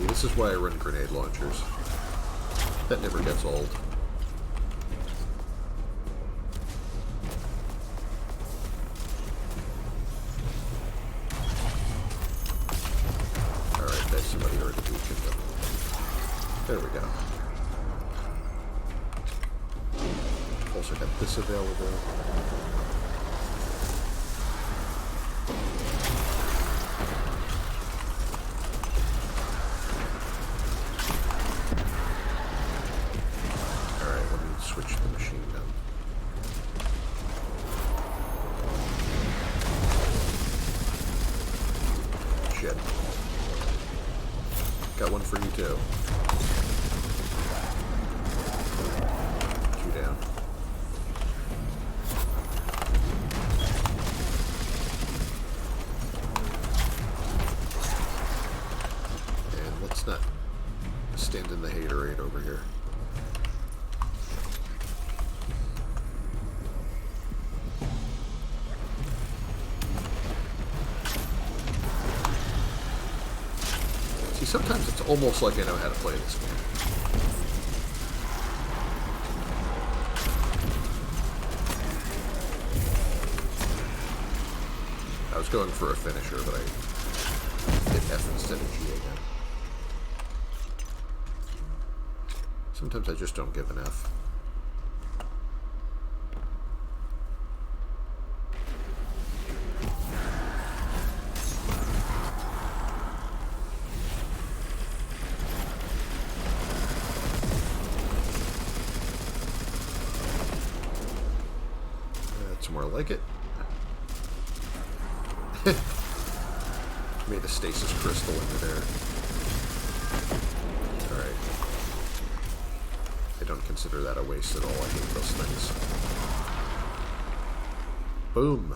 This is why I run grenade launchers. That never gets old. Alright, that's somebody already weakened them. There we go. Also got this available. Got one for you too. 2 down. And let's not stand in the haterade over here. See, sometimes it's almost like I know how to play this game. I was going for a finisher, but I hit F instead of G again. Sometimes I just don't give an F. That's more like it. Made a stasis crystal in there. Alright. I don't consider that a waste at all. I hate those things. Boom.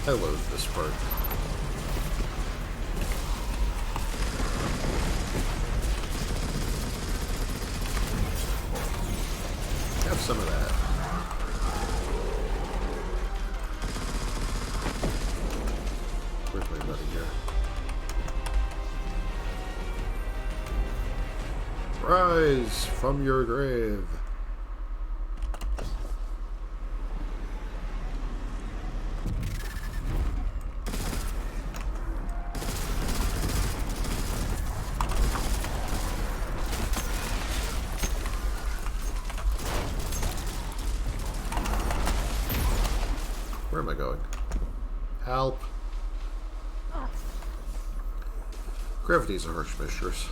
I loathe this part. Have some of that. Where's my buddy here? Rise from your grave. Where am I going? Help. Gravity's a harsh mistress.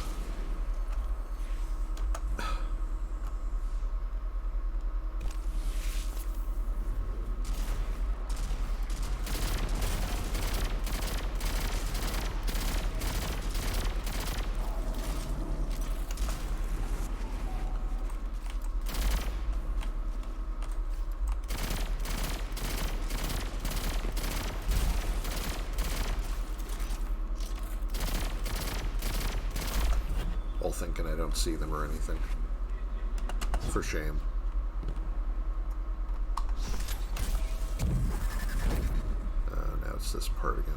All thinking I don't see them or anything. For shame. Now it's this part again.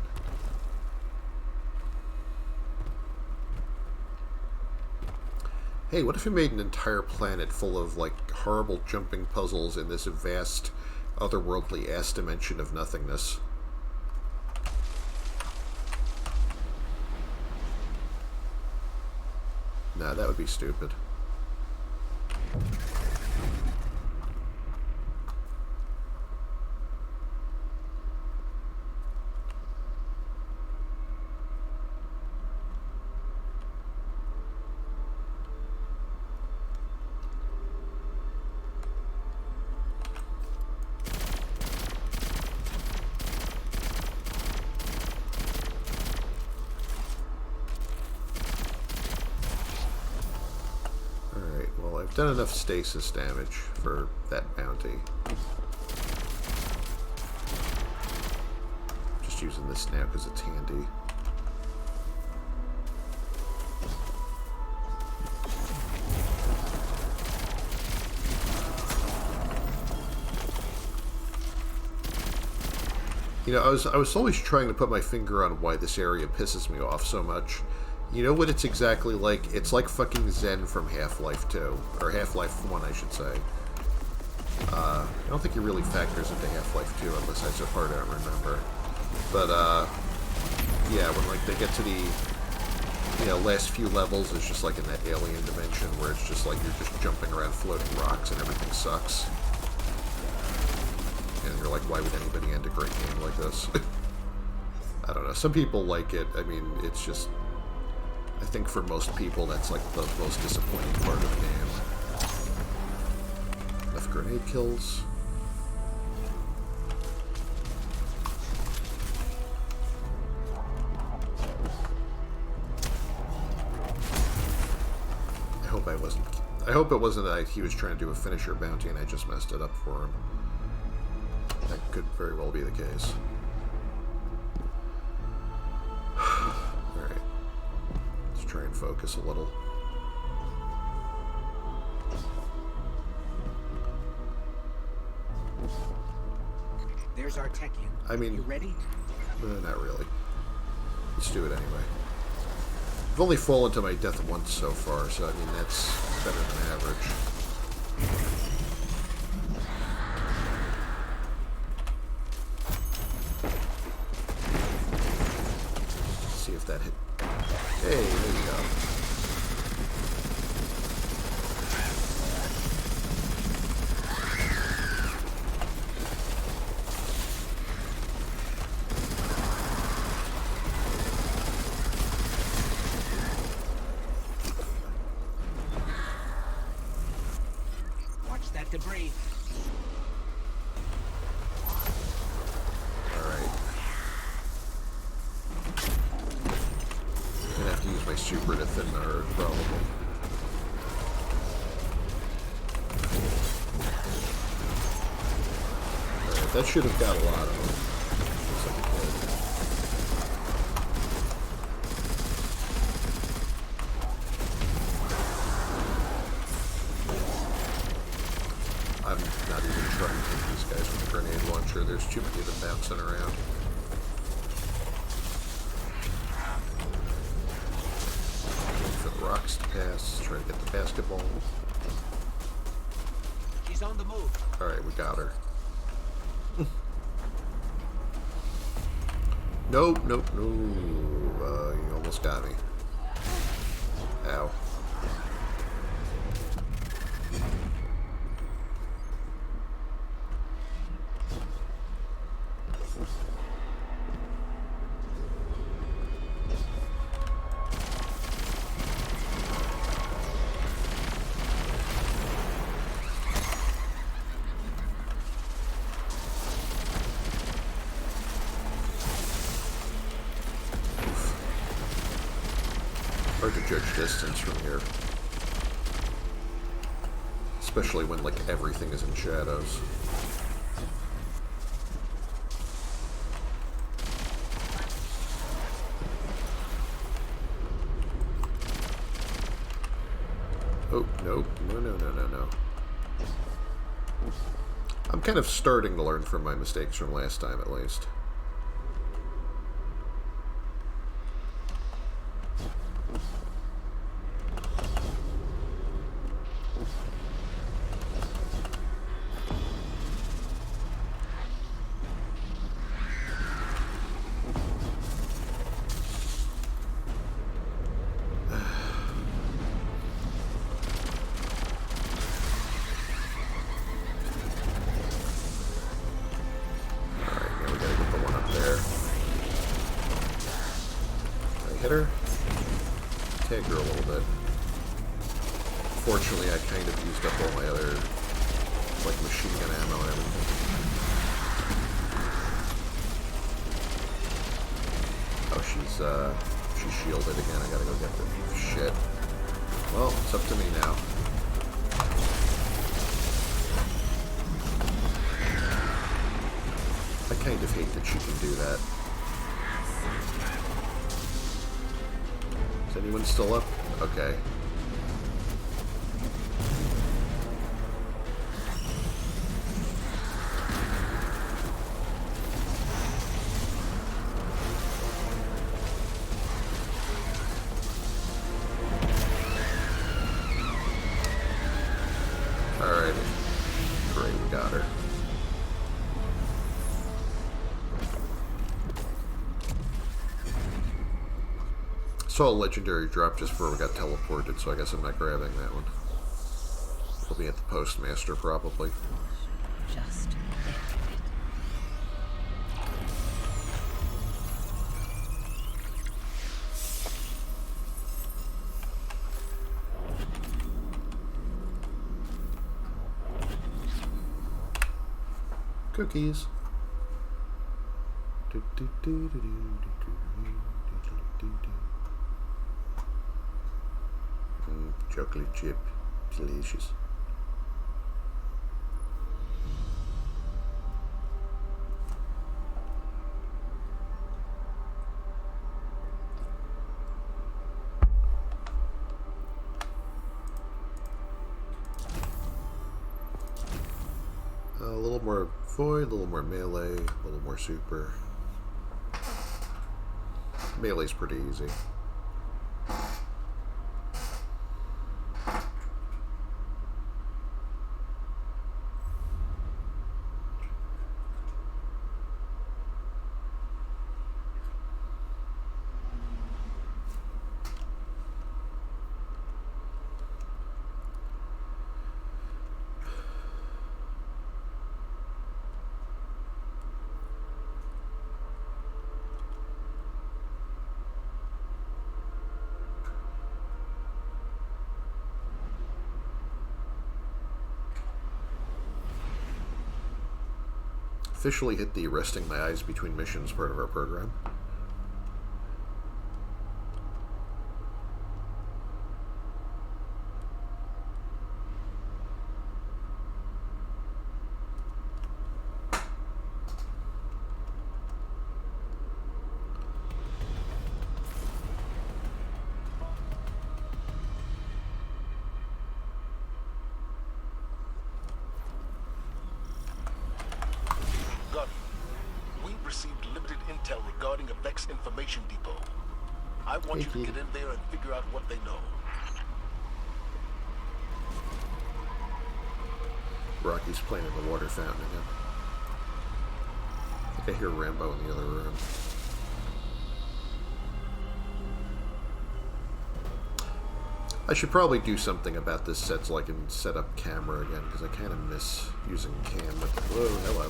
Hey, what if we made an entire planet full of, like, horrible jumping puzzles in this vast, otherworldly ass dimension of nothingness? Nah, that would be stupid. I've done enough stasis damage for that bounty. Just using this now because it's handy. You know, I was always trying to put my finger on why this area pisses me off so much. You know what it's exactly like? It's like fucking Zen from Half-Life 2. Or Half-Life 1, I should say. I don't think it really factors into Half-Life 2, unless that's a part I don't remember. But, yeah, when, like, they get to the, you know, last few levels, it's just like in that alien dimension where it's just like you're just jumping around floating rocks and everything sucks. And you're like, why would anybody end a great game like this? I don't know. Some people like it. I mean, it's just... I think for most people, that's like the most disappointing part of the game. grenade kills. I hope it wasn't that he was trying to do a finisher bounty and I just messed it up for him. That could very well be the case. Alright. Let's try and focus a little. There's our tech in. I mean, you ready? Not really. Let's do it anyway. I've only fallen to my death once so far, so I mean that's better than average. See if that hit. Hey, there you go. Debris. Alright. I'm gonna have to use my super to thin the herd, probably. Alright, that should have got a lot of them. Looks like it did. I'm not even trying to hit these guys with a grenade launcher. There's too many of them bouncing around. Waiting for the rocks to pass. Trying to get the basketball. She's on the move. Alright, we got her. Nope, nope, no. You almost got me. Ow. Hard to judge distance from here. Especially when, like, everything is in shadows. Oh, nope. No, no, no, no, no. I'm kind of starting to learn from my mistakes from last time, at least. Hit her. Tag her a little bit. Fortunately, I kind of used up all my other, like, machine gun ammo and everything. Oh, she's shielded again. I gotta go get the shit. Well, it's up to me now. I kind of hate that she can do that. Is anyone still up? Okay. Alright. Great, we got her. Saw a legendary drop just before we got teleported, so I guess I'm not grabbing that one. We'll be at the postmaster probably. Just Cookies. Chocolate chip. Delicious. A little more void, a little more melee, a little more super. Melee's pretty easy. Officially hit the resting my eyes between missions part of our program. Regarding a Vex information depot. I want you to get in there and figure out what they know. Rocky's playing in the water fountain again. I think I hear Rambo in the other room. I should probably do something about this set so I can set up camera again, because I kind of miss using cam with... Whoa, hello.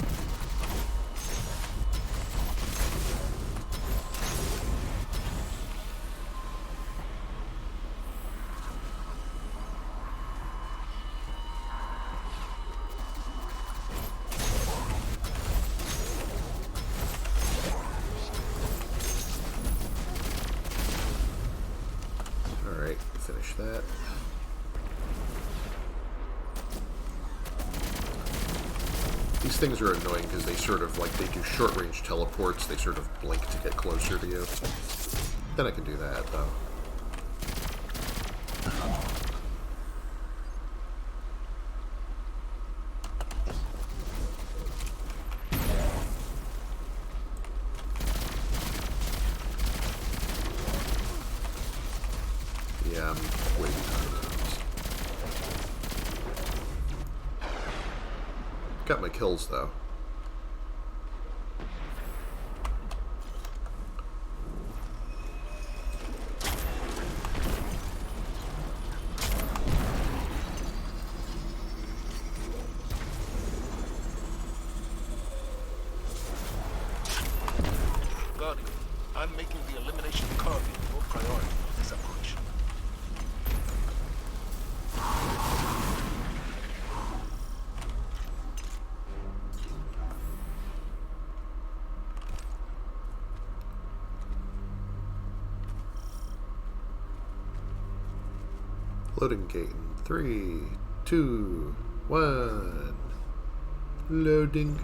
Finish that. These things are annoying because they sort of, like, they do short-range teleports. They sort of blink to get closer to you. Then I can do that, though. Yeah, I'm way behind. Got my kills, though. Guardian, I'm making the elimination of Carving your priority for this operation. Loading gate in 3, 2, 1. Loading.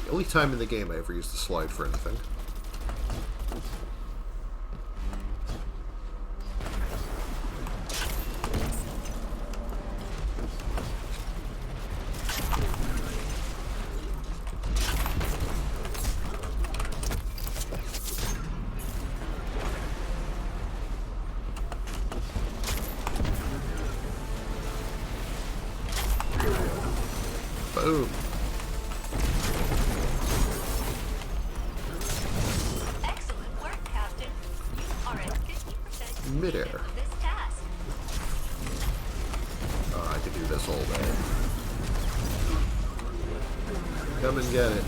The only time in the game I ever used the slide for anything. Boom. Excellent work, Captain. You are at 50% Midair. of this task. Oh, I could do this all day. Come and get it.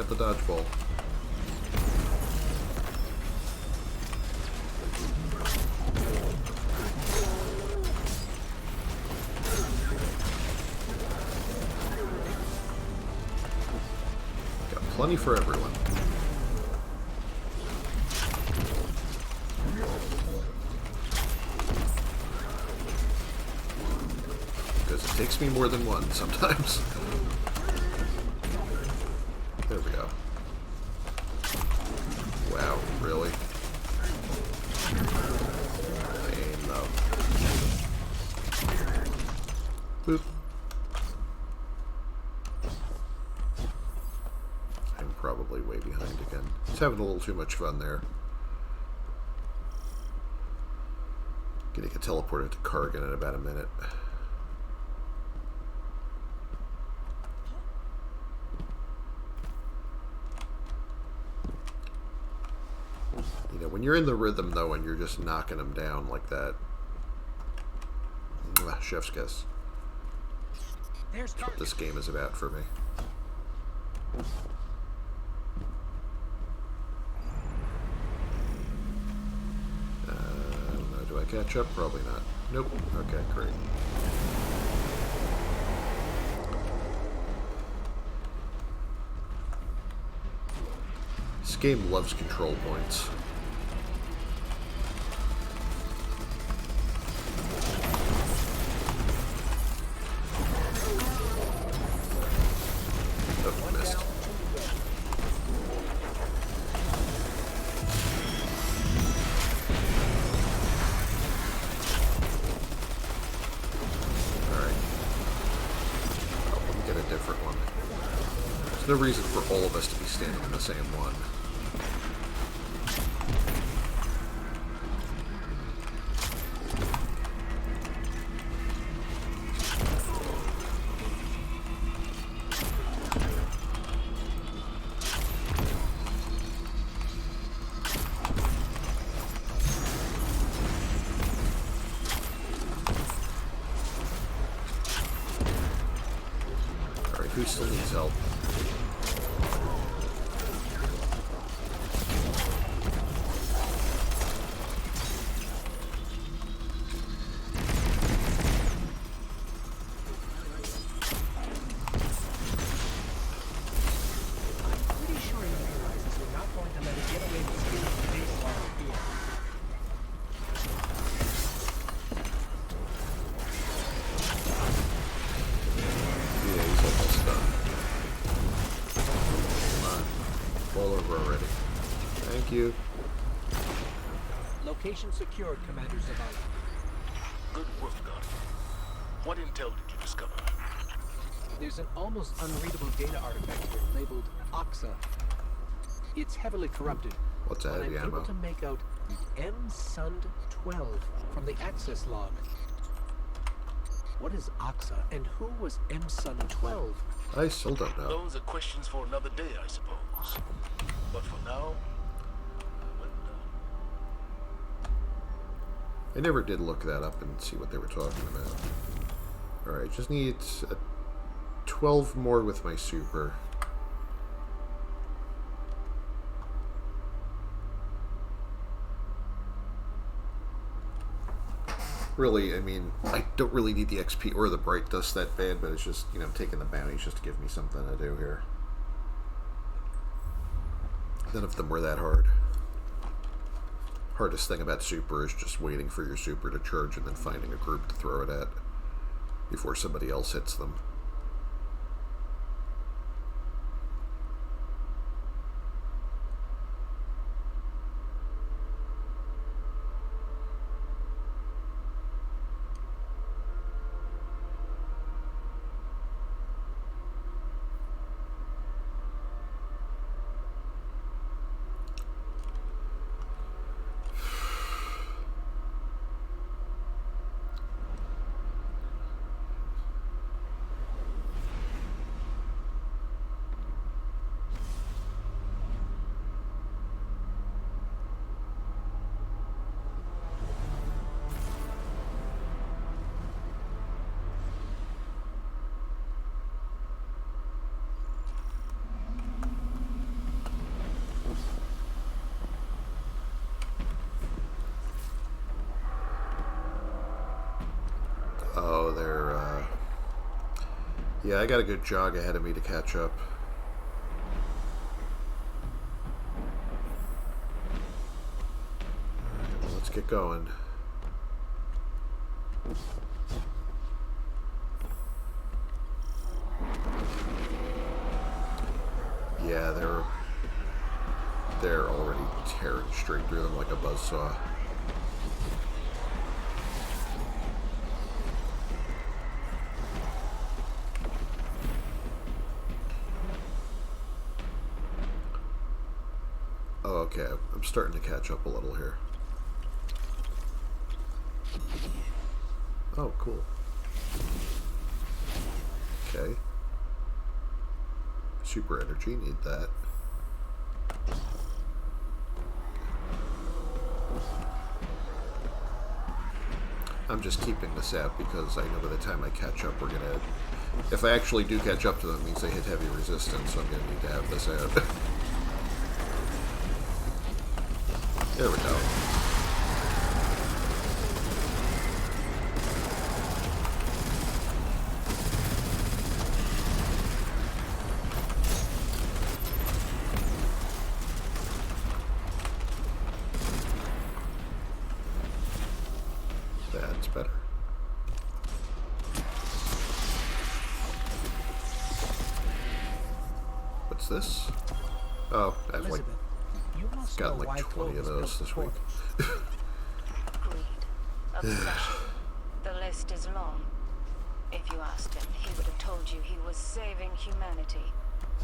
got the dodgeball. Got plenty for everyone. Because it takes me more than one sometimes. There we go. Wow, really? Aim though. Boop. I'm probably way behind again. Just having a little too much fun there. Gonna get teleported to Kargan in about a minute. When you're in the rhythm, though, and you're just knocking them down like that, chef's kiss. That's what this game is about for me. I don't know. Do I catch up? Probably not. Nope. Okay, great. This game loves control points. No reason for all of us to be standing in the same one. Alright, who still needs help? You. Location secured, Commander Zavala. Good work, Guardian. What intel did you discover? There's an almost unreadable data artifact here labeled Oxa. It's heavily corrupted. What's that? I'm able to make out M-Sund 12 from the access log. What is Oxa, and who was M-Sund 12? I still don't know. Those are questions for another day, I suppose. But for now, I never did look that up and see what they were talking about. Alright, just need 12 more with my super. Really, I mean, I don't really need the XP or the Bright Dust that bad, but it's just, you know, taking the bounties just to give me something to do here. None of them were that hard. Hardest thing about super is just waiting for your super to charge and then finding a group to throw it at before somebody else hits them. so they're, yeah, I got a good jog ahead of me to catch up. Alright, well, let's get going. Yeah, they're already tearing straight through them like a buzzsaw. Oh, okay, I'm starting to catch up a little here. Oh, cool. Okay. Super energy, need that. I'm just keeping this out because I know by the time I catch up, we're gonna... If I actually do catch up to them, it means they hit heavy resistance, so I'm gonna need to have this out. There we go. That's better. What's this? Oh, I've like gotten like 20 of those this week. Greed. Obsession. The list is long. If you asked him, he would have told you he was saving humanity.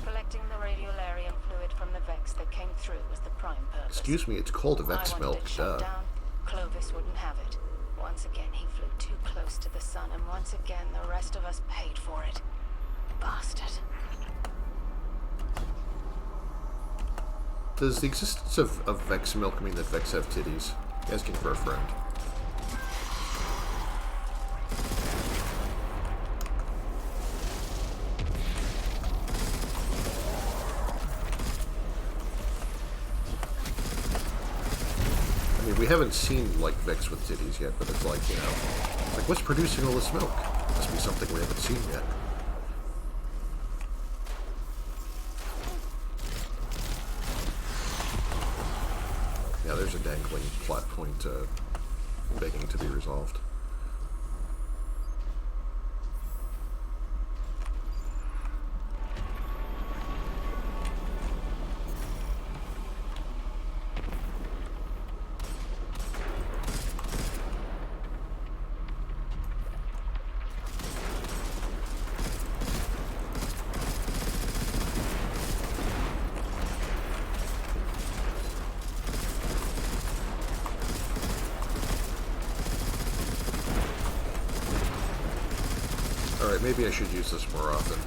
Collecting the radiolarian fluid from the Vex that came through was the prime purpose. Excuse me, it's called Vex I milk, wanted it shut duh. down. Clovis wouldn't have it. Once again, he flew too close to the sun, and once again, the rest of us paid for it. Bastard. Does the existence of Vex milk mean that Vex have titties? Asking for a friend. I mean, we haven't seen, like, Vex with titties yet, but it's like, you know, like, what's producing all this milk? Must be something we haven't seen yet. Yeah, there's a dangling plot point begging to be resolved. Alright, maybe I should use this more often.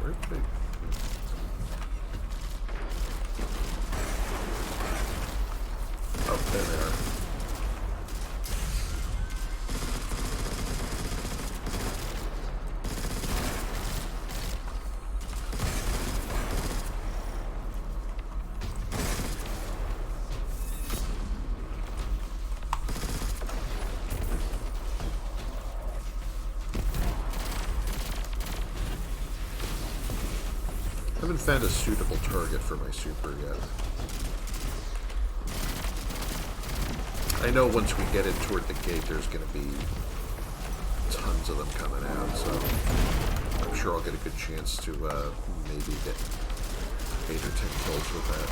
Where'd they... Oh, there they are. I haven't found a suitable target for my super yet. I know once we get in toward the gate, there's going to be tons of them coming out, so I'm sure I'll get a good chance to maybe get 8 or 10 kills with that.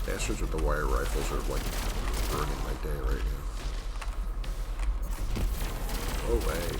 Bastards with the wire rifles are like ruining my day right now. Oh, way.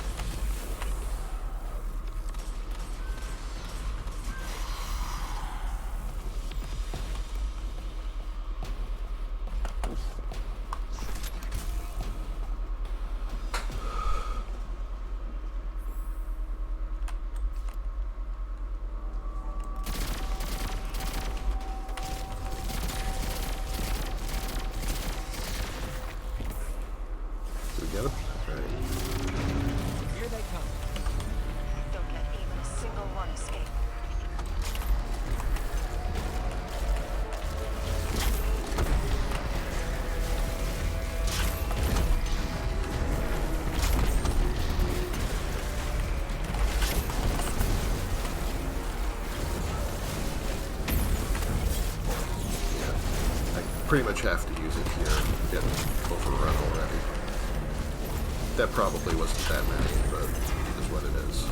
pretty much have to use it here and get overrun already. That probably wasn't that many, but it is what it is.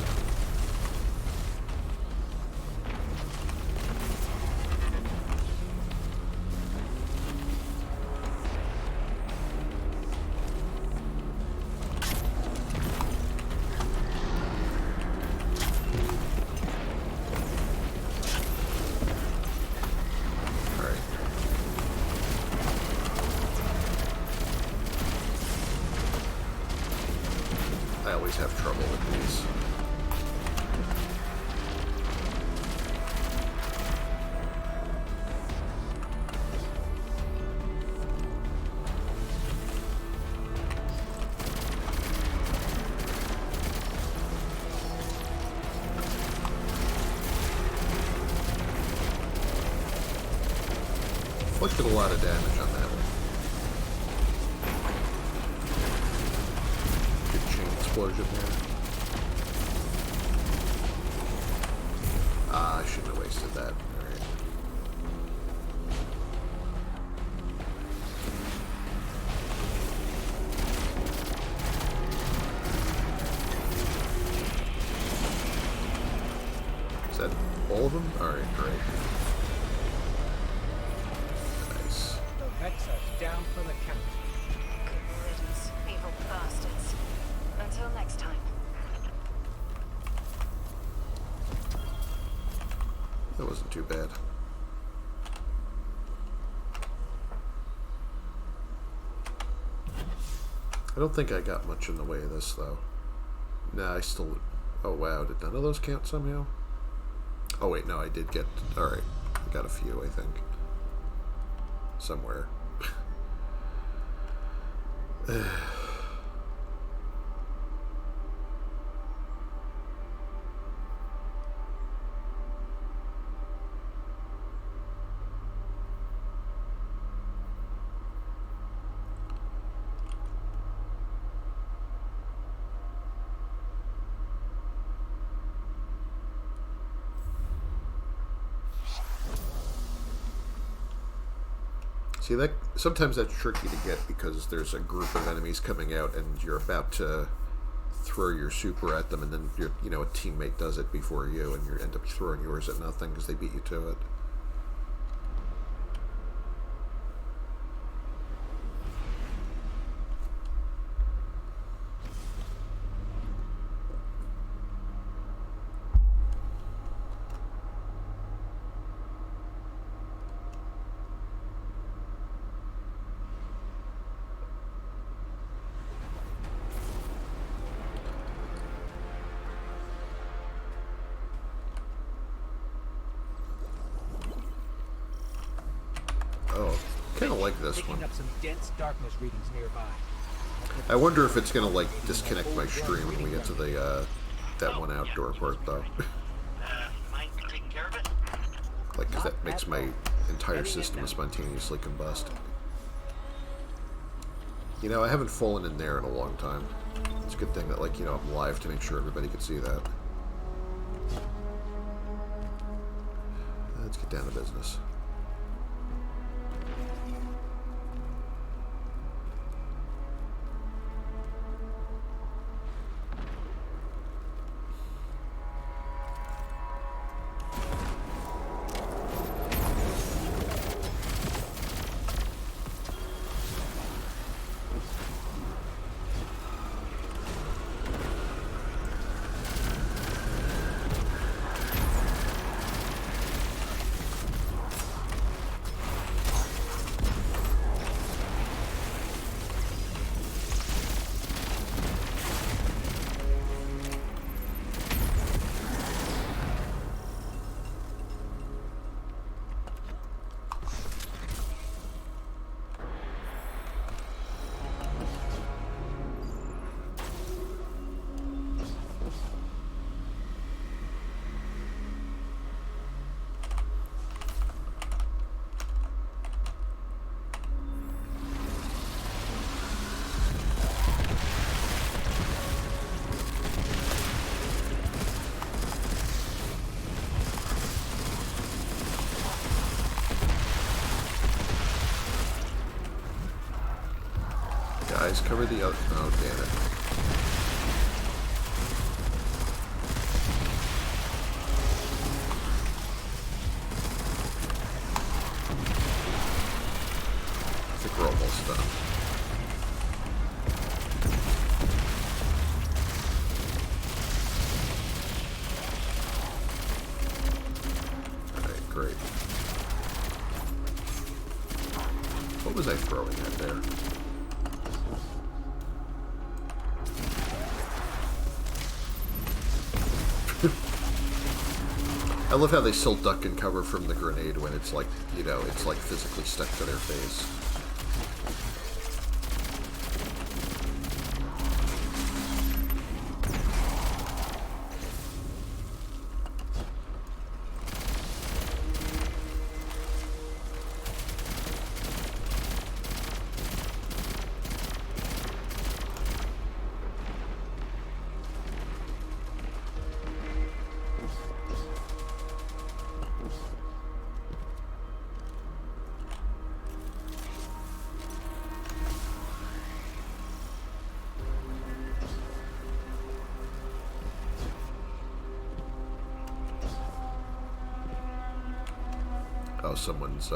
I always have trouble with these. Inflicted a lot of damage on that one. Explosion there. I shouldn't have wasted that. Alright. Is that all of them? Alright, great. Nice. The Vexa's down for the count. Good riddance, evil bastards. Until next time. That wasn't too bad. I don't think I got much in the way of this, though. Nah, I still... Oh, wow. Did none of those count somehow? Oh, wait, no, I did get... Alright. I got a few, I think. Somewhere. See, that sometimes that's tricky to get because there's a group of enemies coming out and you're about to throw your super at them and then your a teammate does it before you and you end up throwing yours at nothing because they beat you to it. Kind of like this one. Picking up some dense darkness readings nearby. I wonder if it's gonna like disconnect my stream when we get to the that one outdoor part though. Mind taking care of it? Like, because that makes my entire system spontaneously combust. You know, I haven't fallen in there in a long time. It's a good thing that, like, I'm live to make sure everybody can see that. Let's get down to business. guys cover the other... Oh, damn it. I think we're almost done. Alright, great. What was I throwing at there? I love how they still duck and cover from the grenade when it's like, you know, it's like physically stuck to their face. Oh, someone's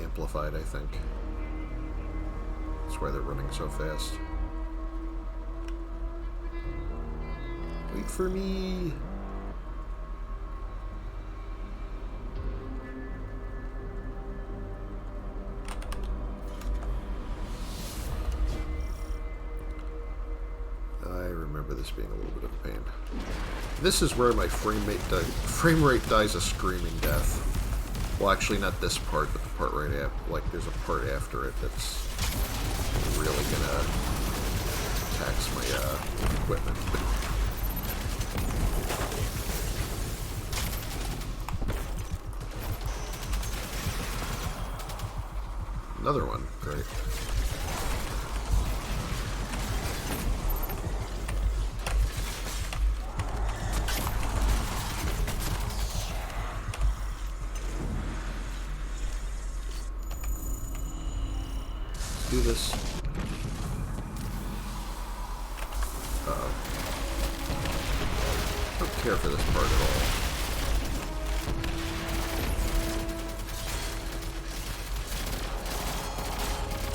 amplified, I think. That's why they're running so fast. Wait for me! I remember this being a little bit of a pain. This is where my frame rate dies a screaming death. Well, actually, not this part, but the part right after. Like, there's a part after it that's really gonna tax my equipment. Another one, great. Do this. Uh-oh. I don't care for this part at all.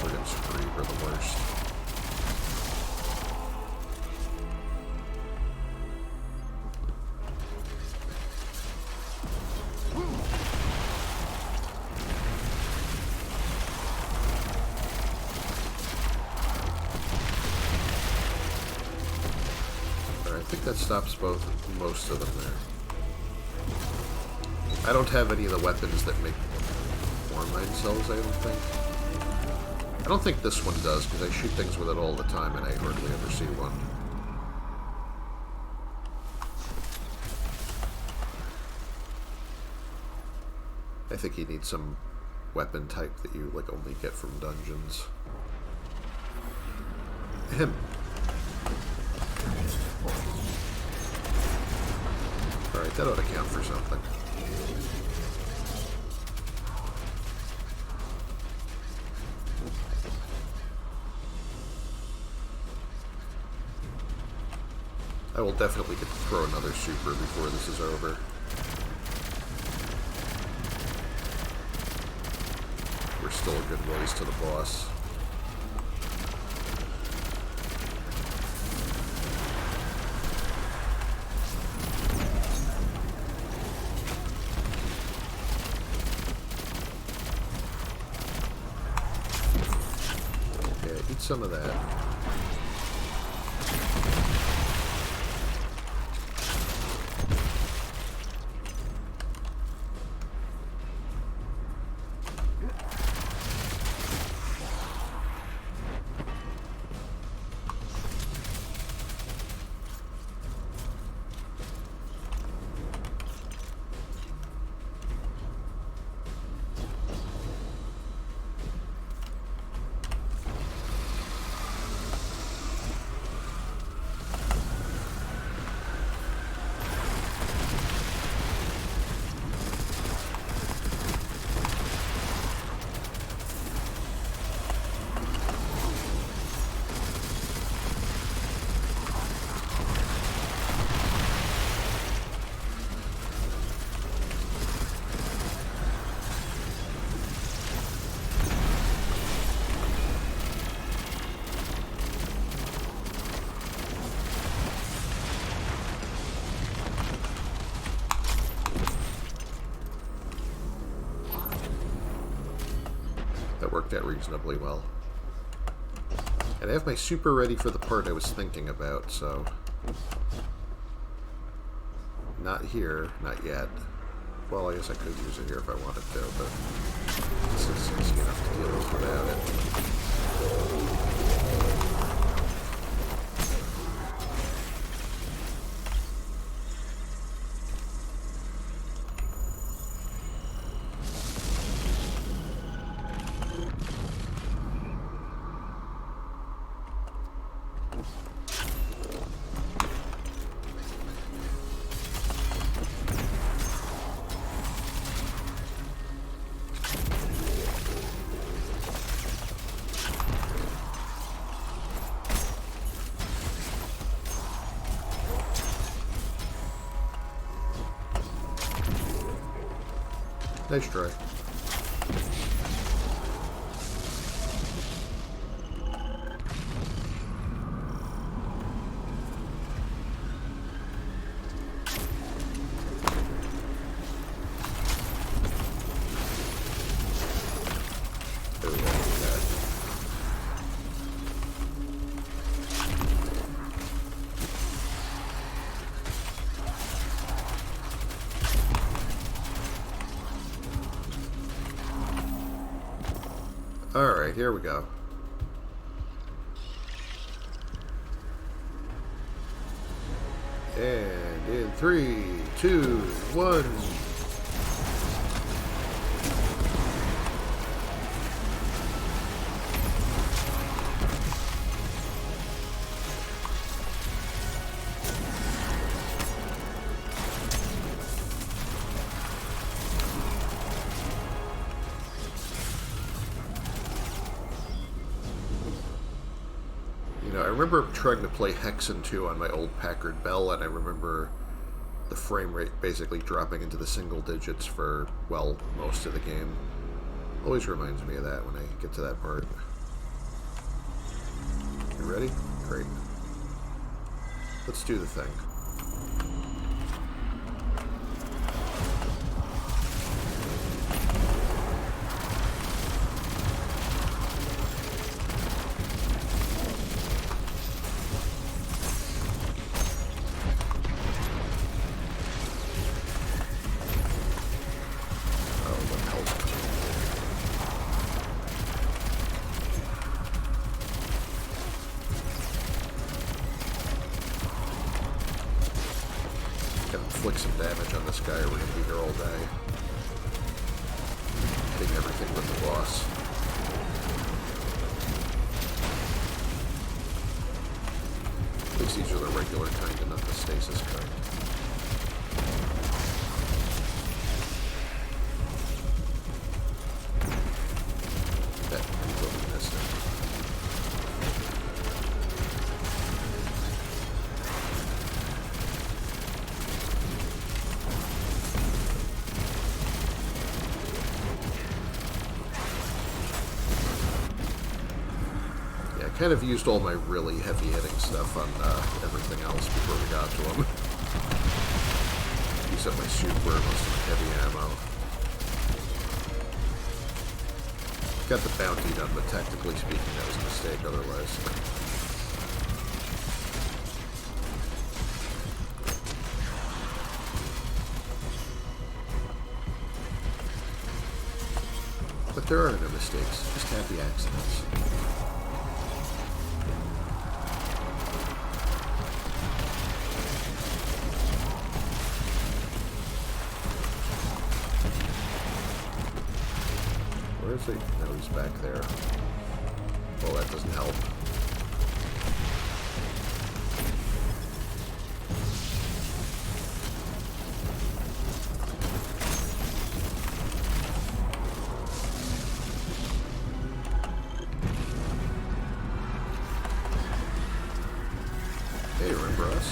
Friggin' scream are the worst. I think that stops most of them there. I don't have any of the weapons that make more mine cells, I don't think. I don't think this one does, because I shoot things with it all the time and I hardly ever see one. I think you need some weapon type that you like only get from dungeons. Him. Alright, that ought to count for something. I will definitely get to throw another super before this is over. We're still a good ways to the boss. Some of that. That worked out reasonably well. And I have my super ready for the part I was thinking about, so... Not here, not yet. Well, I guess I could use it here if I wanted to, but... This is easy enough to deal with without it. Nice try. There we go. Alright, here we go. And in 3, 2, 1. I remember trying to play Hexen 2 on my old Packard Bell, and I remember the frame rate basically dropping into the single digits for, well, most of the game. Always reminds me of that when I get to that part. You ready? Great. Let's do the thing. Inflict some damage on this guy or we're going to be here all day. Hitting everything with the boss. At least these are the regular kind and not the stasis kind. That really missed it. Kind of used all my really heavy hitting stuff on everything else before we got to him. Used up my super, most of my heavy ammo. Got the bounty done, but technically speaking that was a mistake otherwise. But there are no mistakes, just happy accidents. Where is he? No, he's back there. Well, that doesn't help. Hey, remember us?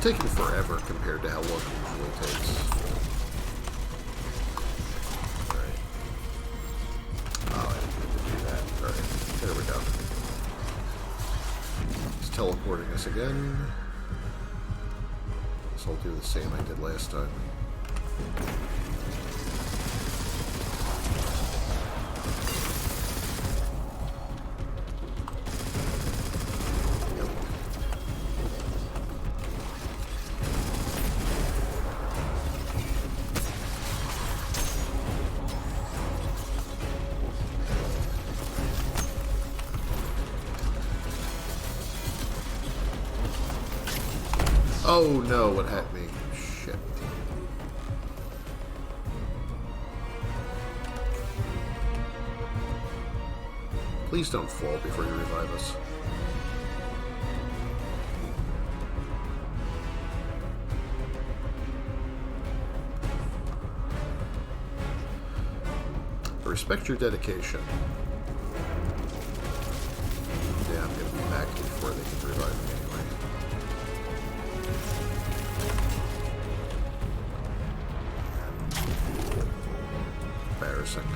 taking forever compared to how long it usually takes. Alright. Oh, I didn't mean to do that. Alright, there we go. It's teleporting us again. Guess I'll do the same I did last time. Oh no, what hit me? Shit. Please don't fall before you revive us. I respect your dedication. Yeah, I'm gonna be back before they can revive me anyway. Embarrassing.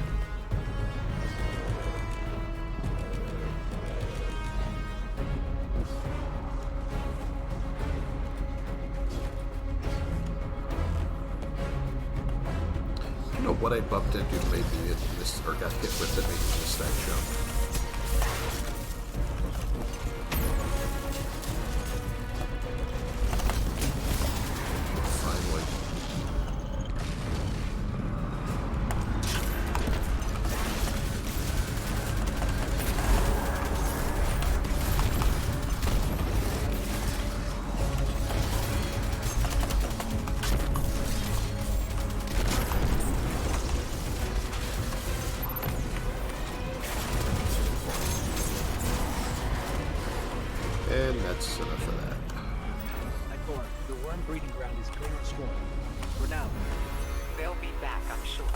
I don't know what I bumped into that made me miss, or got hit with that made me miss that jump. And that's enough of that. Nightborn, the worm breeding ground is clear of swarm. For now. They'll be back, I'm sure.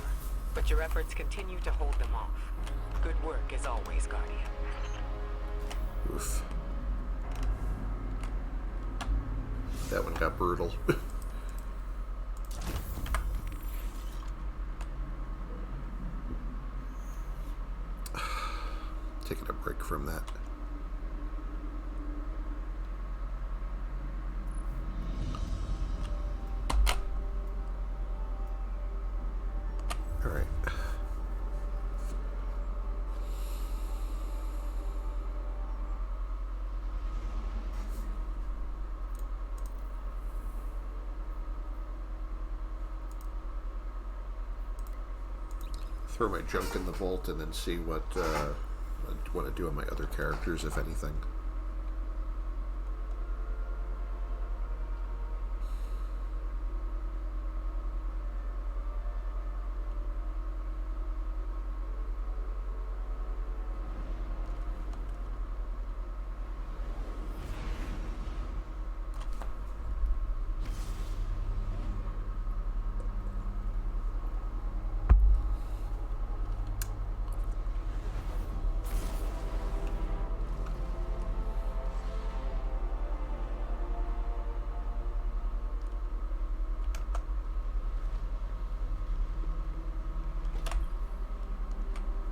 But your efforts continue to hold them off. Good work as always, Guardian. Oof. That one got brutal. Taking a break from that. All right. Throw my junk in the vault and then see what I want to do on my other characters, if anything.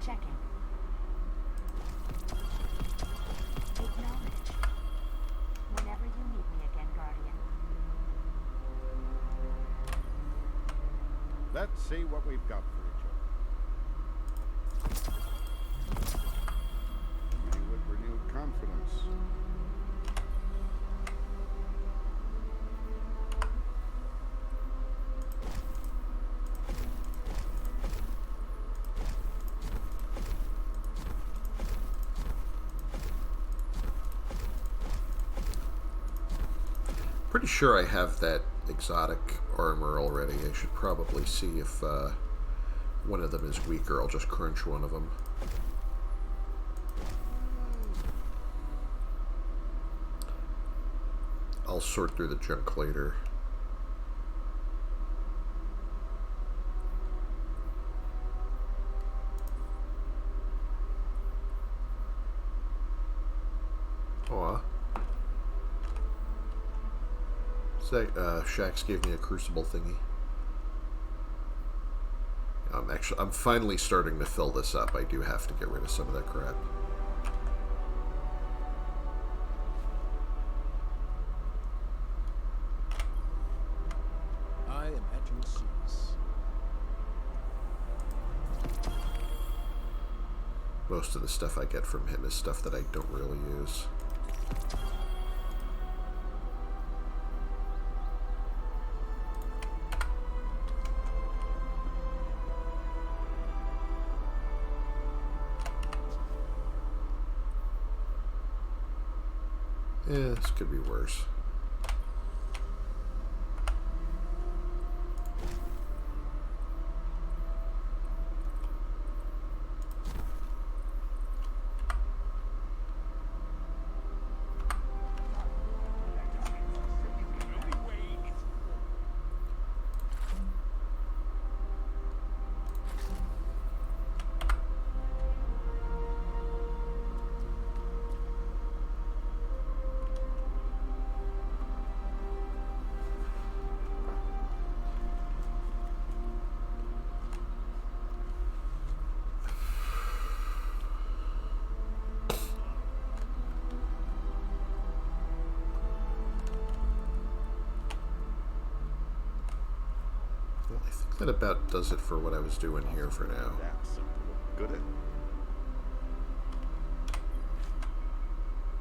Checking. Acknowledge. Whenever you need me again, Guardian. Let's see what we've got for each other. Me with renewed confidence. Pretty sure I have that exotic armor already. I should probably see if one of them is weaker. I'll just crunch one of them. I'll sort through the junk later. Aw. So, Shax gave me a crucible thingy. I'm finally starting to fill this up. I do have to get rid of some of that crap. I am at your service. Most of the stuff I get from him is stuff that I don't really use. Yeah, this could be worse. I think that about does it for what I was doing here for now. That's something to look good at.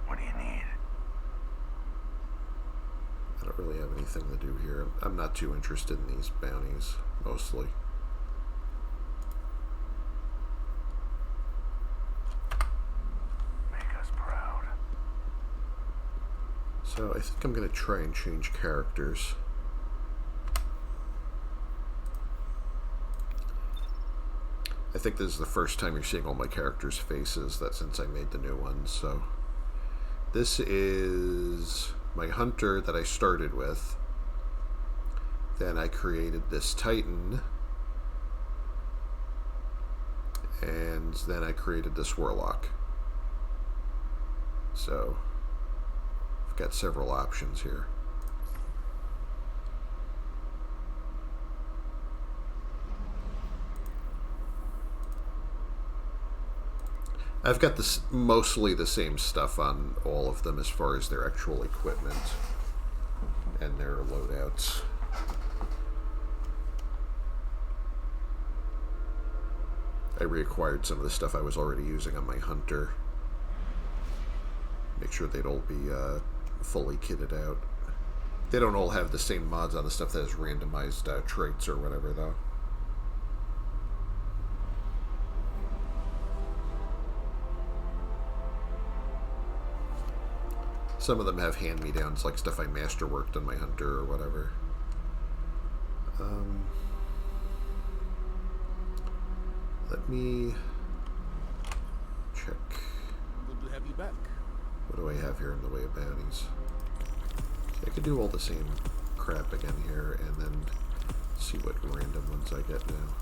What do you need? I don't really have anything to do here. I'm not too interested in these bounties, mostly. Make us proud. So I think I'm going to try and change characters. I think this is the first time you're seeing all my characters' faces that since I made the new ones. So this is my hunter that I started with. Then I created this Titan. And then I created this Warlock. So I've got several options here. I've got this mostly the same stuff on all of them as far as their actual equipment and their loadouts. I reacquired some of the stuff I was already using on my hunter. Make sure they'd all be fully kitted out. They don't all have the same mods on the stuff that has randomized traits or whatever, though. Some of them have hand-me-downs, like stuff I masterworked on my hunter or whatever. Let me check. Good to have you back. What do I have here in the way of bounties? I could do all the same crap again here and then see what random ones I get now.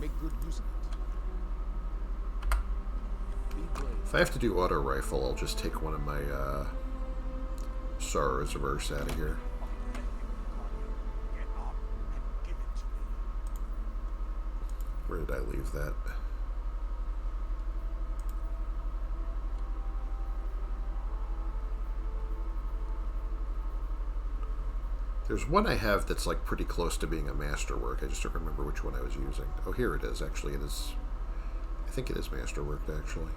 Make good use of it. Be brave. If I have to do auto rifle, I'll just take one of my SARS reverse out of here. Get up and give it to me. Where did I leave that? There's one I have that's like pretty close to being a masterwork. I just don't remember which one I was using. Oh, here it is. Actually, it is. I think it is masterworked, actually.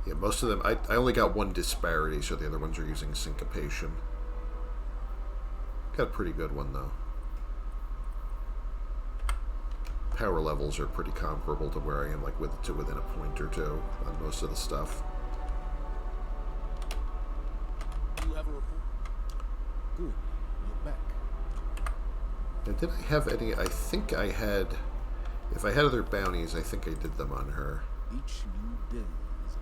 Yeah, most of them. I only got one disparity, so the other ones are using syncopation. Got a pretty good one, though. Power levels are pretty comparable to where I am, like to within a point or two on most of the stuff. You have a report? Good. You're back. And did I have any? I think I had. If I had other bounties, I think I did them on her. Each new day is a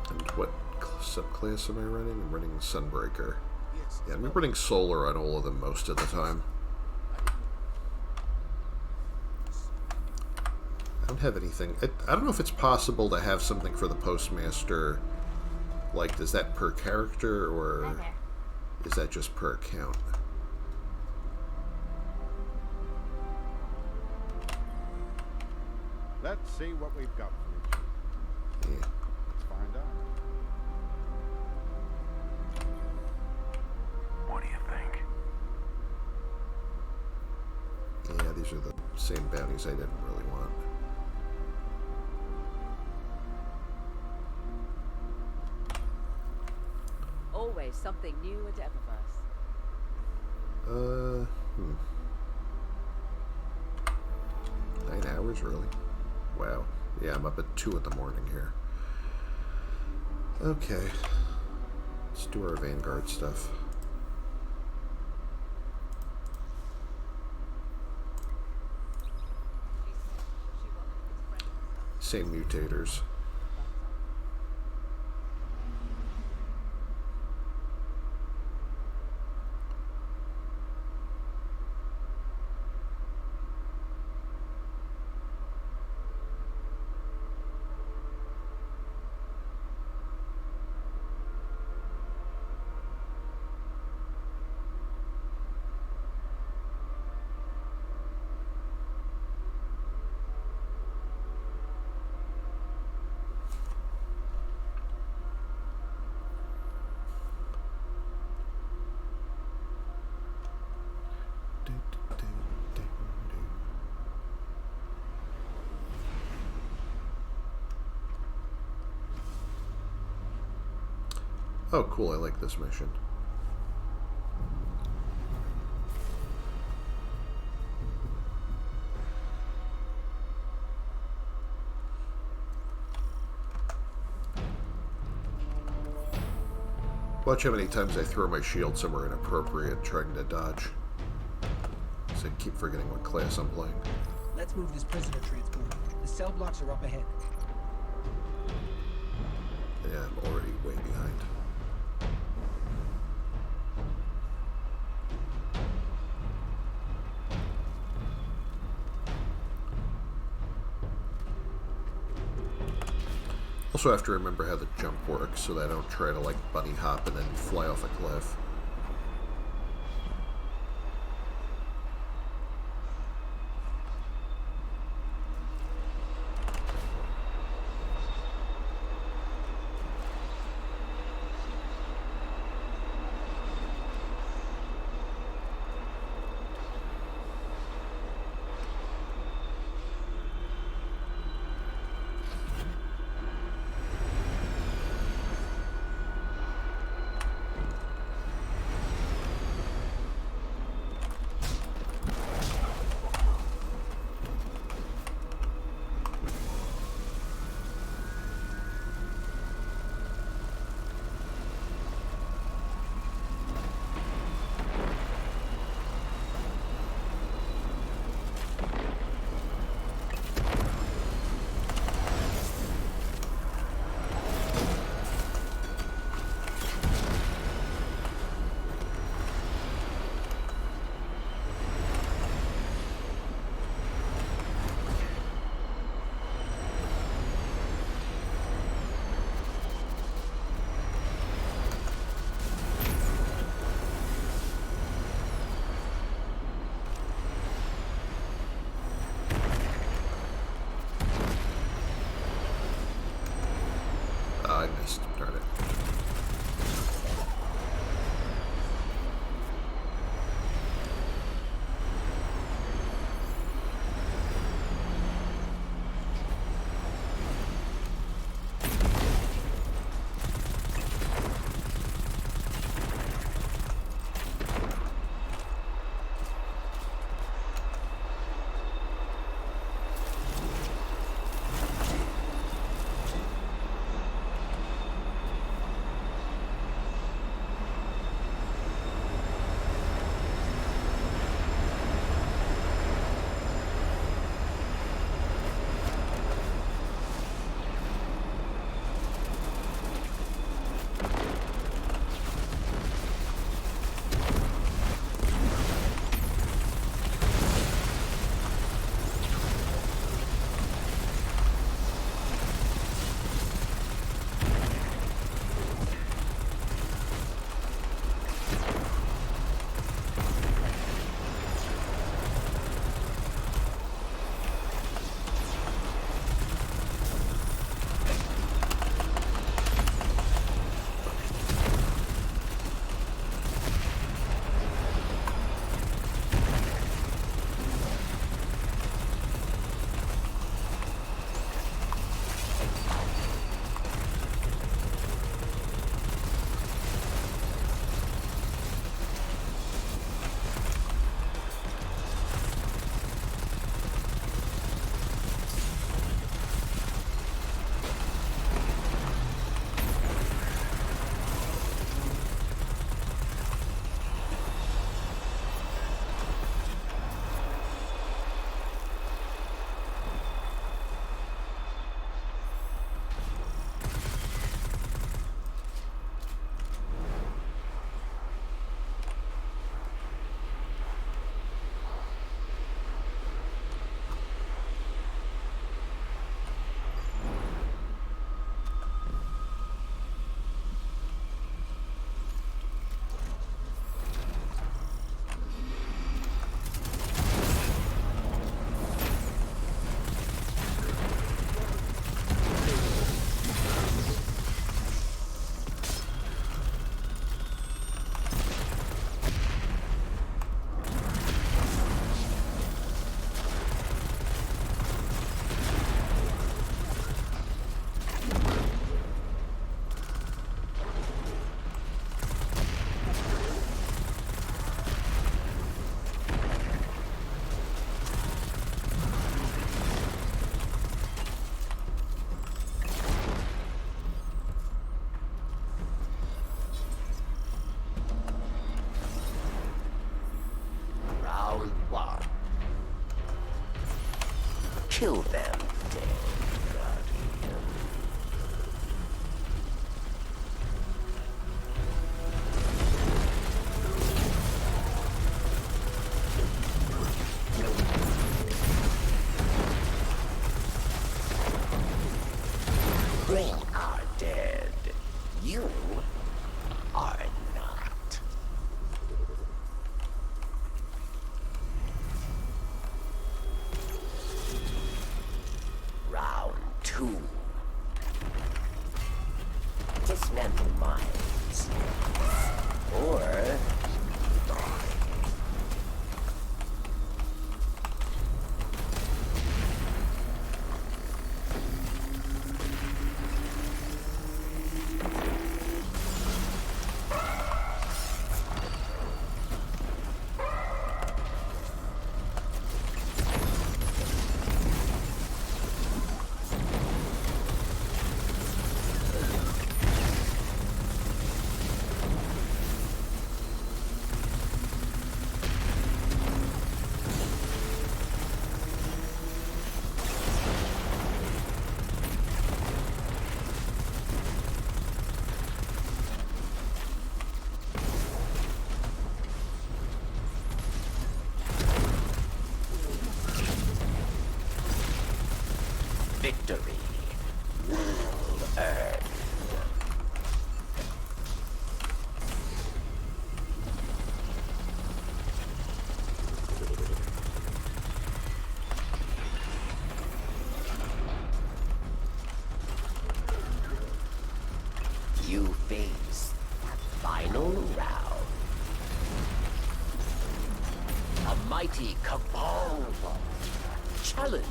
victory. subclass am I running? I'm running Sunbreaker. Yes. Yeah, I'm running Solar on all of them most of the time. I don't have anything. I don't know if it's possible to have something for the Postmaster. Like, is that per character, or is that just per account? Let's see what we've got for each. Yeah. Let's find out. What do you think? Yeah, these are the same bounties I didn't really want. Always something new at Eververse. 9 hours, really? Wow. Yeah, I'm up at 2 in the morning here. Okay. Let's do our Vanguard stuff. Same mutators. Oh, cool. I like this mission. Watch how many times I throw my shield somewhere inappropriate trying to dodge. So I keep forgetting what class I'm playing. Let's move this prisoner transport. The cell blocks are up ahead. Yeah, I'm already way behind. Also have to remember how the jump works so that I don't try to like bunny hop and then fly off a cliff. Kill them, dead Guardian. They are dead. You are not. Round 2. Dismantle mines. Or die. Victory well earned. You face final round. A mighty cabal challenges.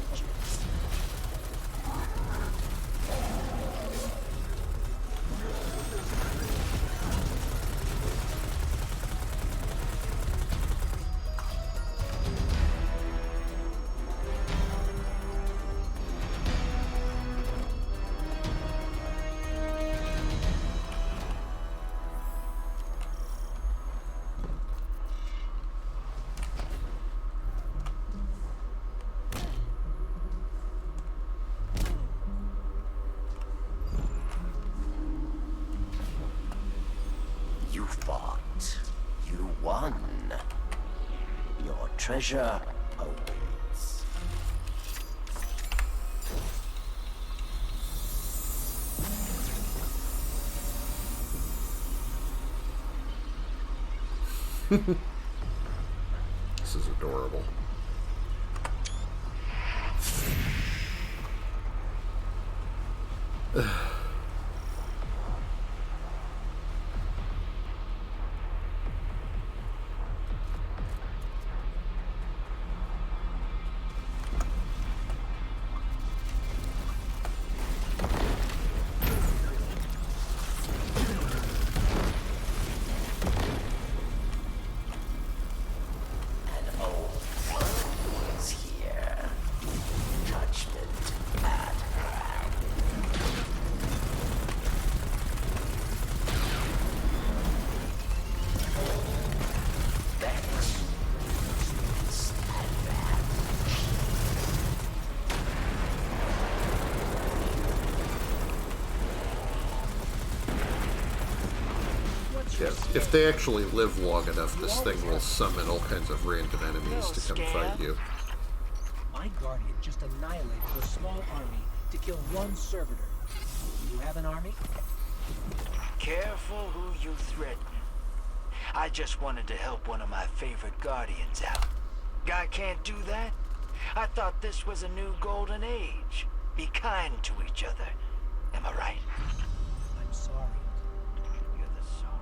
You fought. You won. Your treasure awaits. This is adorable. An old friend is here. Judgment at hand. Vex. Yeah, if they actually live long enough, this thing will summon all kinds of random enemies to come fight you. My Guardian just annihilated a small army to kill one servitor. Do you have an army? Careful who you threaten. I just wanted to help one of my favorite Guardians out. Guy can't do that? I thought this was a new golden age. Be kind to each other. Am I right? I'm sorry. You're the sorry.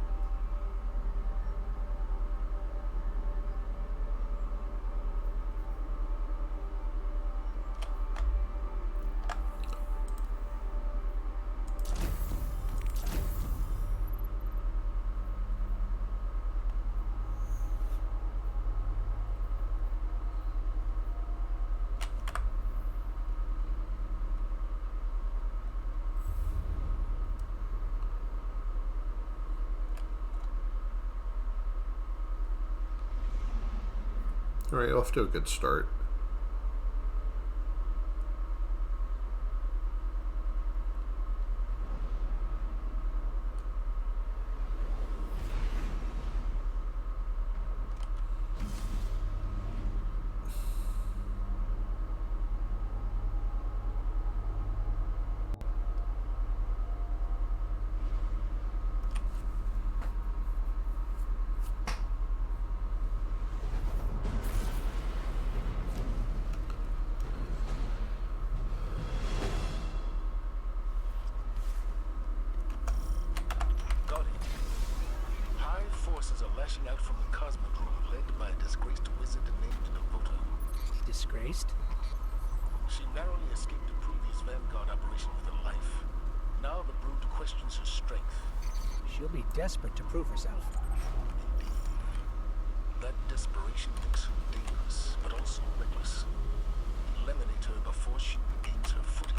Alright, off to a good start. marching out from the Cosmodrome led by a disgraced wizard named Navota. Disgraced? She narrowly escaped Pruvi's vanguard operation with her life. Now the brood questions her strength. She'll be desperate to prove herself. Indeed. That desperation makes her dangerous, but also reckless. Eliminate her before she regains her footing.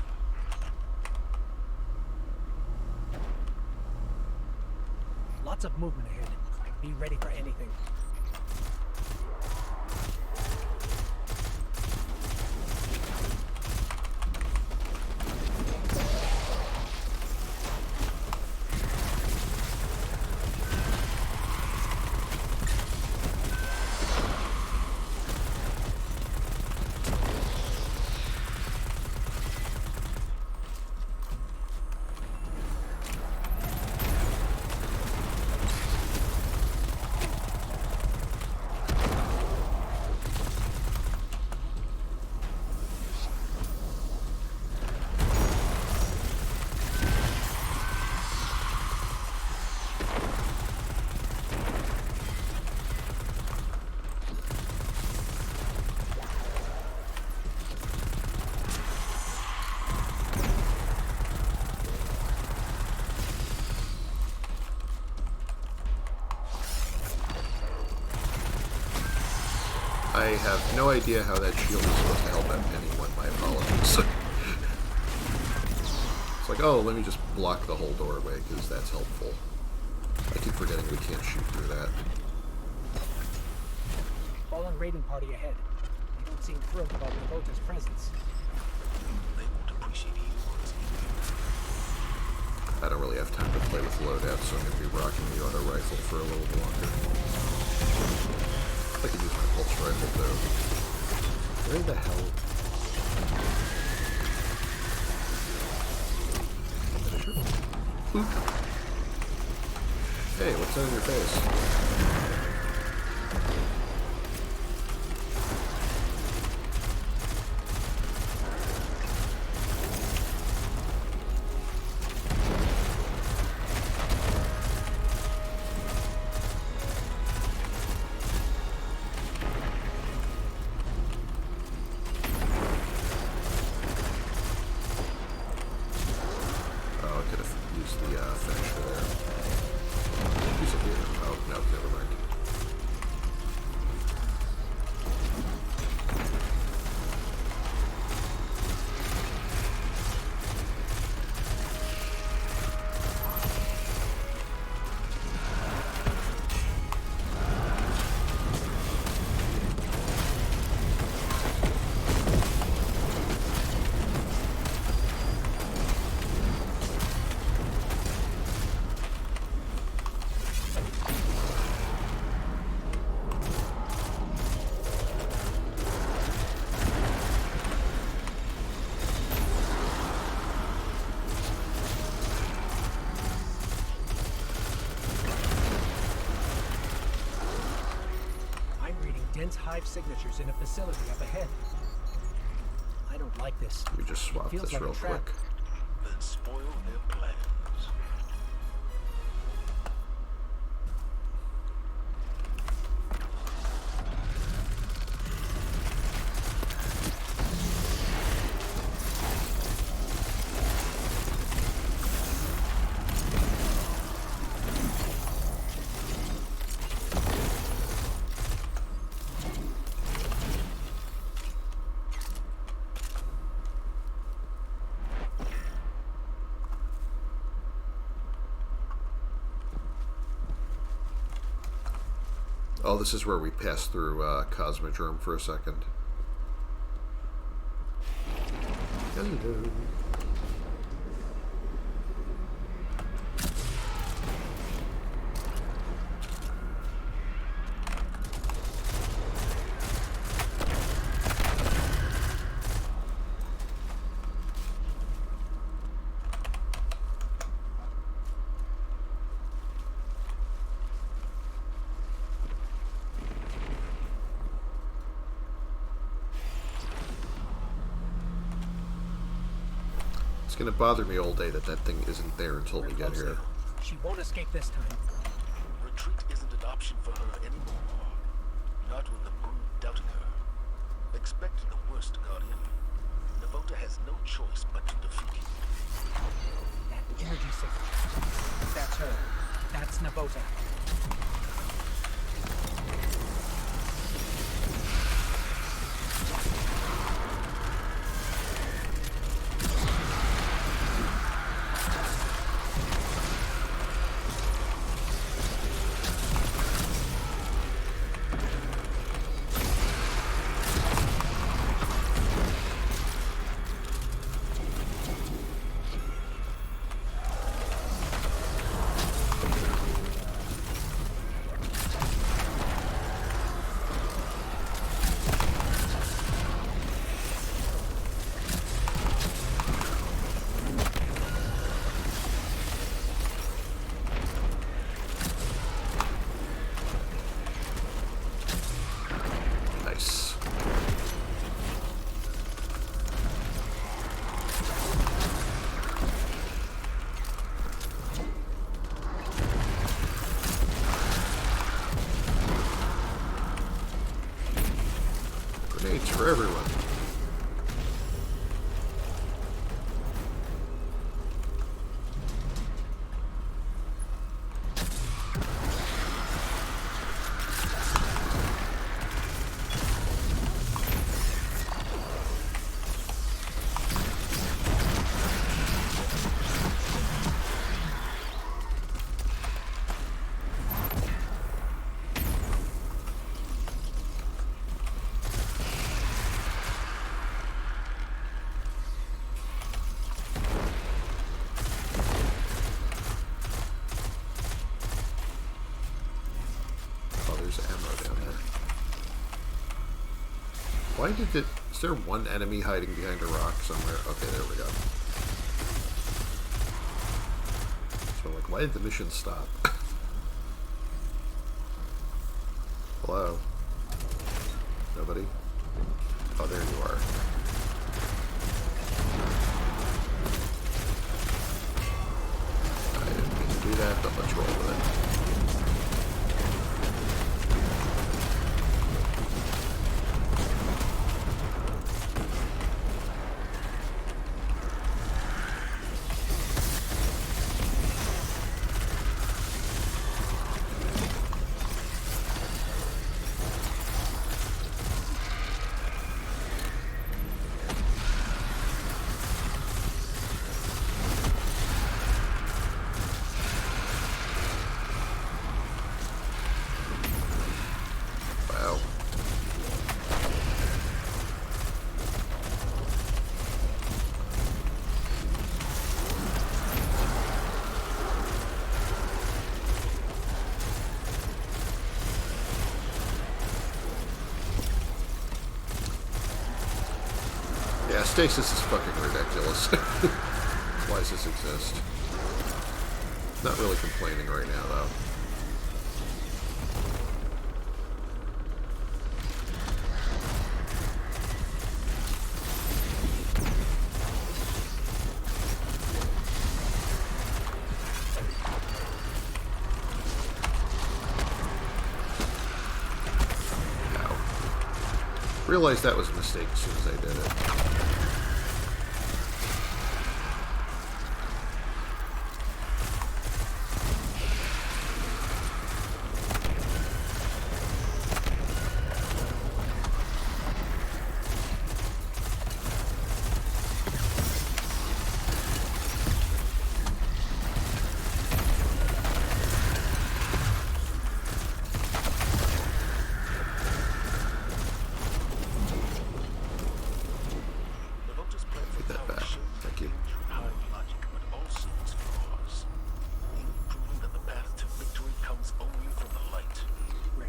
Lots of movement ahead. Be ready for anything. I have no idea how that shield is supposed to help anyone. My apologies. It's like, oh, let me just block the whole doorway, because that's helpful. I keep forgetting we can't shoot through that. Fallen raiding party ahead. They don't seem thrilled about Navota's presence. They won't appreciate heroes. I don't really have time to play with loadouts, so I'm going to be rocking the auto rifle for a little longer. I could use my pulse rifle, though. Where the hell? Oop. Hey, what's on your face? Dense hive signatures in a facility up ahead. I don't like this. Let me just swap Feels this like a real trap. quick. Then spoil their plans. Oh, this is where we pass through Cosmodrome for a second. Hello. It's gonna bother me all day that thing isn't there until we get here. She won't escape this time. Retreat isn't an option for her anymore. Not with the brood doubting her. Expect the worst, Guardian. Navota has no choice but to defeat you. That energy signal. That's her. That's Navota. Grenades for everyone. Why did it... Is there one enemy hiding behind a rock somewhere? Okay, there we go. So, like, why did the mission stop? Hello? Nobody? Oh, there you are. I didn't mean to do that, but let's roll with it. Yeah, stasis is fucking ridiculous. Why does this exist? Not really complaining right now, though. Realized that was a mistake as soon as I did it.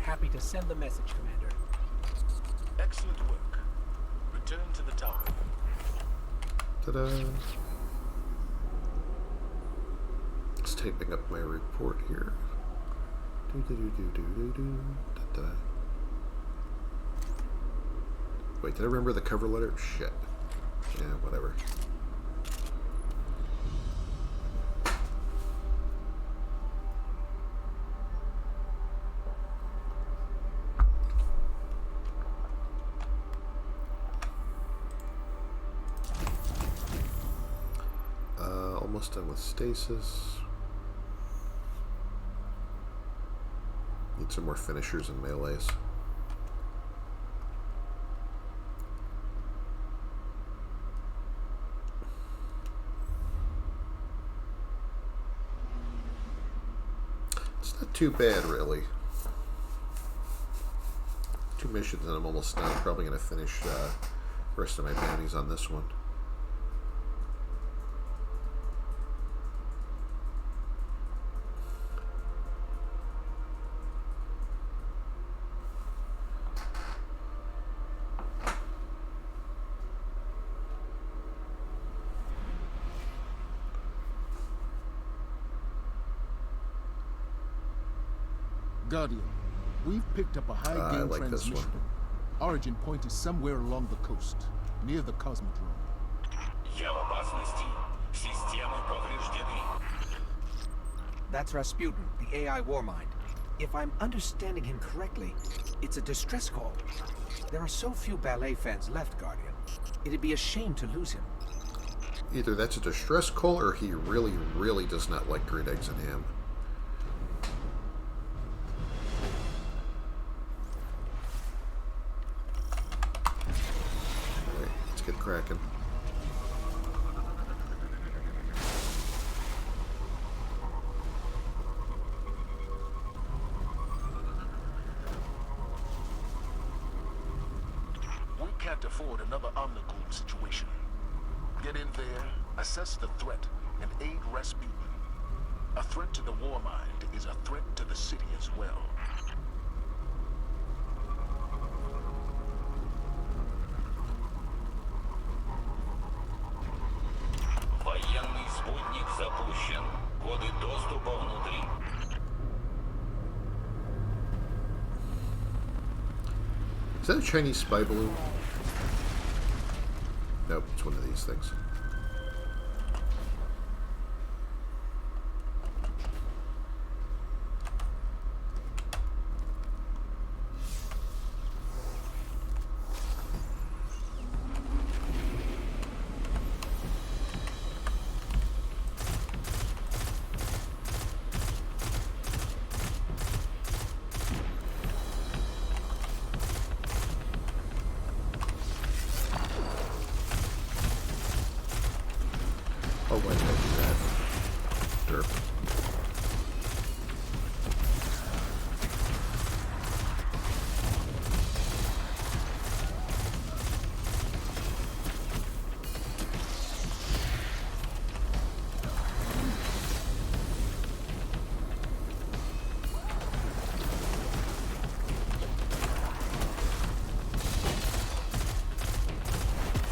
Happy to send the message, Commander. Excellent work. Return to the tower. Ta-da! Just typing up my report here. Da-da. Wait, did I remember the cover letter? Shit. Yeah, whatever. almost done with stasis. Need some more finishers and melees. It's not too bad, really. 2 missions and I'm almost done. I'm probably going to finish the rest of my bounties on this one. Guardian, we've picked up a high-gain I like this transmission. one. Origin point is somewhere along the coast, near the Cosmodrome. That's Rasputin, the AI Warmind. If I'm understanding him correctly, it's a distress call. There are so few ballet fans left, Guardian. It'd be a shame to lose him. Either that's a distress call or he really, really does not like green eggs and ham. Alright, let's get cracking. We can't afford another Omnicool situation. Get in there, assess the threat, and aid Rasputin. A threat to the Warmind is a threat to the city as well. Военный спутник запущен. Коды доступа внутри. Is that a Chinese spy balloon? Nope, it's one of these things. Oh, why did I do that? Derp.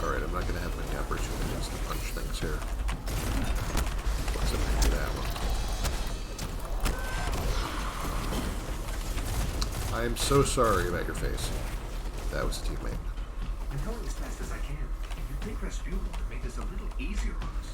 Alright, I'm not going to have many opportunities to punch things here. I am so sorry about your face. That was a teammate. I'm going as fast as I can. If you take Rasputin to make this a little easier on us.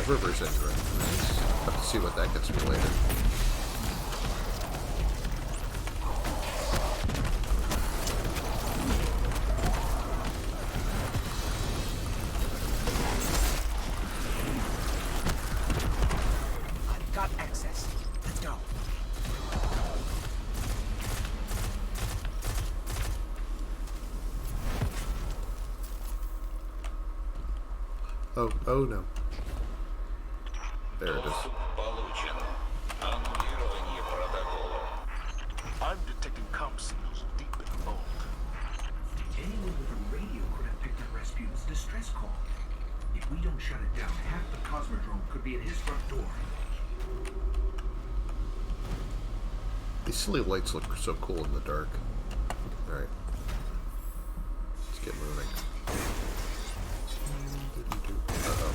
River's interesting. Have to see what that gets me later. I've got access. Let's go. Oh no. There it is. Доступ получен. Аннулирование протокола. I'm detecting comp signals deep in the vault. Anyone with a radio could have picked up Rasputin's distress call. If we don't shut it down, half the Cosmodrome could be at his front door. These silly lights look so cool in the dark. Alright. Let's get moving. Uh-oh.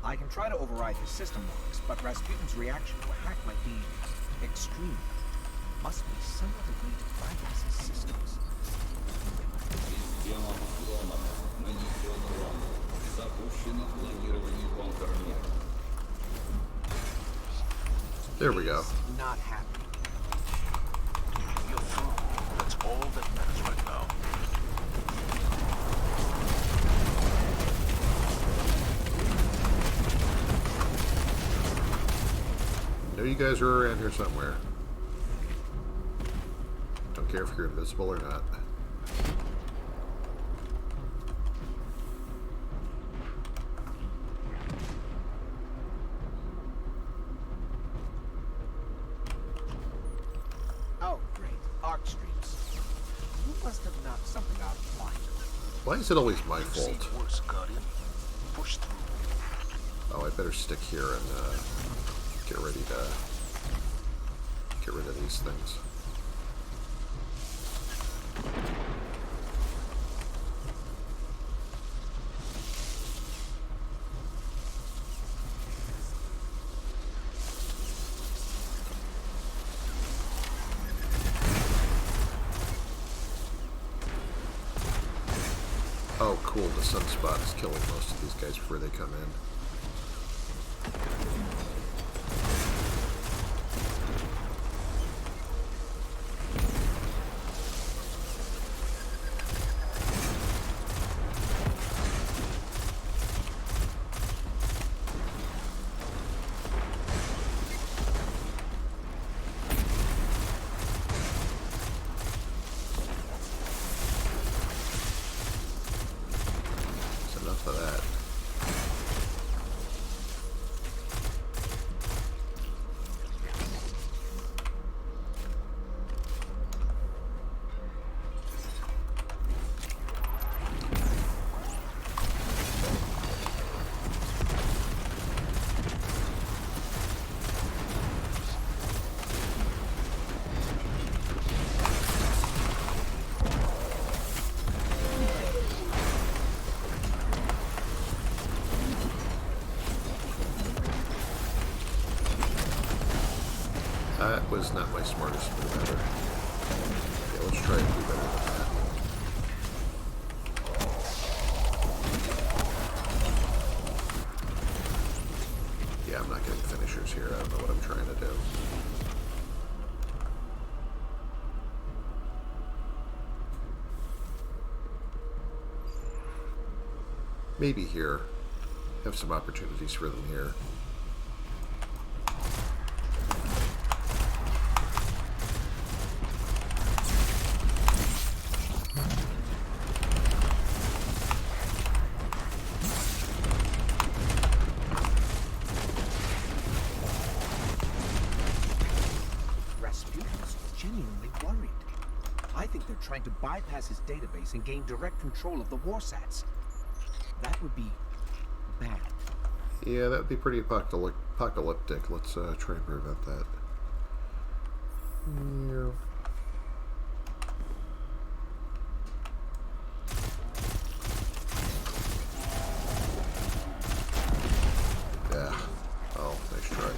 I can try to override his system locks, but Rasputin's reaction to a hack might be extreme. Must be some other way to bypass his systems. Система взломана. Нанесен урон. Запущено клонирование контрмер. There we go. Not happening. You're through. That's all that matters right now. Know you guys are around here somewhere. Don't care if you're invisible or not. Oh, great. Arc streams. You must have knocked something out of the line. Why is it always my You've seen fault? worse, Guardian. Push through. Oh, I better stick here and get ready to get rid of these things. Oh, cool. The sunspot is killing most of these guys before they come in. That's enough of that. That was not my smartest move ever. Yeah, let's try and do better than that. Yeah, I'm not getting finishers here. I don't know what I'm trying to do. Maybe here. Have some opportunities for them here. trying to bypass his database and gain direct control of the Warsats. That would be bad. Yeah, that would be pretty apocalyptic. Let's try and prevent that. Yeah. Yeah. Oh, nice try.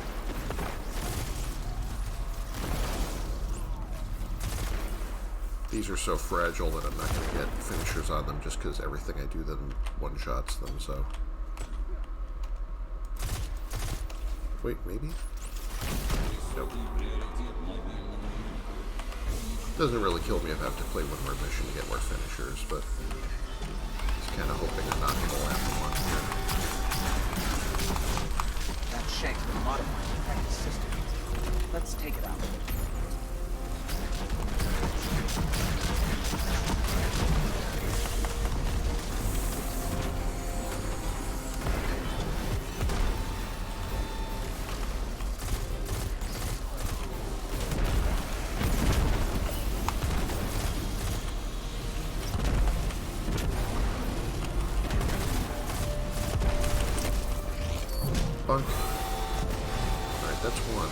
These are so fragile that I'm not going to get finishers on them just because everything I do then one-shots them, so... Wait, maybe? Nope. Doesn't really kill me if I have to play one more mission to get more finishers, but... Just kind of hoping I'm not going to land them on here. That shank will modify the practice system. Let's take it out. Bunk. Alright, that's one.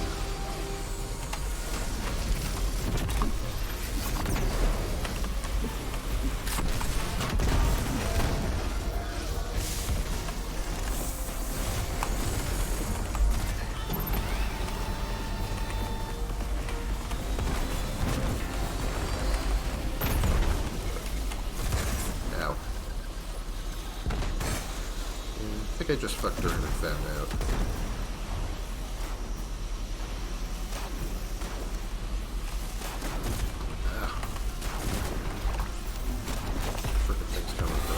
Ow. I think I just fucked her in and found out. Frickin' thing's coming from.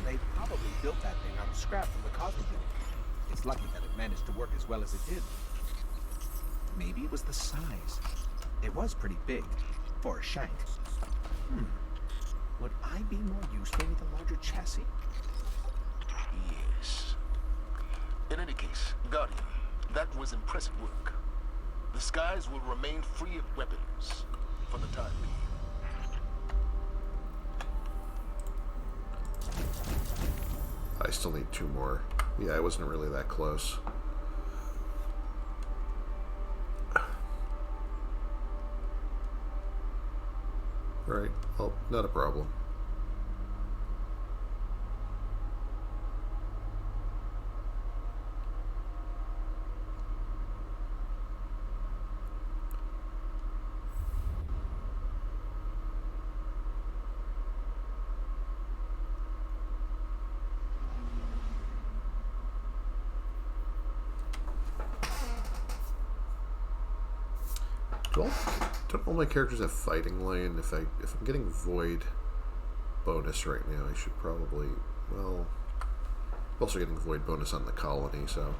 They probably built that thing out of scrap from the Cosmodrome. It's lucky that it managed to work as well as it did. Maybe it was the size. It was pretty big for a shank. Would I be more useful with a larger chassis? Yes. In any case, Guardian, that was impressive work. The skies will remain free of weapons for the time being. I still need 2 more. Yeah, I wasn't really that close. Right. Well, not a problem. Don't all my characters have fighting lane? If I'm getting void bonus right now, I should probably, well, I'm also getting void bonus on the colony, so.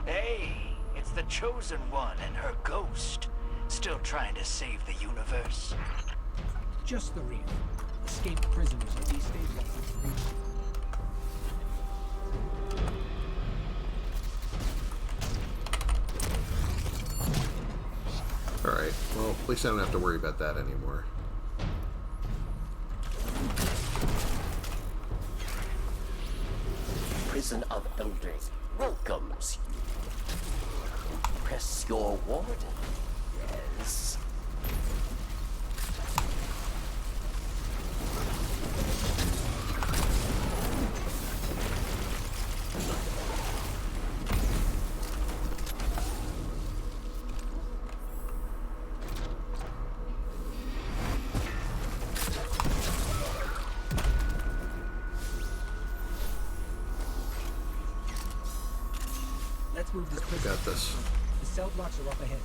Hey, it's the Chosen One and her ghost. Still trying to save the universe. Just the reef. Escaped prisoners are destabilized. Alright, well, at least I don't have to worry about that anymore. Prison of Elders welcomes you. Press your warden. Yes. Got this. The cell blocks are up ahead.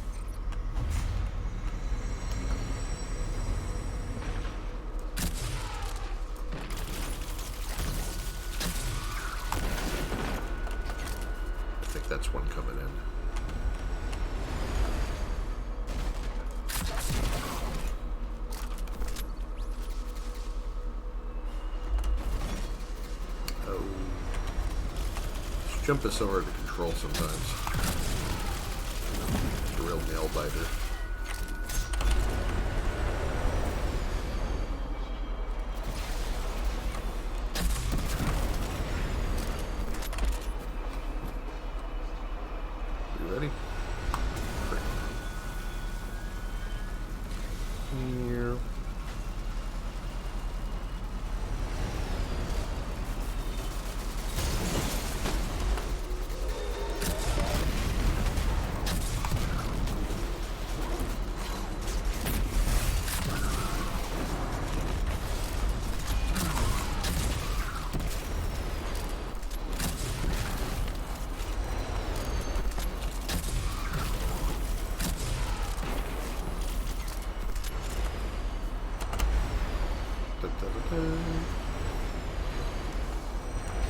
I think that's one coming in. Oh. This jump is so hard to control sometimes. It's a real nail biter. You ready? Great. Here.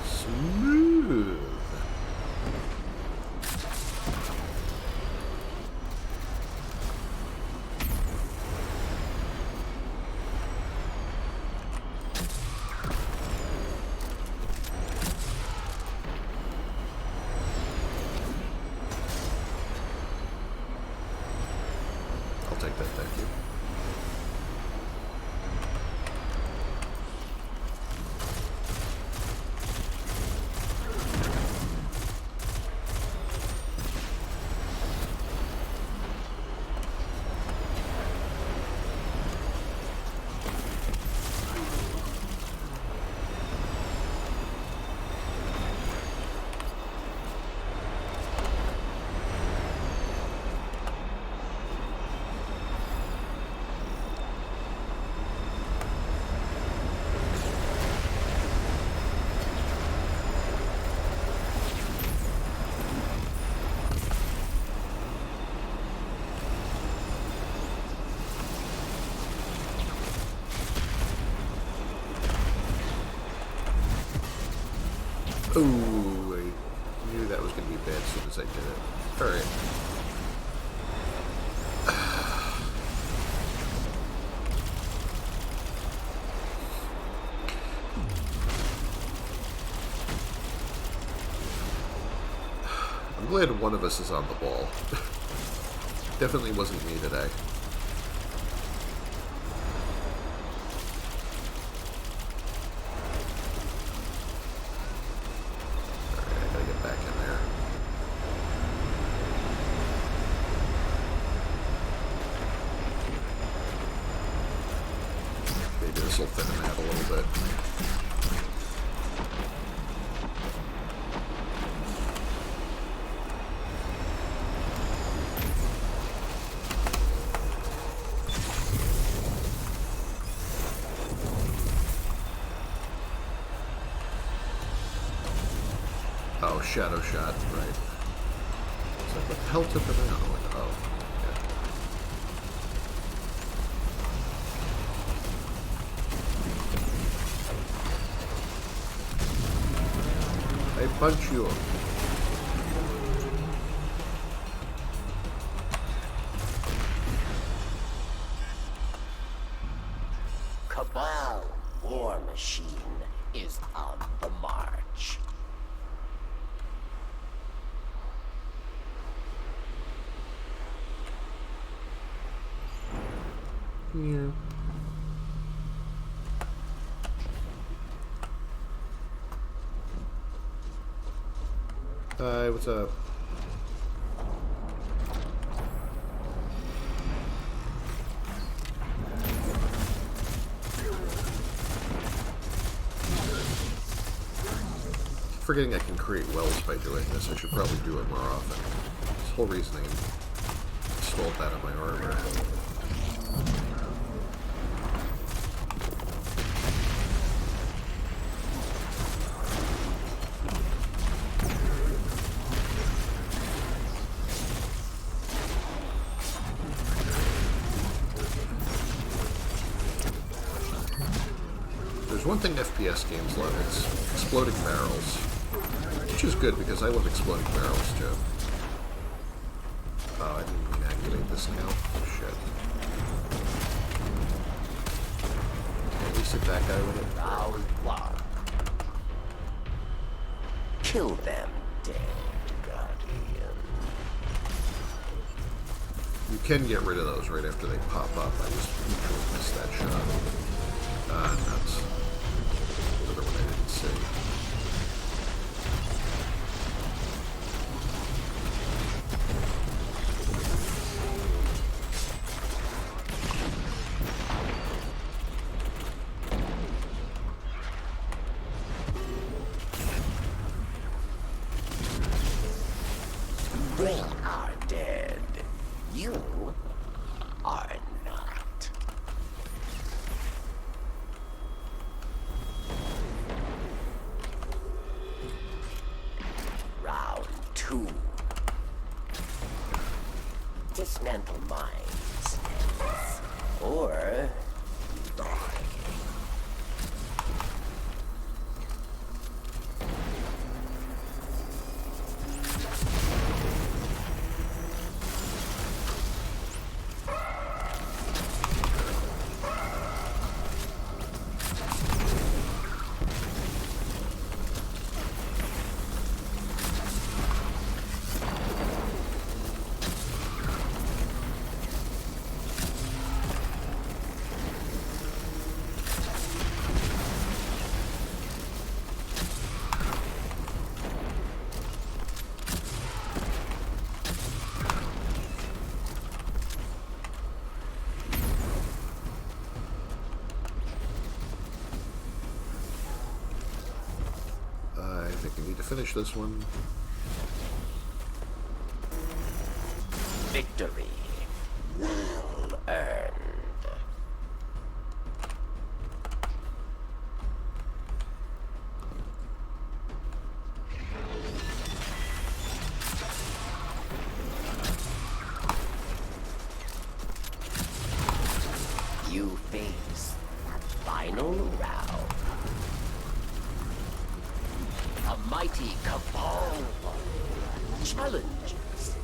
Smooth. I'll take that, thank you. Ooh, I knew that was going to be bad as soon as I did it. Alright. I'm glad one of us is on the ball. Definitely wasn't me today. This will thin him out a little bit. Oh, shadow shot, right. It's like, what the hell took him out? I'm like, oh. I punch you. Cabal war machine is on the march. Yeah. Hi, what's up? Forgetting I can create wells by doing this. I should probably do it more often. This whole reasoning installed that on my armor. there's one thing FPS games love, it's exploding barrels. Which is good, because I love exploding barrels, too. Oh, I didn't even activate this now. Oh, shit. At least hit that guy with it. Round 1. Kill them, dead Guardian. You can get rid of those right after they pop up. I just usually miss that shot. Ah, nuts. Another one I didn't see. They are dead. You are not. Round 2. Dismantle mines. Or die. I think I need to finish this one. Victory. Well earned. You face the final round. A mighty cabal challenges.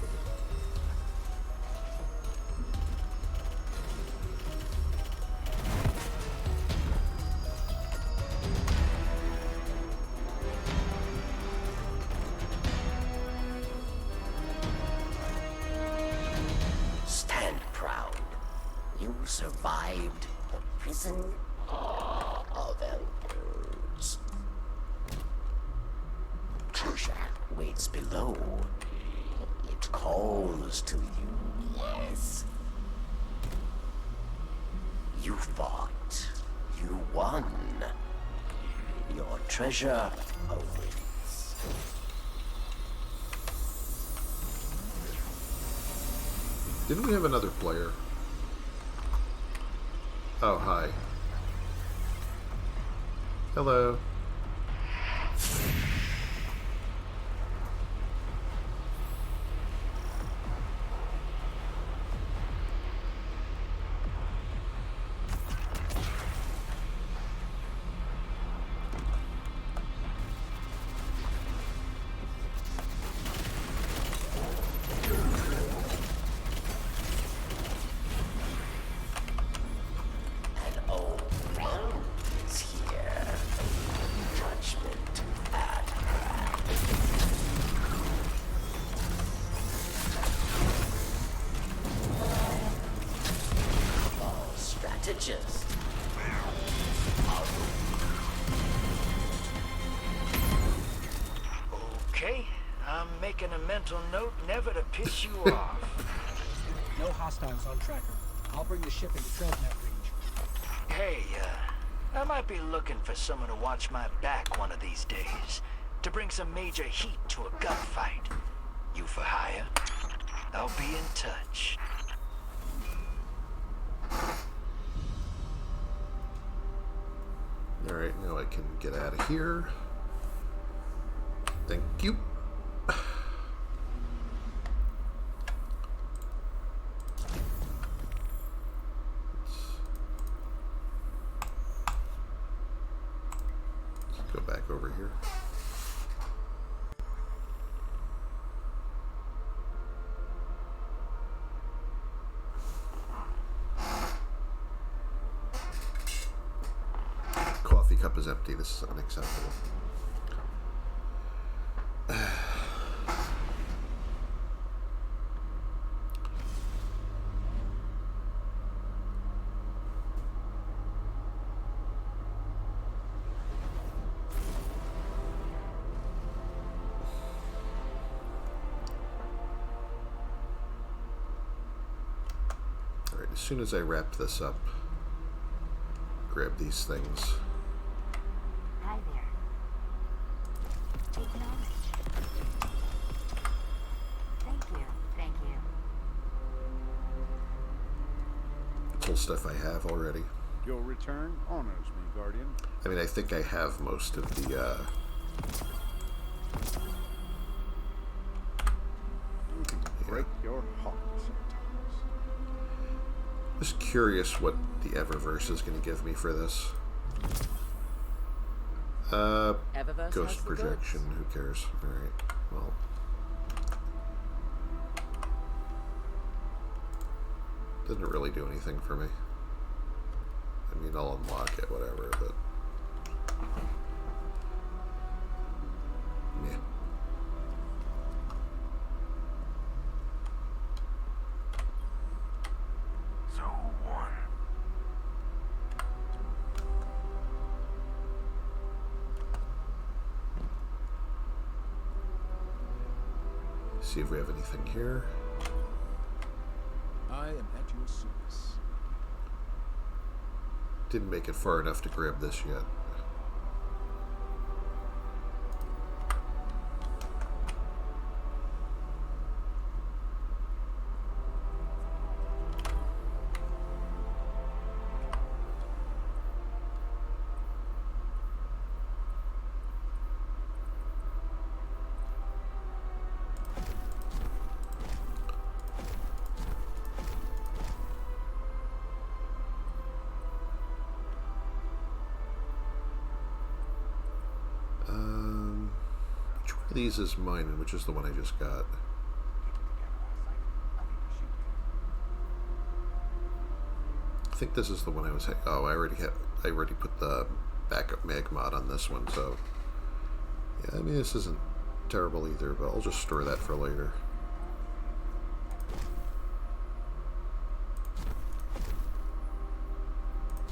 Stand proud. You survived the prison of elders. Treasure waits below. It calls to you, yes. You fought. You won. Your treasure awaits. Didn't we have another player? Oh, hi. Hello. Strategist. Okay, I'm making a mental note never to piss you off. No hostiles on tracker. I'll bring the ship into transnet range. Hey, I might be looking for someone to watch my back one of these days. To bring some major heat to a gunfight. You for hire? I'll be in touch. Alright, now I can get out of here. Thank you. Go back over here. Coffee cup is empty. This is unacceptable. As soon as I wrap this up, grab these things. Hi there. Acknowledge. Thank you. Thank you. It's all stuff I have already. Your return honors me, Guardian. I mean, I think I have most of the, You can break your heart sometimes. Just curious what the Eververse is going to give me for this. Eververse Ghost has the projection, who cares? Alright, well. Doesn't really do anything for me. I mean, I'll unlock it, whatever, but... yeah. So who won? See if we have anything here. I am at your service. Didn't make it far enough to grab this yet. Which one of these is mine and which is the one I just got? I think this is the one I was... oh, I already put the backup mag mod on this one, so... yeah, I mean, this isn't terrible either, but I'll just store that for later.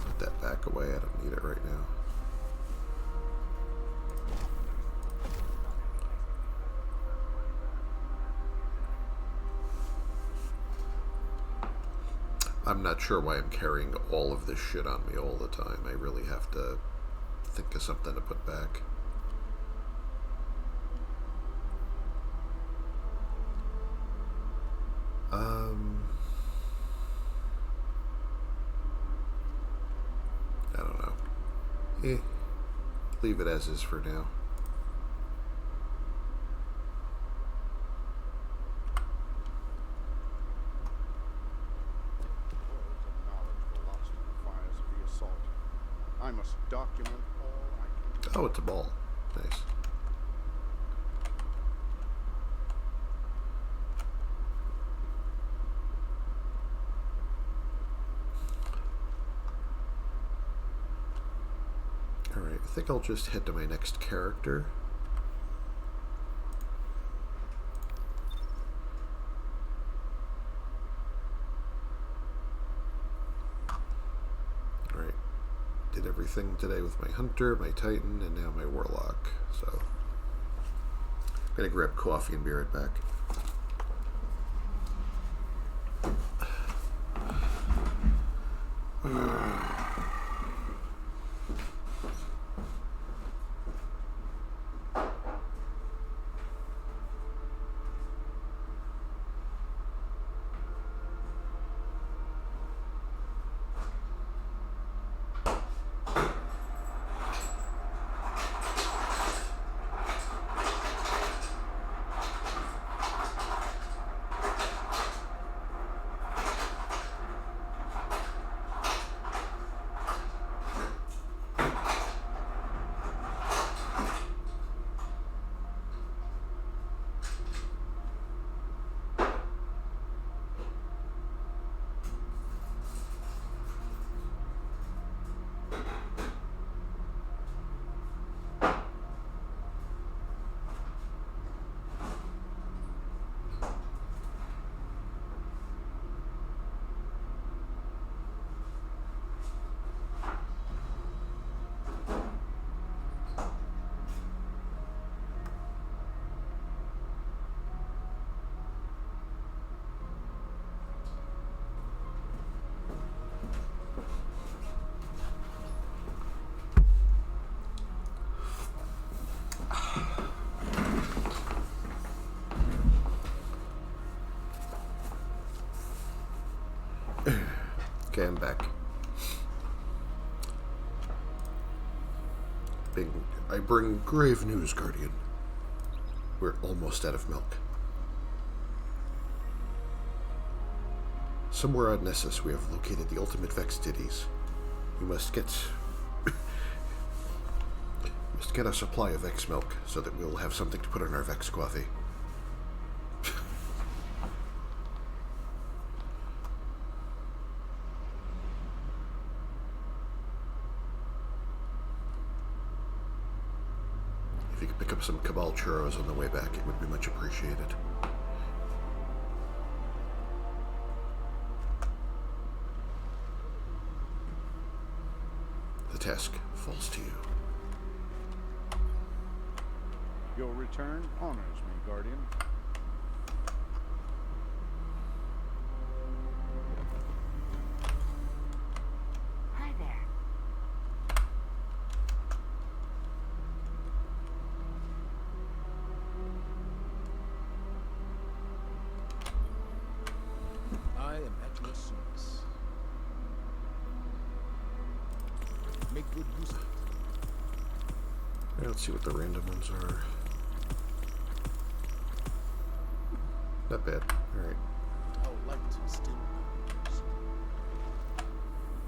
Put that back away, I don't need it right now. I'm not sure why I'm carrying all of this shit on me all the time. I really have to think of something to put back. I don't know. Leave it as is for now. I must document all I can. Oh, it's a ball. Nice. Alright, I think I'll just head to my next character. Alright. Did everything today with my Hunter, my Titan, and now my Warlock. So, I'm gonna grab coffee and be right back. back. I bring grave news, Guardian. We're almost out of milk. Somewhere on Nessus, we have located the ultimate Vex ditties. We must get a supply of Vex milk so that we'll have something to put in our Vex coffee. If you could pick up some Cabal churros on the way back, it would be much appreciated. The task falls to you. Your return honors me, Guardian. Hi there. I am at your service. Make good use of it. Let's see what the random ones are. Not bad. Alright. Our light still burns.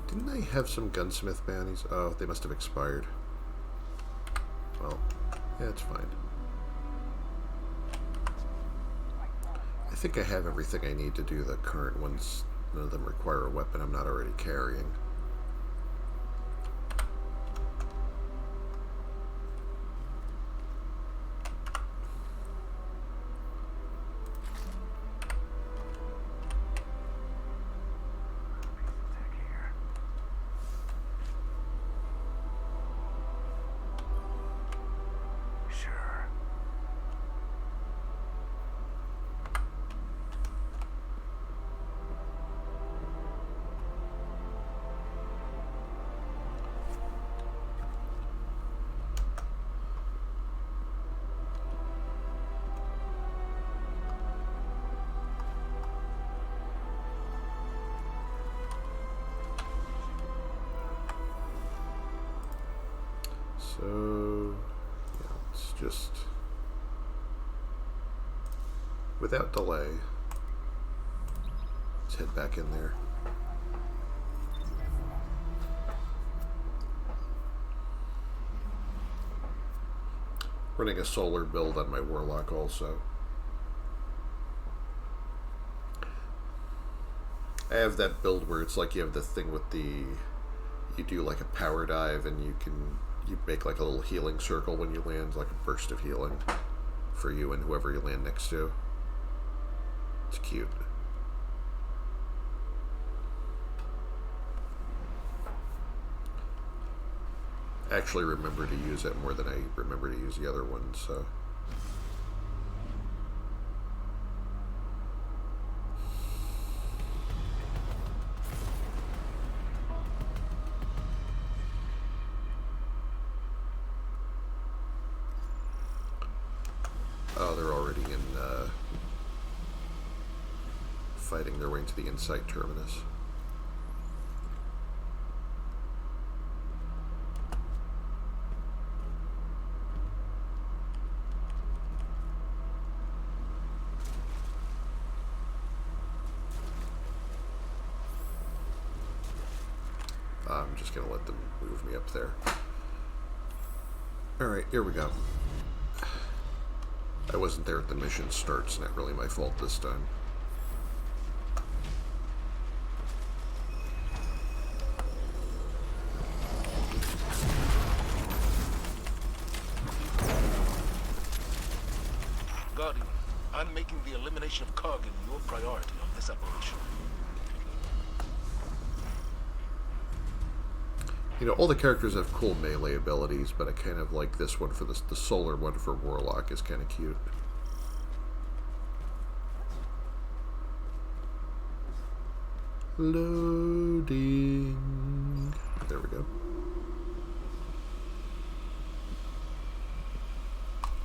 Didn't I have some gunsmith bounties? Oh, they must have expired. Well, yeah, it's fine. I think I have everything I need to do the current ones. None of them require a weapon I'm not already carrying. So, yeah, let's just, without delay, let's head back in there. Running a solar build on my Warlock also. I have that build where it's like you have the thing with the, you do like a power dive and you make like a little healing circle when you land, like a burst of healing for you and whoever you land next to. It's cute. I actually remember to use it more than I remember to use the other one, so. Oh, they're already in, fighting their way into the Insight Terminus. I'm just going to let them move me up there. Alright, here we go. I wasn't there at the mission start. It's not really my fault this time. Guardian, I'm making the elimination of Kargan your priority on this operation. You know, all the characters have cool melee abilities, but I kind of like this one for the solar one for Warlock is kind of cute. Loading. There we go.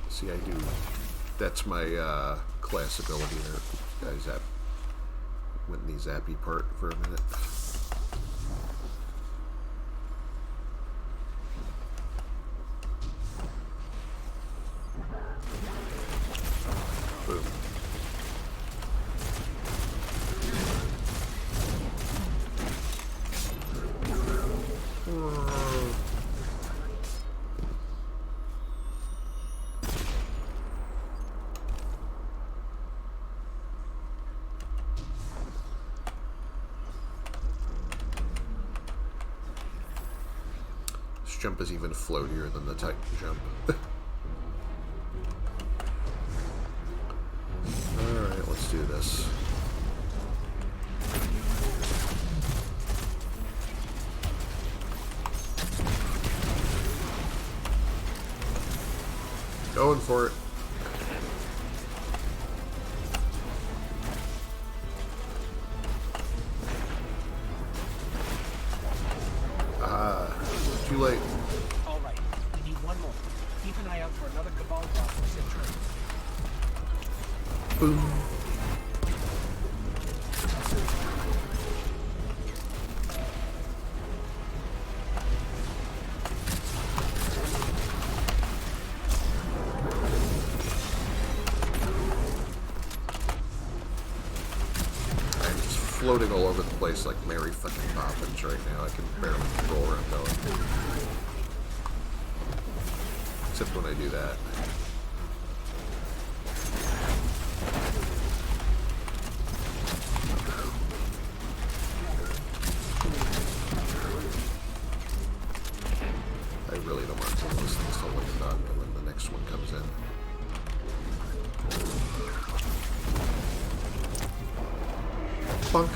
See, I do. That's my class ability there. Guys, went in the zappy part for a minute. jump is even floatier than the Titan jump. Alright, let's do this. Going for it. Too late. All right, we need one more. Keep an eye out for another Cabal drop for Centurion. Boom. I'm just floating all over the place like Mary fucking Poppins right now. I can barely control where I'm going. Except when I do that. I really don't want to kill those things till like a dog when the next one comes in. Bonk.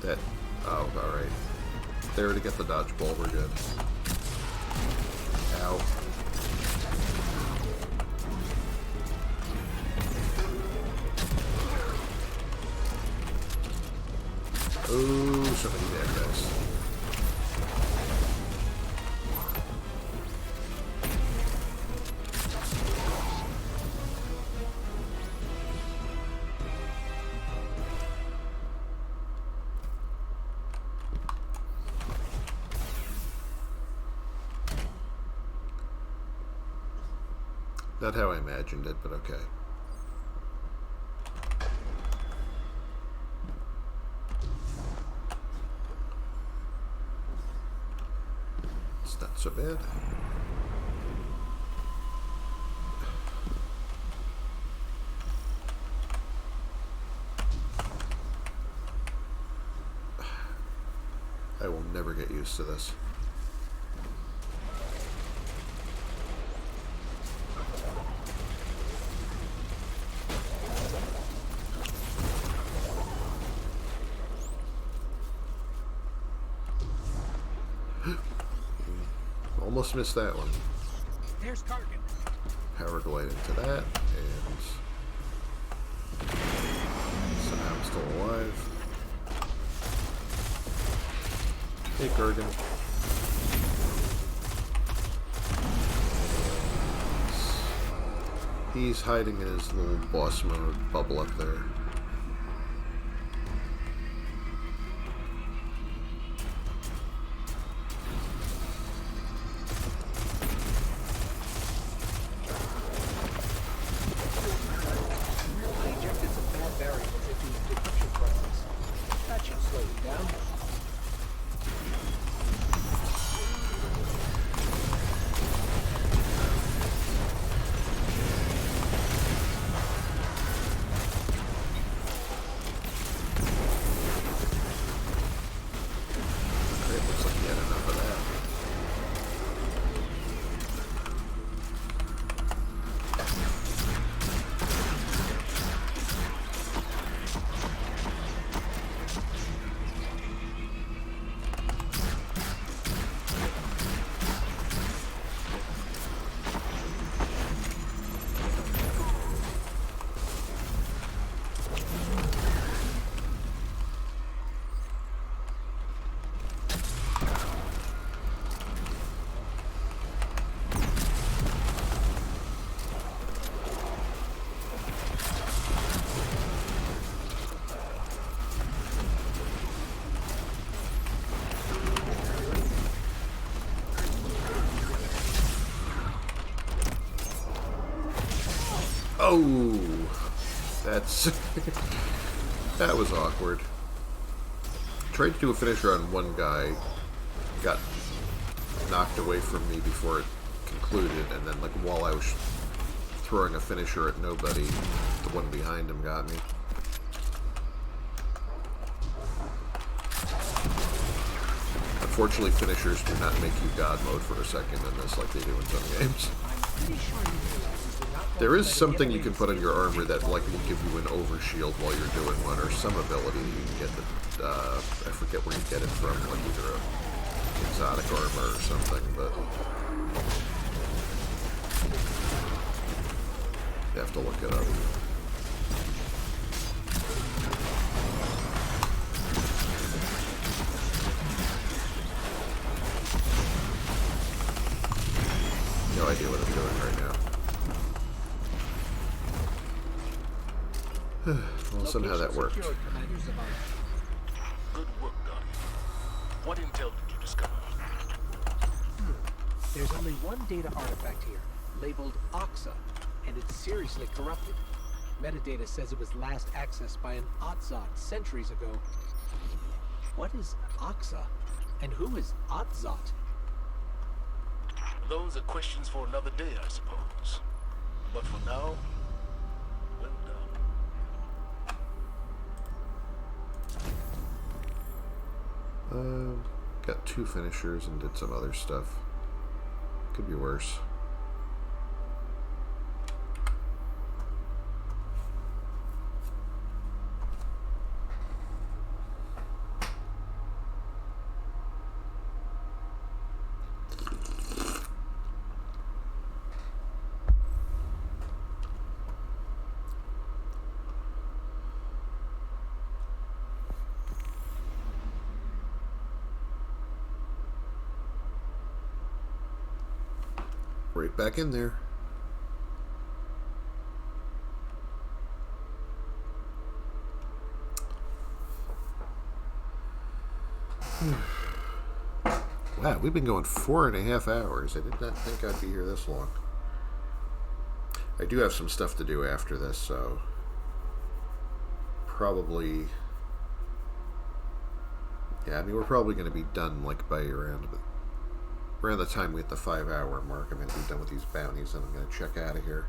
That. Oh, alright. There to get the dodgeball, we're good. Ow. Oh, so many bad guys. Not how I imagined it, but okay. It's not so bad. I will never get used to this. Almost missed that one. There's Kargan. Power glide into that, and somehow I'm still alive. Hey, Kargan. He's hiding in his little boss mode bubble up there. Oh, that's that was awkward. Tried to do a finisher on one guy, got knocked away from me before it concluded, and then like while I was throwing a finisher at nobody, the one behind him got me. Unfortunately, finishers do not make you God mode for a second in this like they do in some games. There is something you can put on your armor that like will give you an overshield while you're doing one, or some ability you can get that, I forget where you get it from, like either a exotic armor or something, but you have to look it up. No idea what I'm doing right now. Well, somehow that worked. Good work, Guardian. What intel did you discover? There's only one data artifact here, labeled Oxa, and it's seriously corrupted. Metadata says it was last accessed by an Otzot centuries ago. What is Oxa? And who is Otzot? Those are questions for another day, I suppose. But for now, well done. Got 2 finishers and did some other stuff. Could be worse. Right back in there. Wow, we've been going 4.5 hours. I did not think I'd be here this long. I do have some stuff to do after this, so probably, yeah, I mean, we're probably going to be done like by around the time we hit the 5-hour mark. I'm going to be done with these bounties, and I'm going to check out of here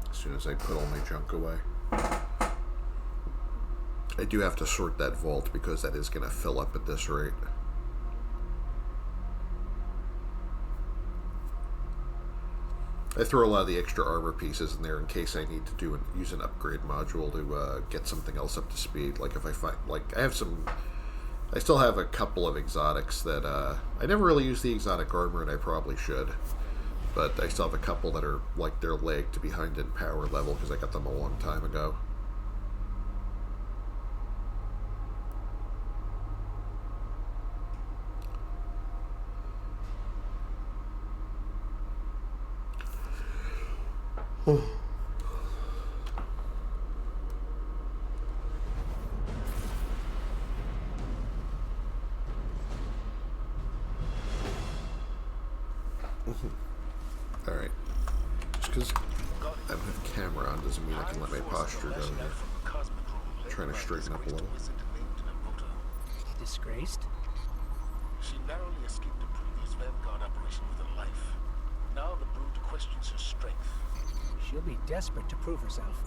as soon as I put all my junk away. I do have to sort that vault because that is going to fill up at this rate. I throw a lot of the extra armor pieces in there in case I need to use an upgrade module to get something else up to speed. Like if I find, like I still have a couple of exotics that I never really use the exotic armor, and I probably should. But I still have a couple that are like they're lagged behind in power level because I got them a long time ago. Alright. Just because I don't have camera on doesn't mean I can let my posture go here. I'm trying to straighten up a little. Disgraced? She narrowly escaped a previous Vanguard operation with her life. Now the Brood questions her strength. She'll be desperate to prove herself.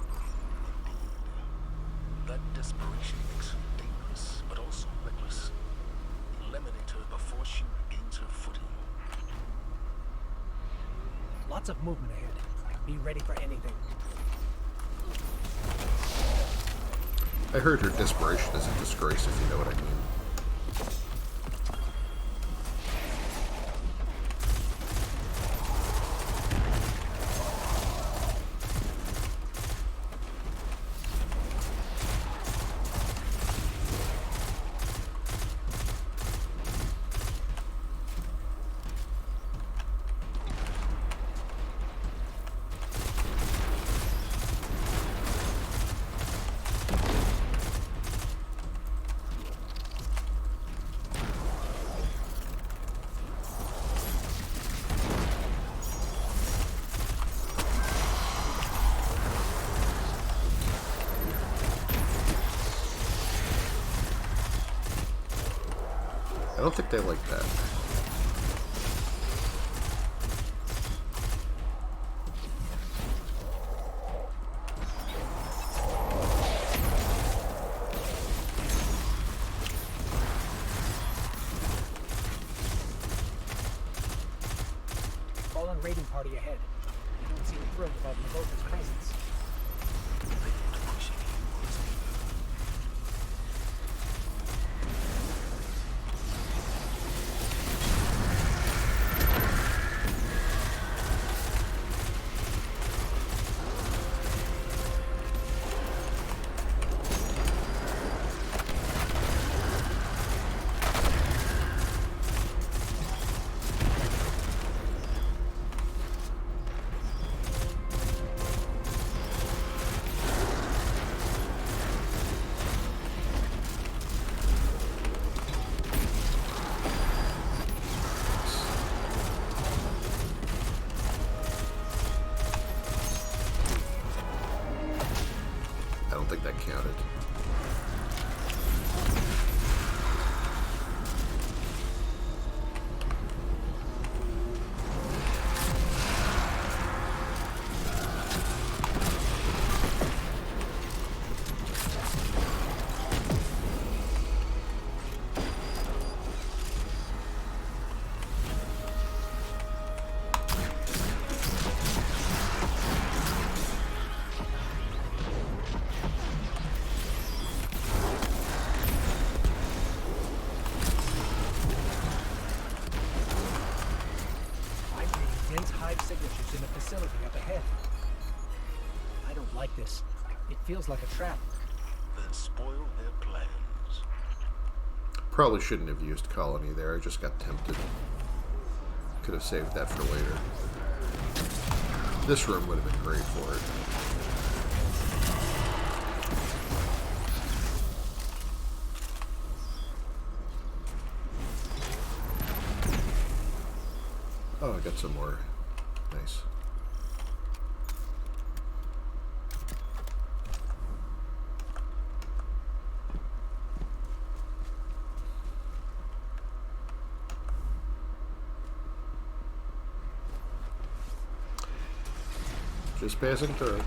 That desperation makes her dangerous, but also reckless. Eliminate her before she regains her footing. Lots of movement ahead. Be ready for anything. I heard her desperation is a disgrace, if you know what I mean. I don't think they like that. ahead. They don't seem thrilled about Navota's presence. I don't think that counted. Signatures in a facility up ahead. I don't like this. It feels like a trap. Then spoil their plans. Probably shouldn't have used Colony there. I just got tempted. Could have saved that for later. This room would have been great for it. Oh, I got some more. Nice. Just passing through.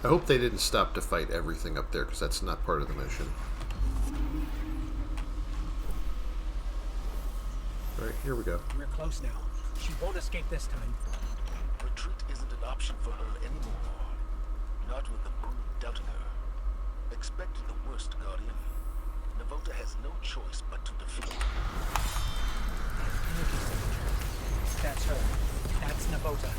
I hope they didn't stop to fight everything up there, because that's not part of the mission. Alright, here we go. We're close now. She won't escape this time. Retreat isn't an option for her anymore. Not with the brood doubting her. Expect the worst, Guardian. Navota has no choice but to defeat her. That's her. That's Navota.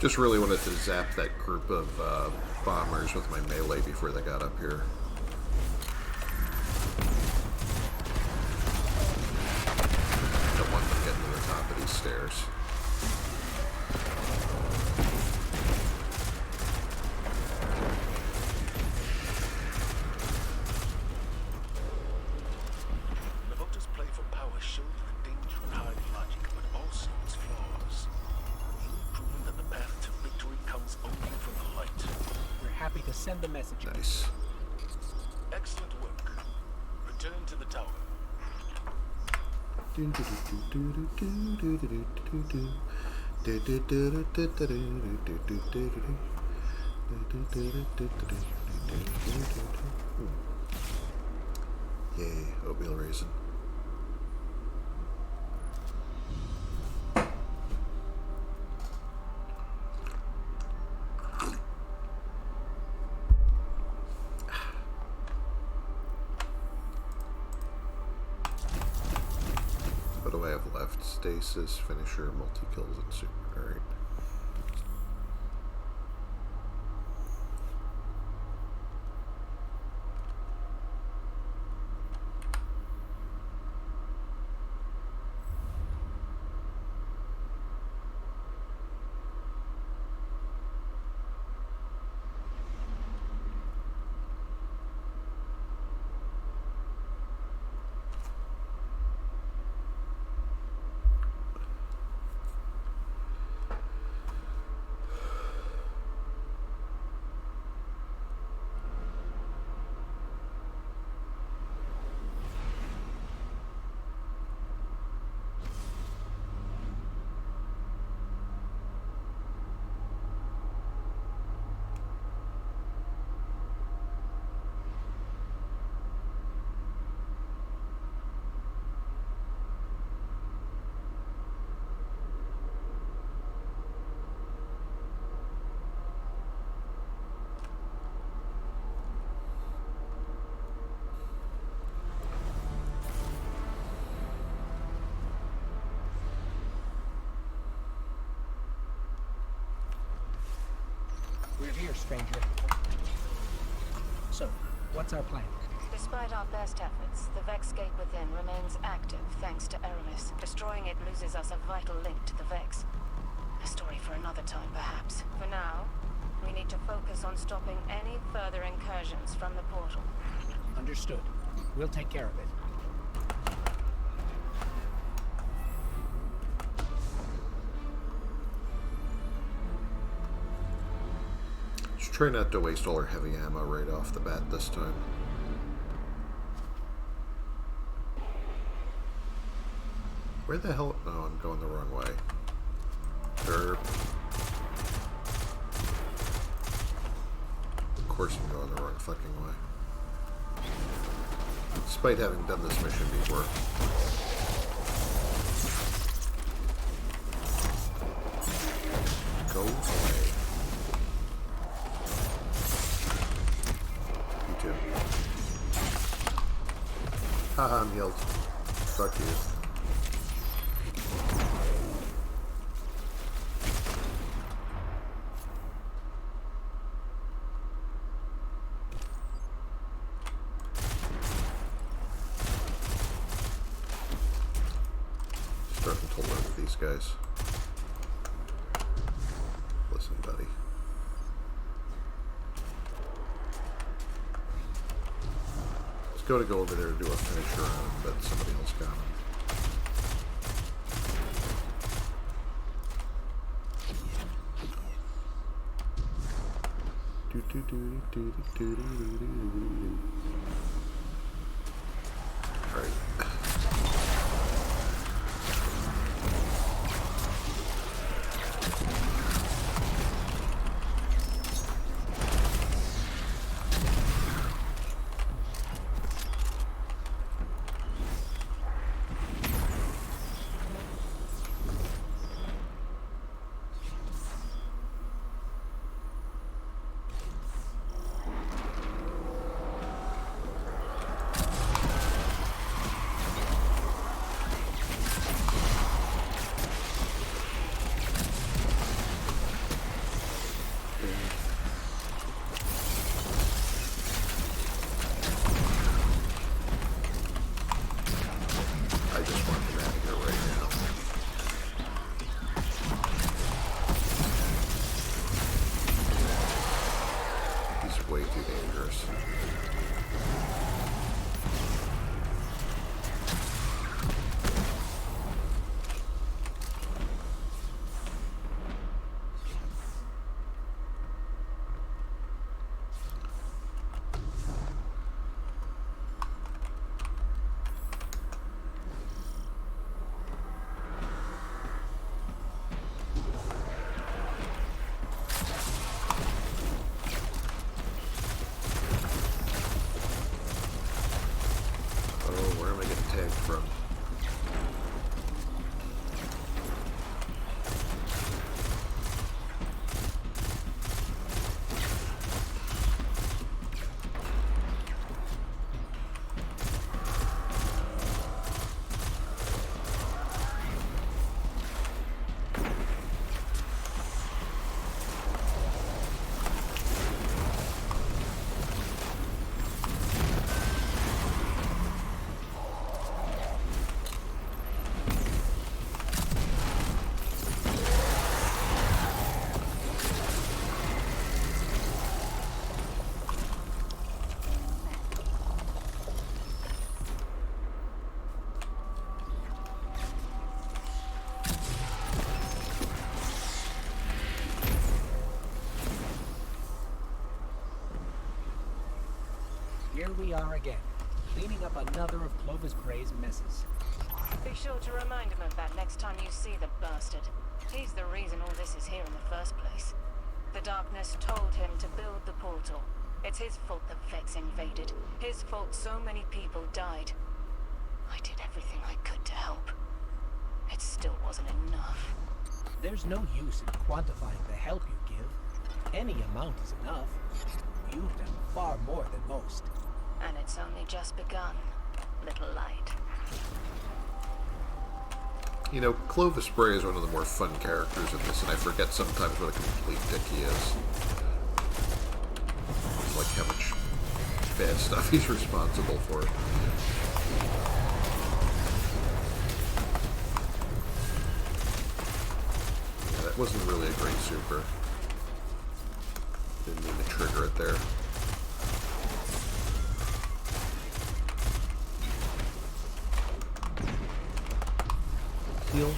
Just really wanted to zap that group of bombers with my melee before they got up here. Don't want them getting to the top of these stairs. Levota's play for power showed the danger in hard logic, but also its flaws. You've proven that the path to victory comes only from the light. We're happy to send the message. Nice. Excellent work. Return to the tower. Yay, oatmeal raisin. What do I have left? Stasis, finisher, multi-kills, and super. Alright. We're here, stranger. So, what's our plan? Despite our best efforts, the Vex gate within remains active thanks to Aramis. Destroying it loses us a vital link to the Vex. A story for another time, perhaps. For now, we need to focus on stopping any further incursions from the portal. Understood. We'll take care of it. Just try not to waste all our heavy ammo right off the bat this time. Where the hell? Oh, I'm going the wrong way. Derp. Of course I'm going the wrong fucking way. Despite having done this mission before. Go away. You too. Haha, I'm healed. Fuck you. Starting to learn with these guys. Listen, buddy. Let's go over there and do a finisher on him, but somebody else got him. Alright. too dangerous. From Here we are again, cleaning up another of Clovis Bray's messes. Be sure to remind him of that next time you see the bastard. He's the reason all this is here in the first place. The darkness told him to build the portal. It's his fault that Vex invaded. His fault so many people died. I did everything I could to help. It still wasn't enough. There's no use in quantifying the help you give. Any amount is enough. You've done far more than most. And it's only just begun, little light. You know, Clovis Bray is one of the more fun characters in this, and I forget sometimes what a complete dick he is. Like how much bad stuff he's responsible for. Yeah, that wasn't really a great super. Didn't mean to trigger it there. Heal.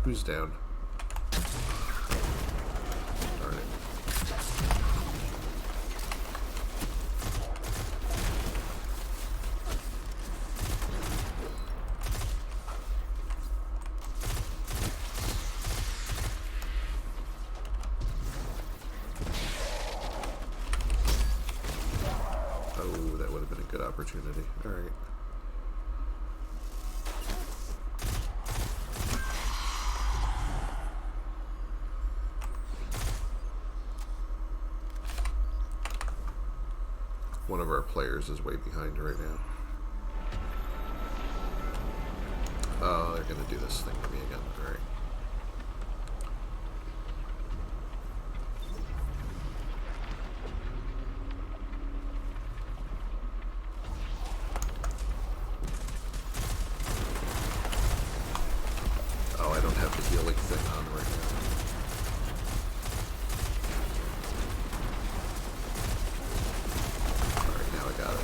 Who's down? Darn it. Oh, that would have been a good opportunity. All right. One of our players is way behind right now. Oh, they're gonna do this thing to me again. Alright. Oh, I don't have the healing thing on right now. Got it.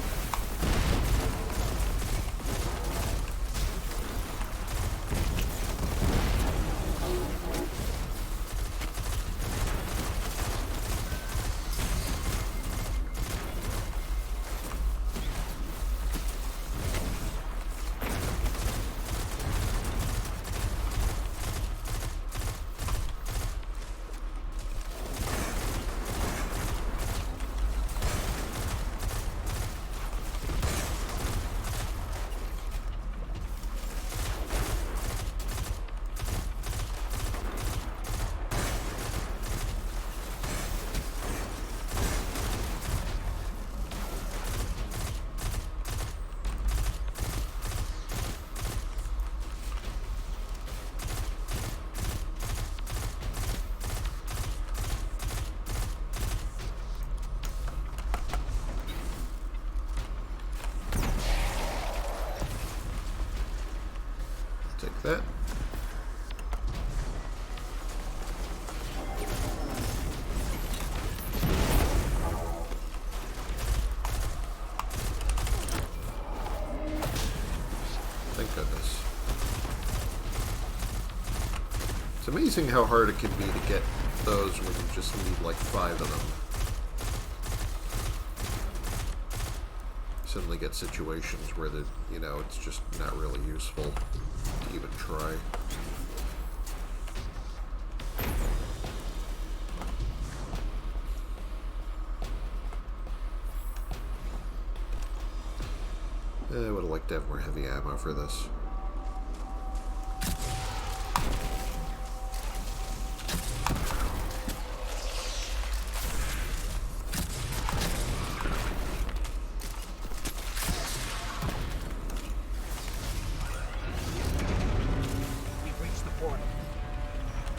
that. Thank goodness. It's amazing how hard it can be to get those when you just need like 5 of them. Suddenly get situations where it's just not really useful to even try. I would have liked to have more heavy ammo for this. We've reached the portal.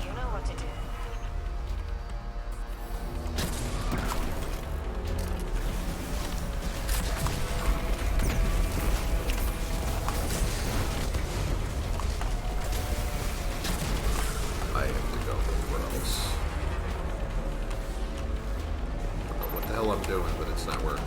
You know what to do. I have to go anywhere else. I don't know what the hell I'm doing, but it's not working.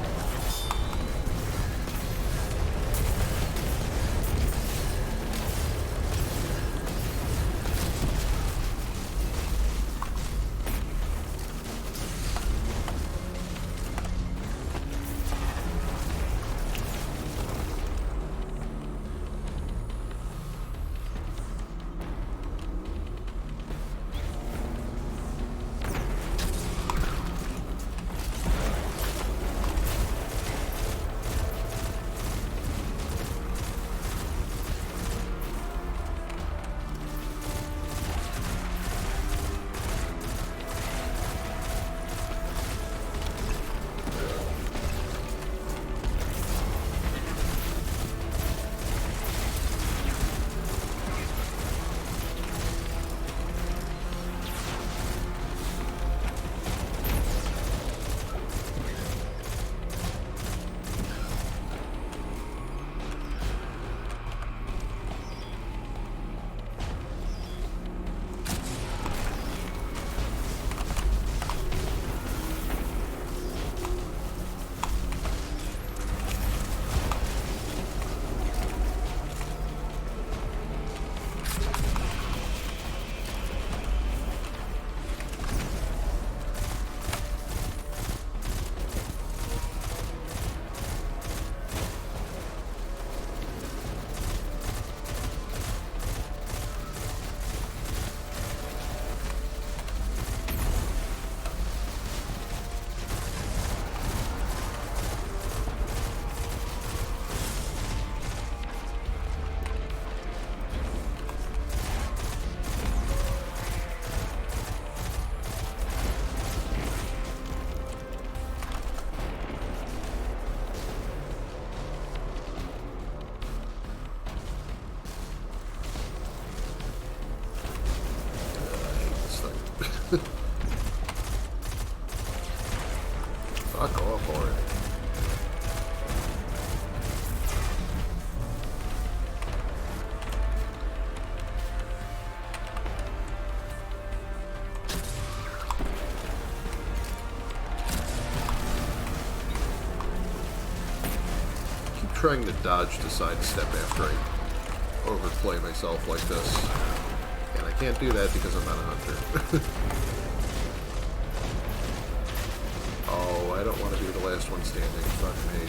Fuck off already. Keep trying to dodge to sidestep after I overplay myself like this. And I can't do that because I'm not a hunter. Oh, I don't want to be the last one standing. Fuck me.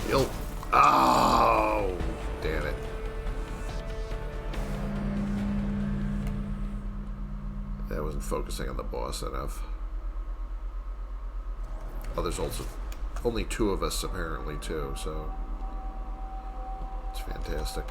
Heal. Oh, damn it. I wasn't focusing on the boss enough. Oh, there's also only 2 of us apparently too, so it's fantastic.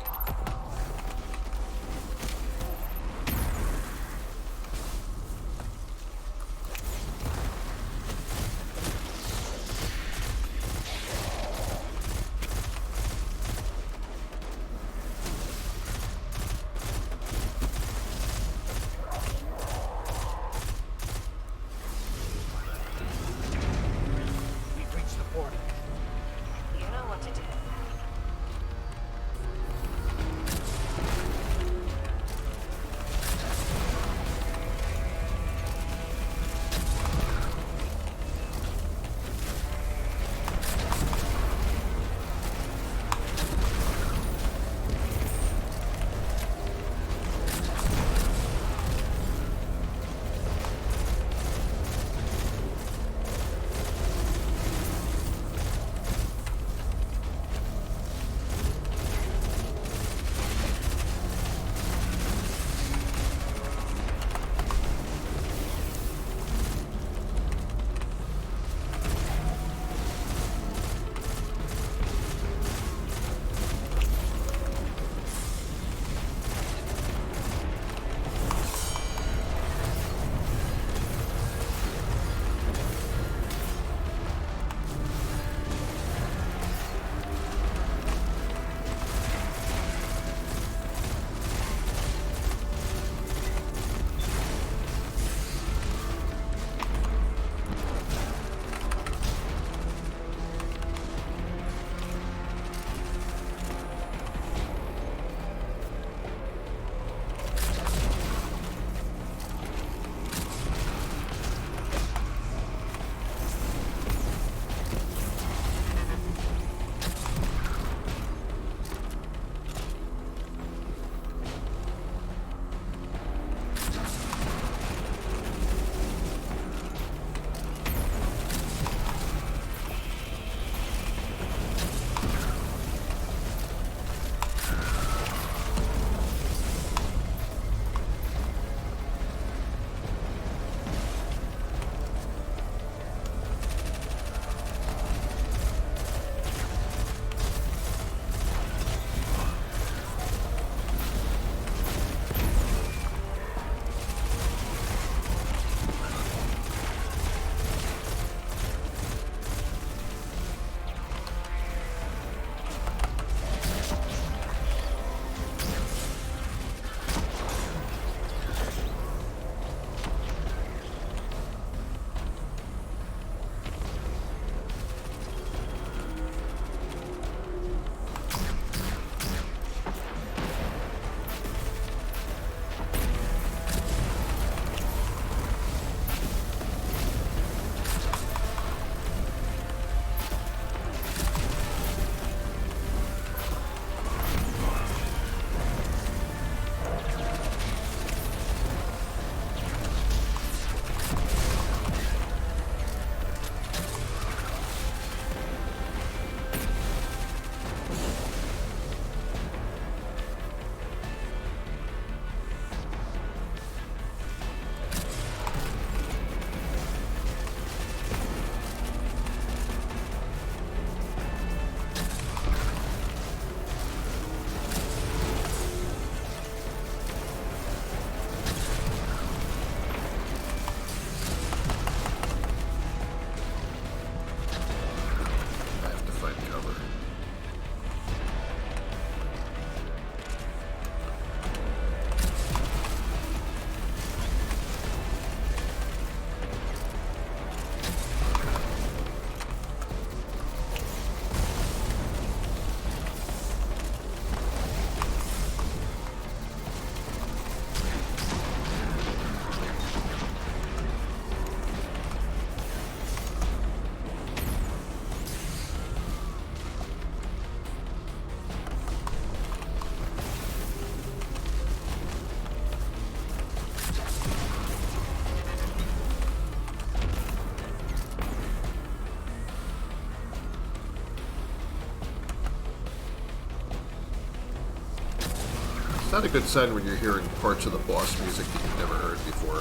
not a good sign when you're hearing parts of the boss music that you've never heard before.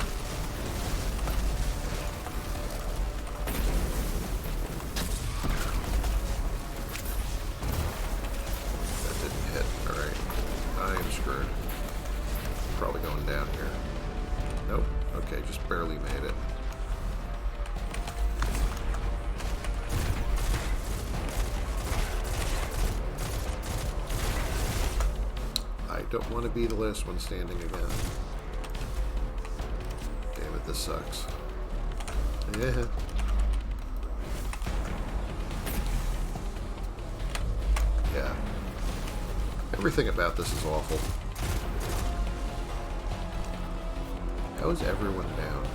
That didn't hit. Alright. I am screwed. Probably going down here. Nope. Okay, just barely made it. I don't want to be the last one standing again. Damn it, this sucks. Yeah. Yeah. Everything about this is awful. How is everyone down?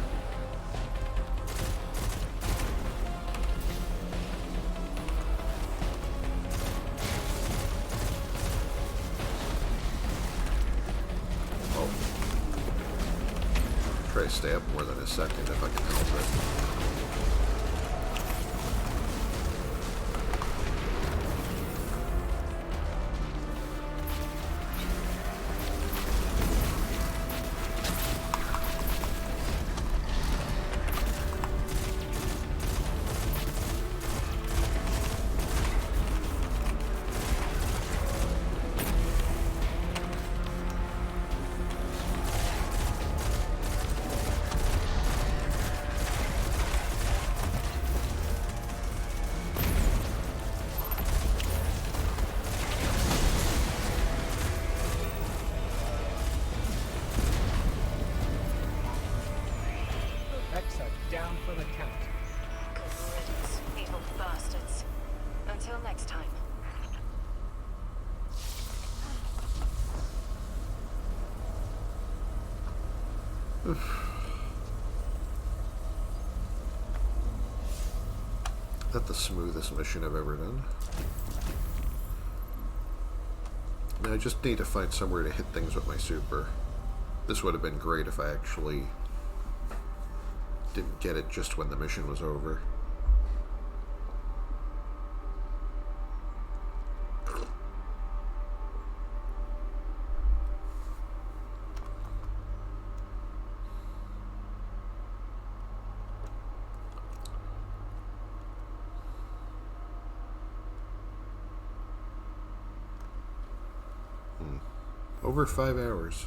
Try to stay up more than a second if I can help it. Down for the count. Good riddance, evil bastards. Until next time. Not the smoothest mission I've ever done. Now I just need to find somewhere to hit things with my super. This would have been great if I actually didn't get it just when the mission was over. Over 5 hours.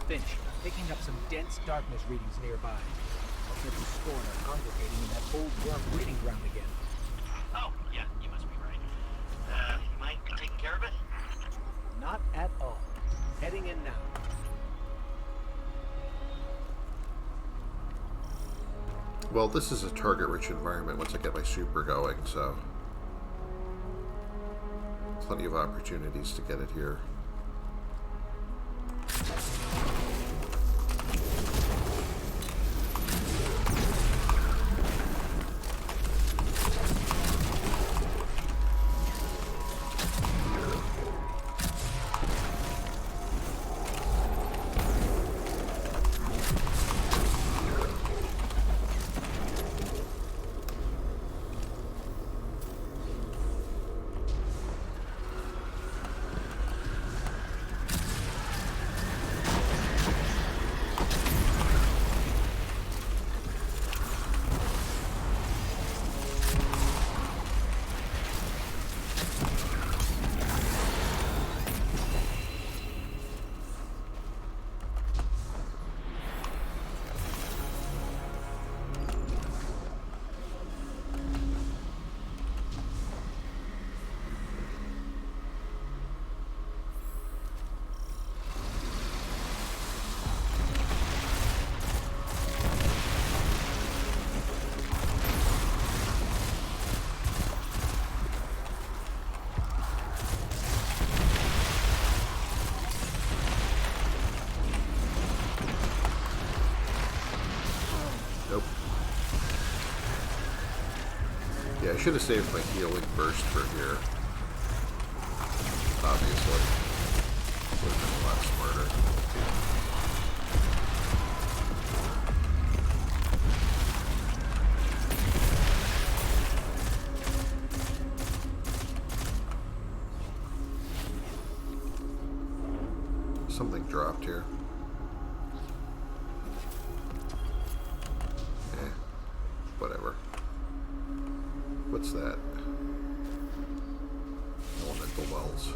Finch, picking up some dense darkness readings nearby. I'll get the Scorner congregating in that old worm breeding ground again. Oh, yeah, you must be right. You mind taking care of it? Not at all. Heading in now. Well, this is a target-rich environment once I get my super going, so plenty of opportunities to get it here. Yeah, I should have saved my healing burst for here. Obviously. Would have been a lot smarter. Something dropped here. Whatever. What's that? Elemental wells.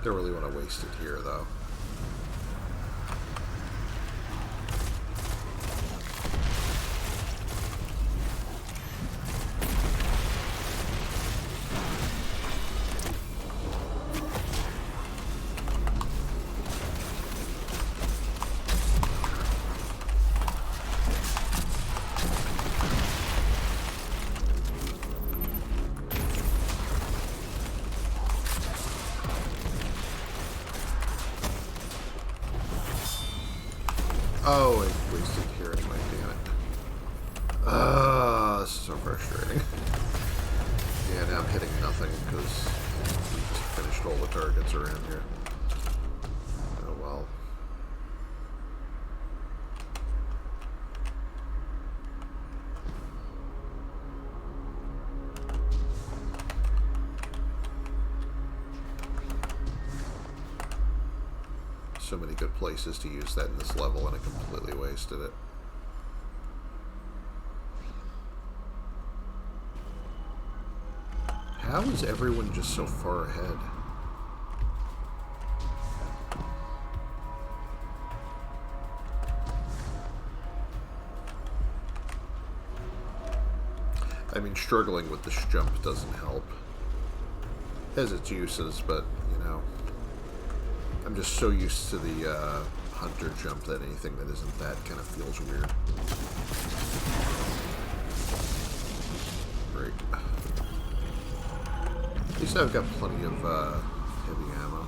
Don't really want to waste it here, though. Oh, I wasted here anyway, damn it. This is so frustrating. Yeah, now I'm hitting nothing because we finished all the targets around here. Oh well. So many good places to use that in this level, and I completely wasted it. How is everyone just so far ahead? I mean, struggling with this jump doesn't help. It has its uses, but, you know, I'm just so used to the hunter jump that anything that isn't that kind of feels weird. Great. At least I've got plenty of heavy ammo.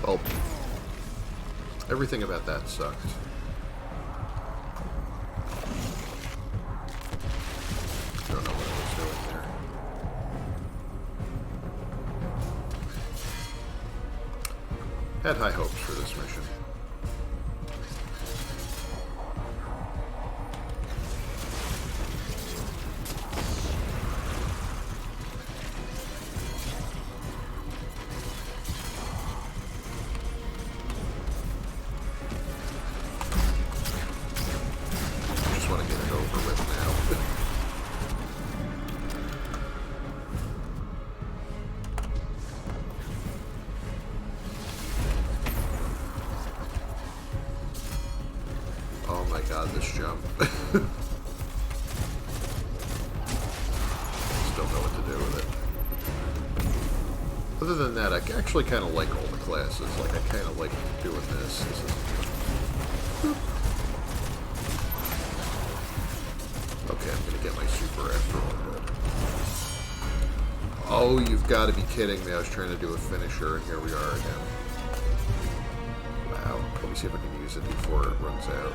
Well, everything about that sucked. Don't know what I was doing there. Had high hopes for this mission. This jump. Just don't know what to do with it. Other than that, I actually kind of like all the classes. Like, I kind of like doing this. This is... Okay, I'm gonna get my super after a little bit. Oh, you've got to be kidding me. I was trying to do a finisher, and here we are again. Wow. Let me see if I can use it before it runs out.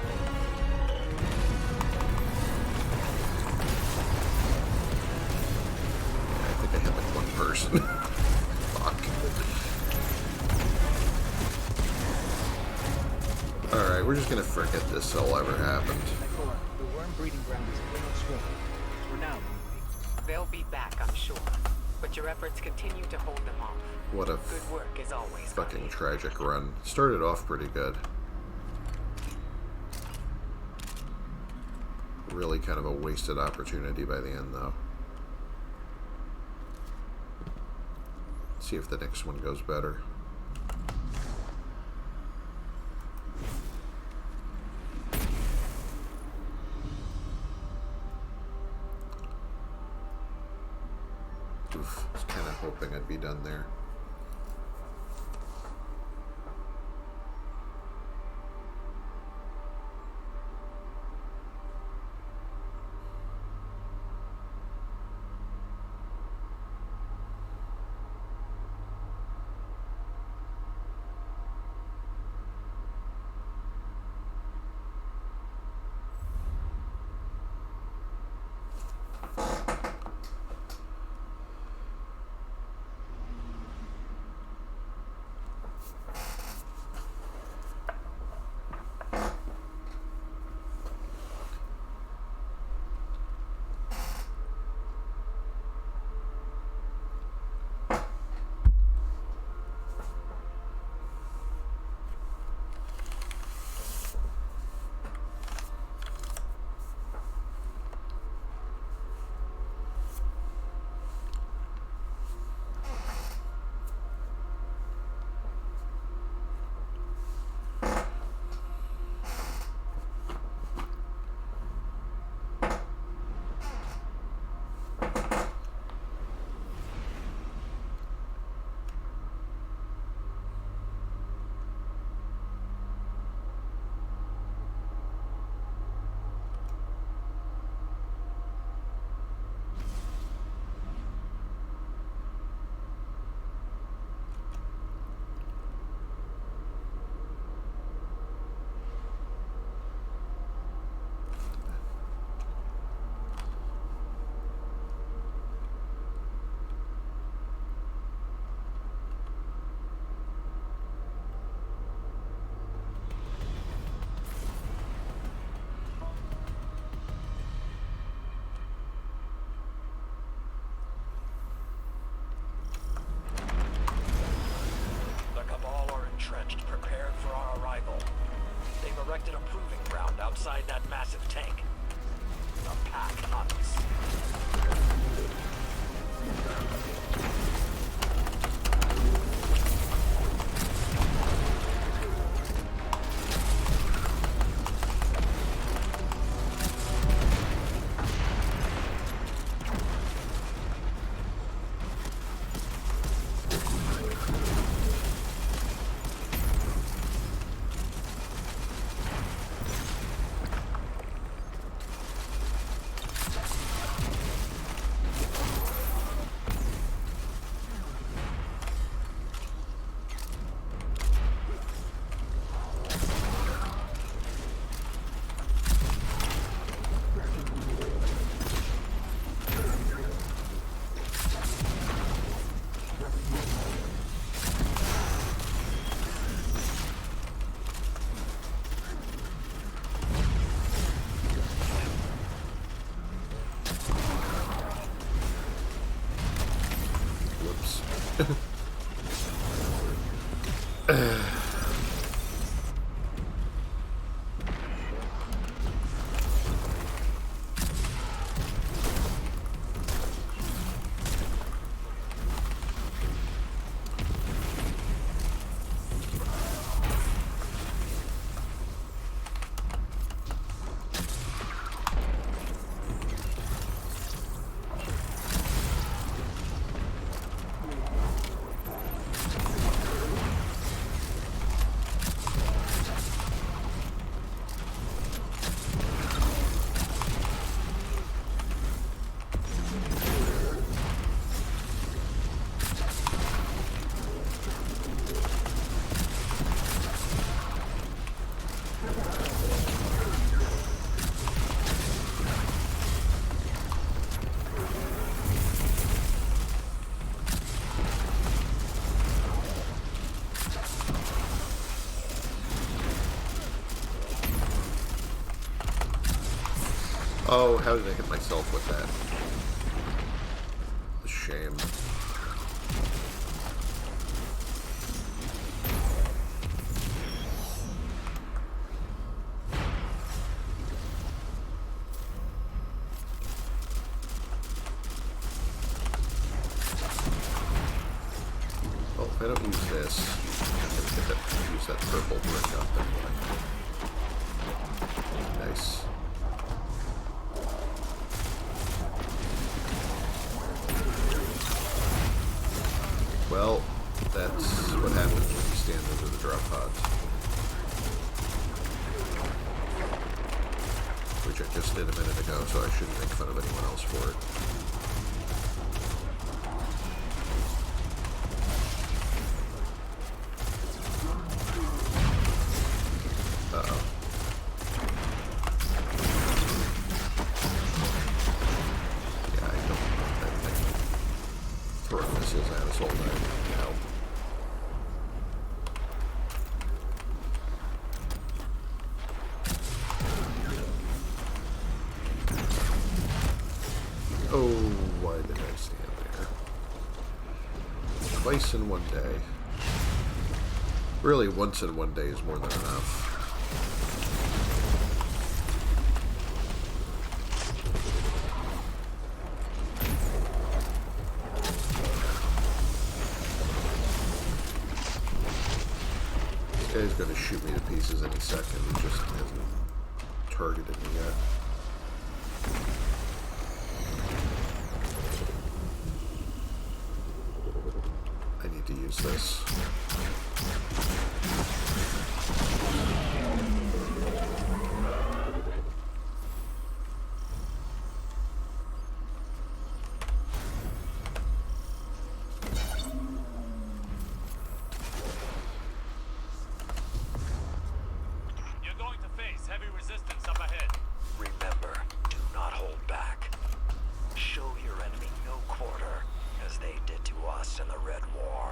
Person. Fuck. Alright, we're just gonna forget this all ever happened. The worm breeding ground is a little swollen. For now, anyway. They'll be back, I'm sure. But your efforts continue to hold them off. What a good work as always. Fucking tragic run. Started off pretty good. Really kind of a wasted opportunity by the end, though. See if the next one goes better. can't be done there. Entrenched, prepared for our arrival. They've erected a proving ground outside that massive tank. The pack hunts. Oh, how did I hit myself with that? A shame. Well, if I don't use this, I'm going to use that purple brick up anyway. Nice. Well, that's what happens when you stand over the drop pods. Which I just did a minute ago, so I shouldn't make fun of anyone else for it. Uh-oh. Yeah, I don't want that thing throwing missiles at us all night. No. Oh, why did I stand there? Twice in one day. Really, once in one day is more than enough. This guy's gonna shoot me to pieces any second. He just hasn't targeted me yet. I need to use this. You're going to face heavy resistance up ahead. Remember, do not hold back. Show your enemy no quarter, as they did to us in the Red War.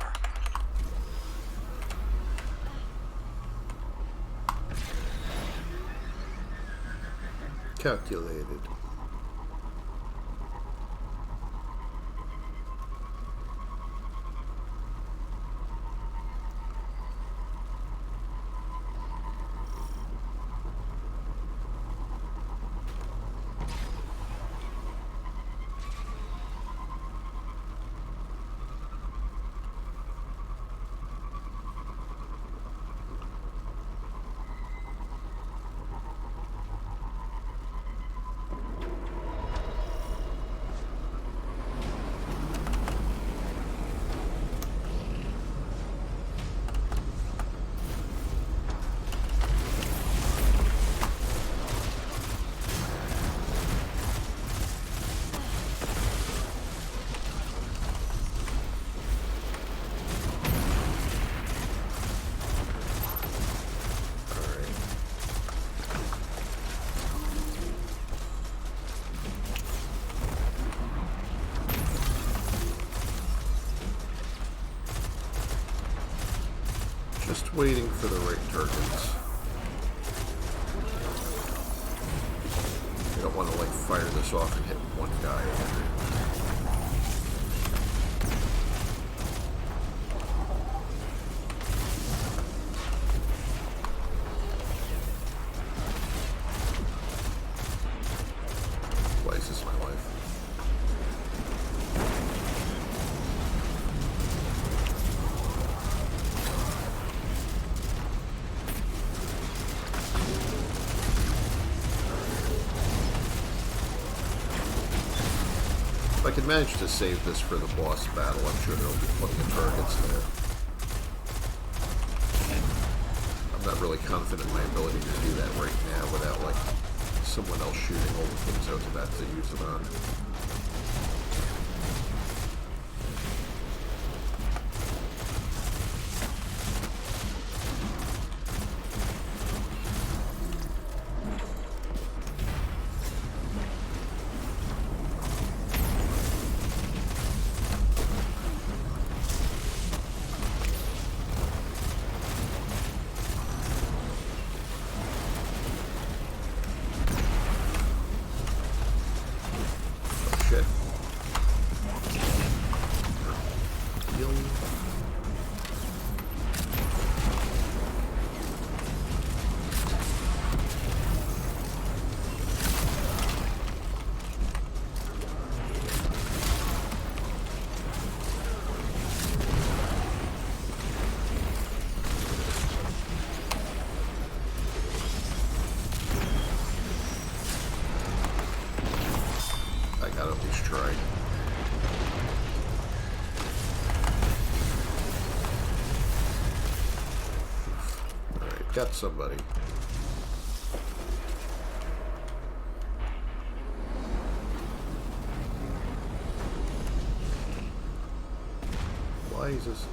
Calculated. Just waiting for the right targets. I don't want to like fire this off and hit one guy. Why is this my life? If I can manage to save this for the boss battle, I'm sure there'll be plenty of targets there. I'm not really confident in my ability to do that right now without, like, someone else shooting all the things I was about to use it on. Got somebody. Why is this?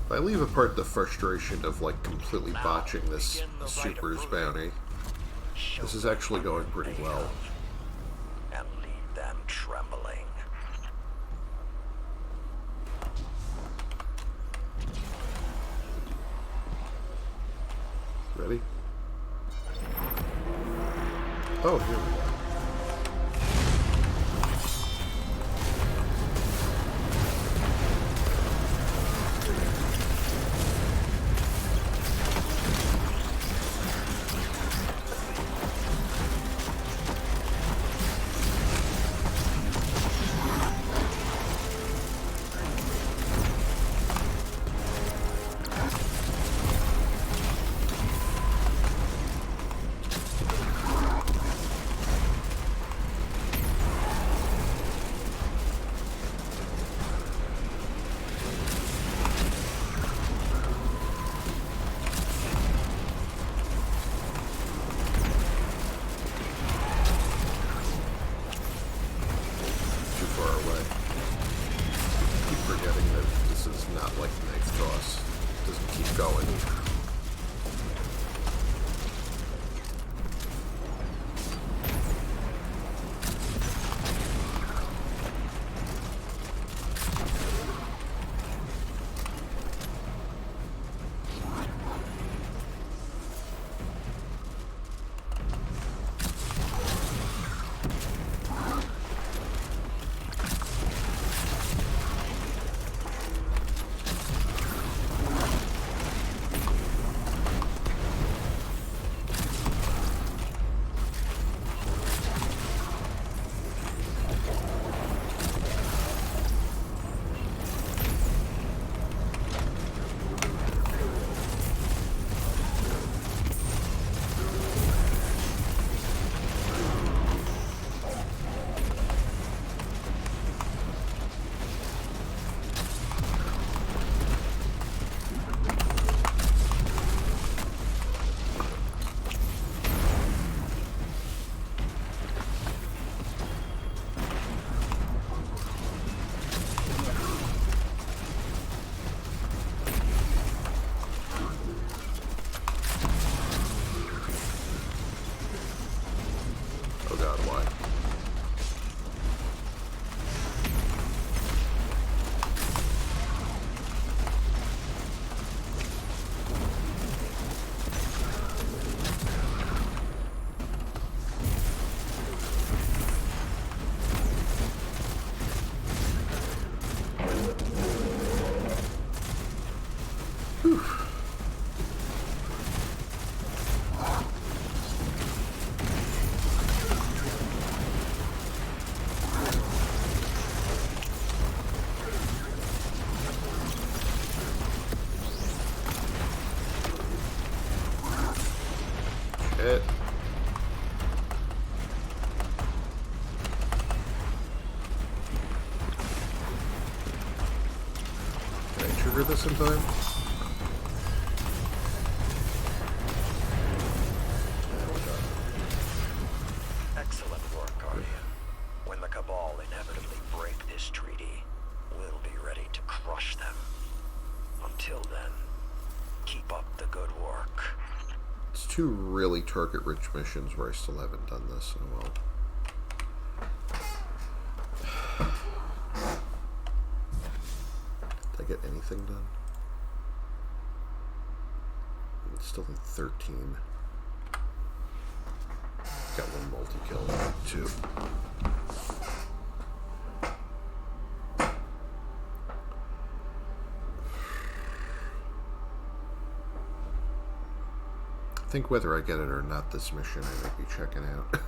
I leave apart the frustration of, like, completely botching this Super's bounty. This is actually going pretty well. And leave them trembling. Ready? Oh, here we go. Shit. Can I trigger this in time? Excellent work, Guardian. When the Cabal inevitably break this treaty, we'll be ready to crush them. Until then, keep up the good work. It's two really target-rich missions where I still haven't done this in a while. Did I get anything done? It's still at 13. Got one multi-kill, too. I think whether I get it or not this mission I might be checking out.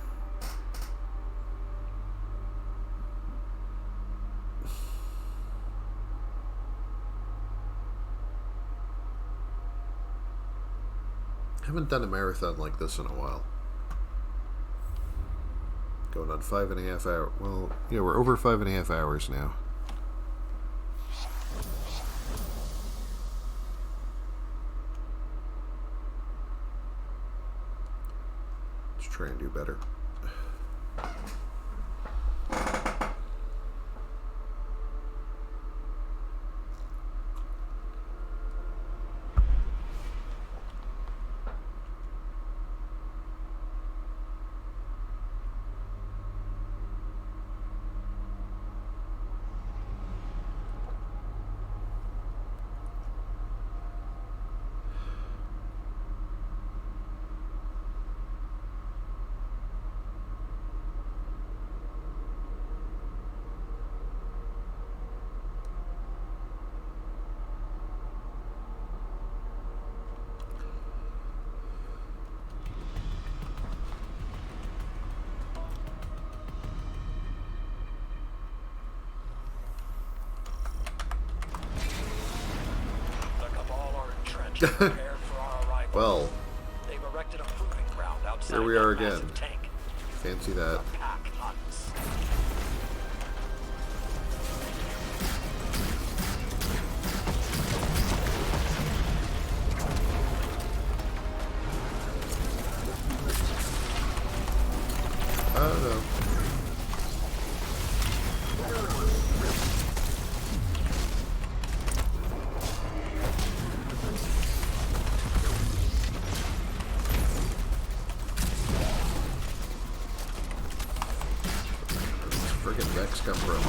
Haven't done a marathon like this in a while. Going on 5.5 hours. Well, yeah, we're over 5.5 hours now. Let's try and do better. Well, they've erected a proving ground outside here we are that again. massive tank. Fancy that. Pack hunts. Oh no. Friggin' Vex come from?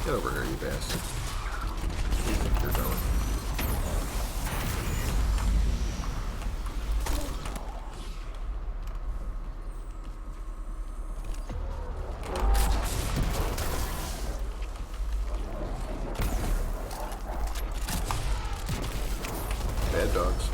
Get over here, you bastard. Where do you think you're going? Bad dogs.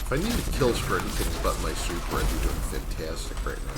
If I needed kills for anything but my super, I'd be doing fantastic right now.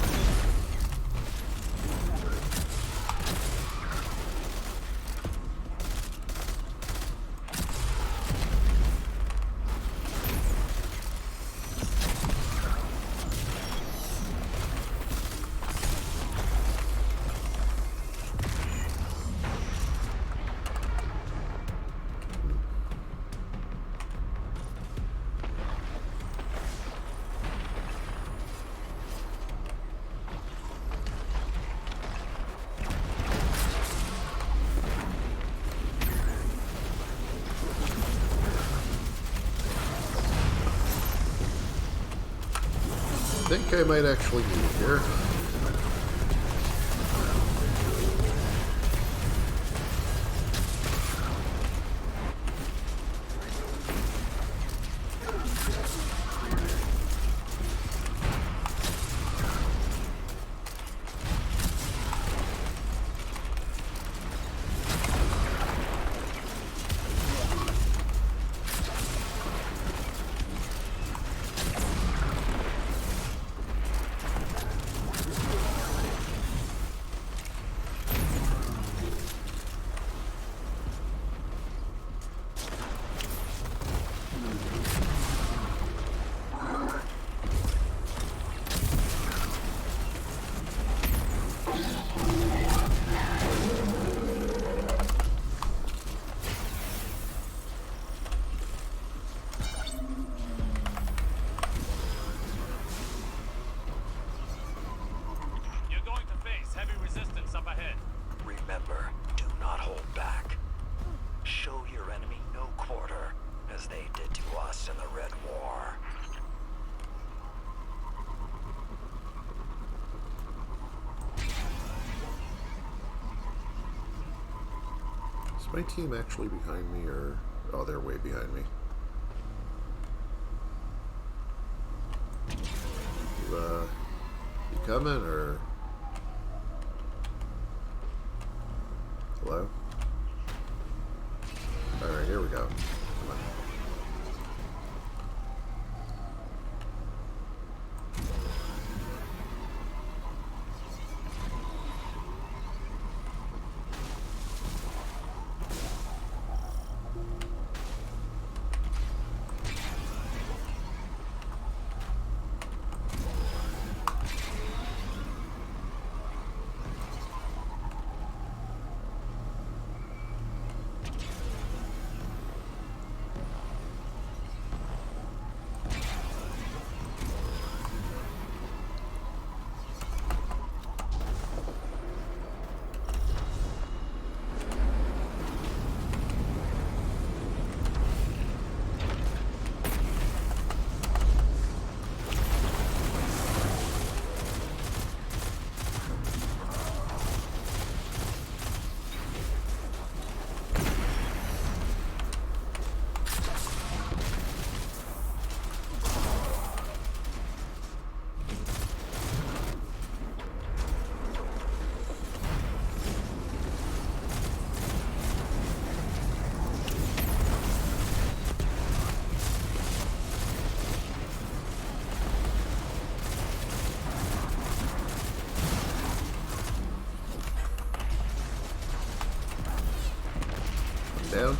I think I might actually need it here. my team actually behind me, or... Oh, they're way behind me. You coming, or... Hello? Alright, here we go. Come on. Down.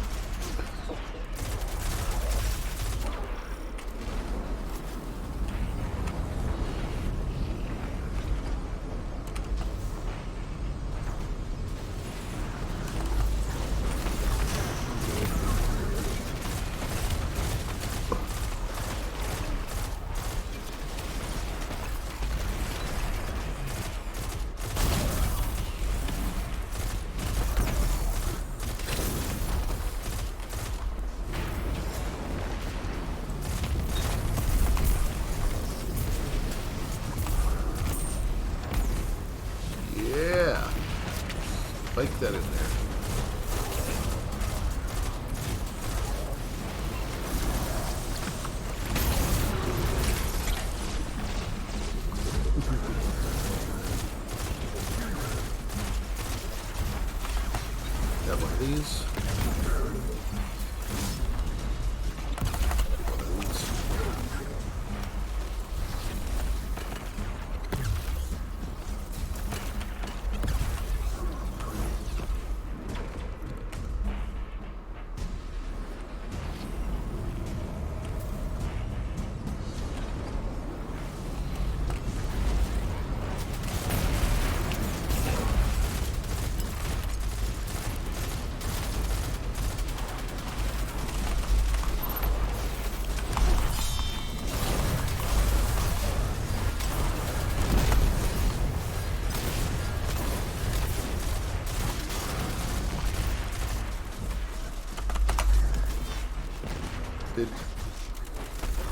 Spike that in there. Got one of these.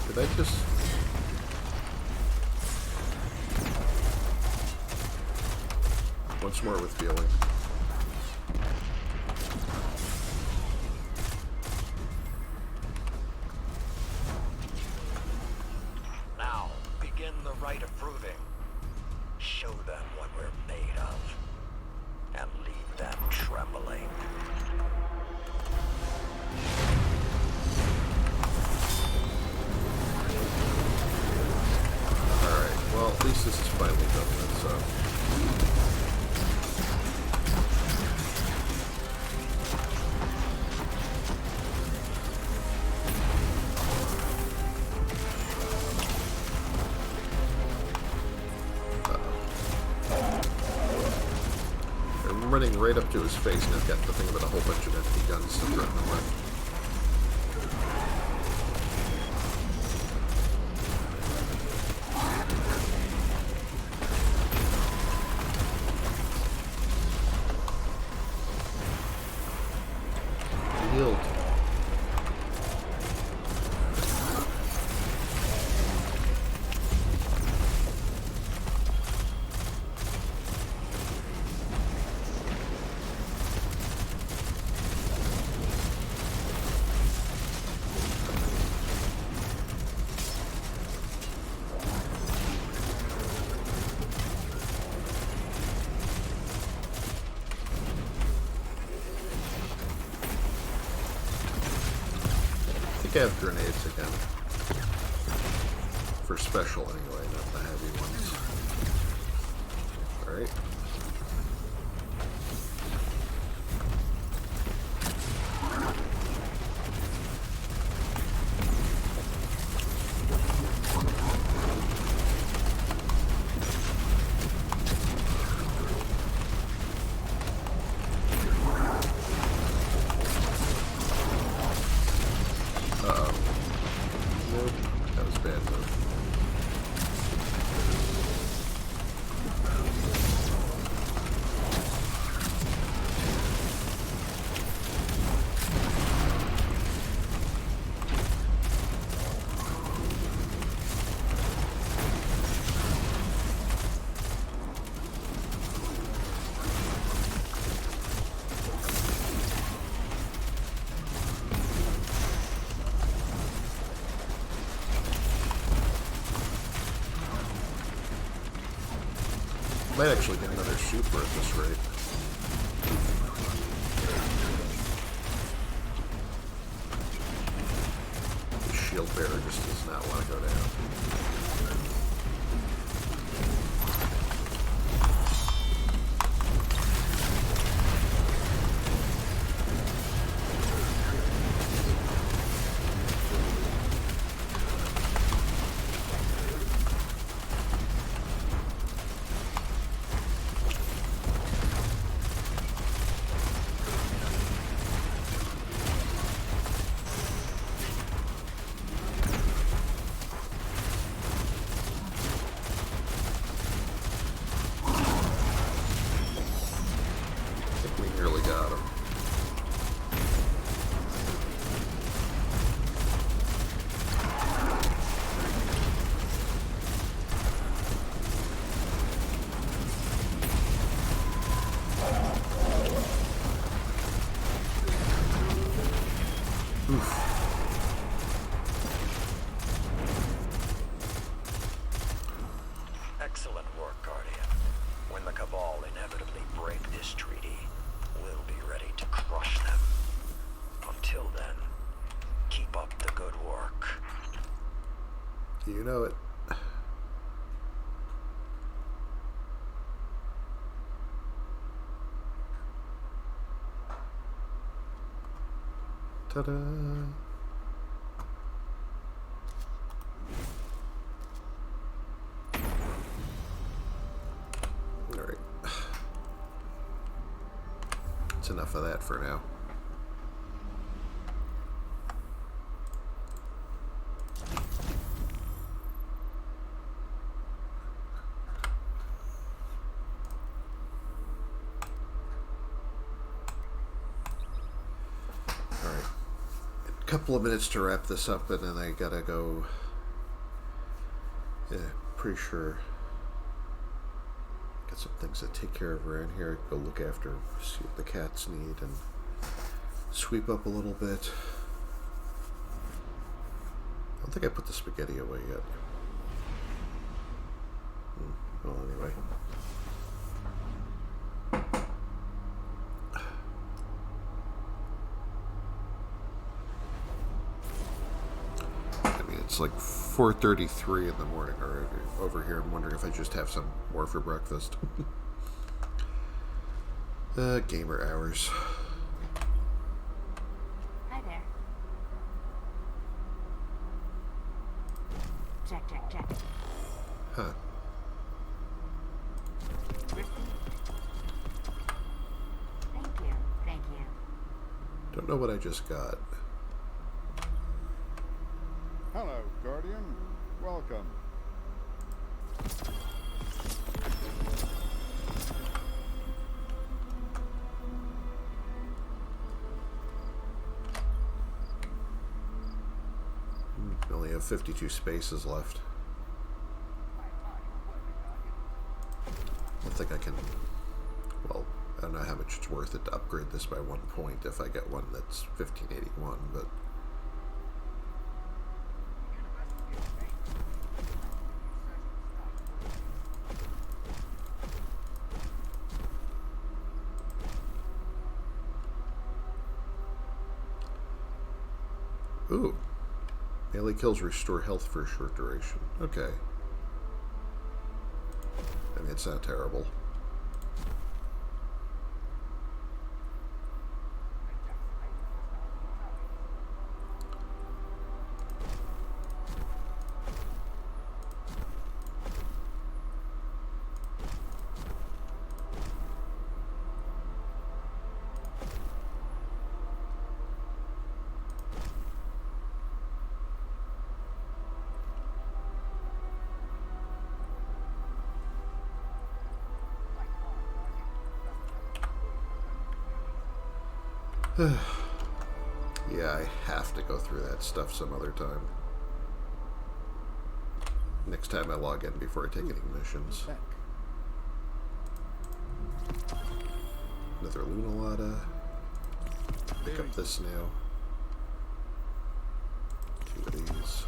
Did I just... Once more with feeling. Now, begin the rite of proving. Show them what we're made of. And leave them trembling. Well, at least this is finally done then, so... I'm running right up to his face, and I've got the thing with a whole bunch of empty guns to threaten him with. scav grenades again. For special anyway, not the heavy ones. Alright. Might actually get another super at this rate. The shield bearer just does not want to go down. Excellent work, Guardian. When the Cabal inevitably break this treaty, we'll be ready to crush them. Until then, keep up the good work. You know it. Ta-da! Alright. That's enough of that for now. Couple of minutes to wrap this up, and then I gotta go. Yeah, pretty sure. Got some things to take care of around here. Go look after, see what the cats need, and sweep up a little bit. I don't think I put the spaghetti away yet. Well, anyway. It's like 4:33 in the morning already over here. I'm wondering if I just have some more for breakfast. Gamer hours. Hi there. Check, check, check. Huh. Received. Thank you, thank you. Don't know what I just got. Hello, Guardian. Welcome. We only have 52 spaces left. I don't think I can... Well, I don't know how much it's worth it to upgrade this by 1 point if I get one that's 1581, but... Ooh, Melee kills restore health for a short duration. Okay. I mean, it's not terrible. Yeah, I have to go through that stuff some other time. Next time I log in before I take any missions. Another Lunalada. Pick up this now. 2 of these.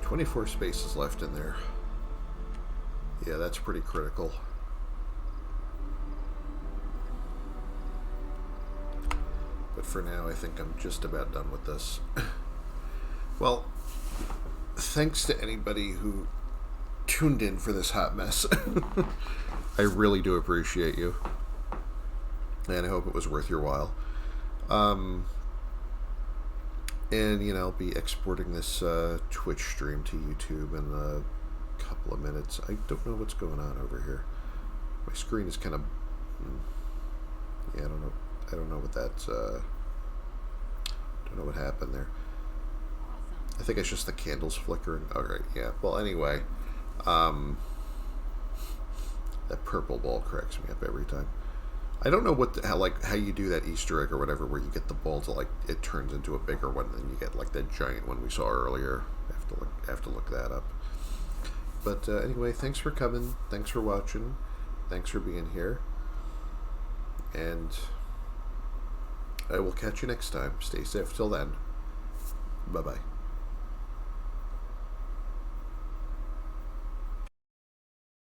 $24 spaces left in there. Yeah, that's pretty critical. But for now, I think I'm just about done with this. Well, thanks to anybody who tuned in for this hot mess. I really do appreciate you. And I hope it was worth your while. And, you know, I'll be exporting this Twitch stream to YouTube in a couple of minutes. I don't know what's going on over here. My screen is kind of... Yeah, I don't know what that's... don't know what happened there. I think it's just the candles flickering. Alright, yeah. Well, anyway. That purple ball cracks me up every time. I don't know how you do that Easter egg or whatever where you get the ball to it turns into a bigger one and then you get like that giant one we saw earlier. I have to look that up. But anyway, thanks for coming. Thanks for watching. Thanks for being here. And I will catch you next time. Stay safe till then. Bye-bye.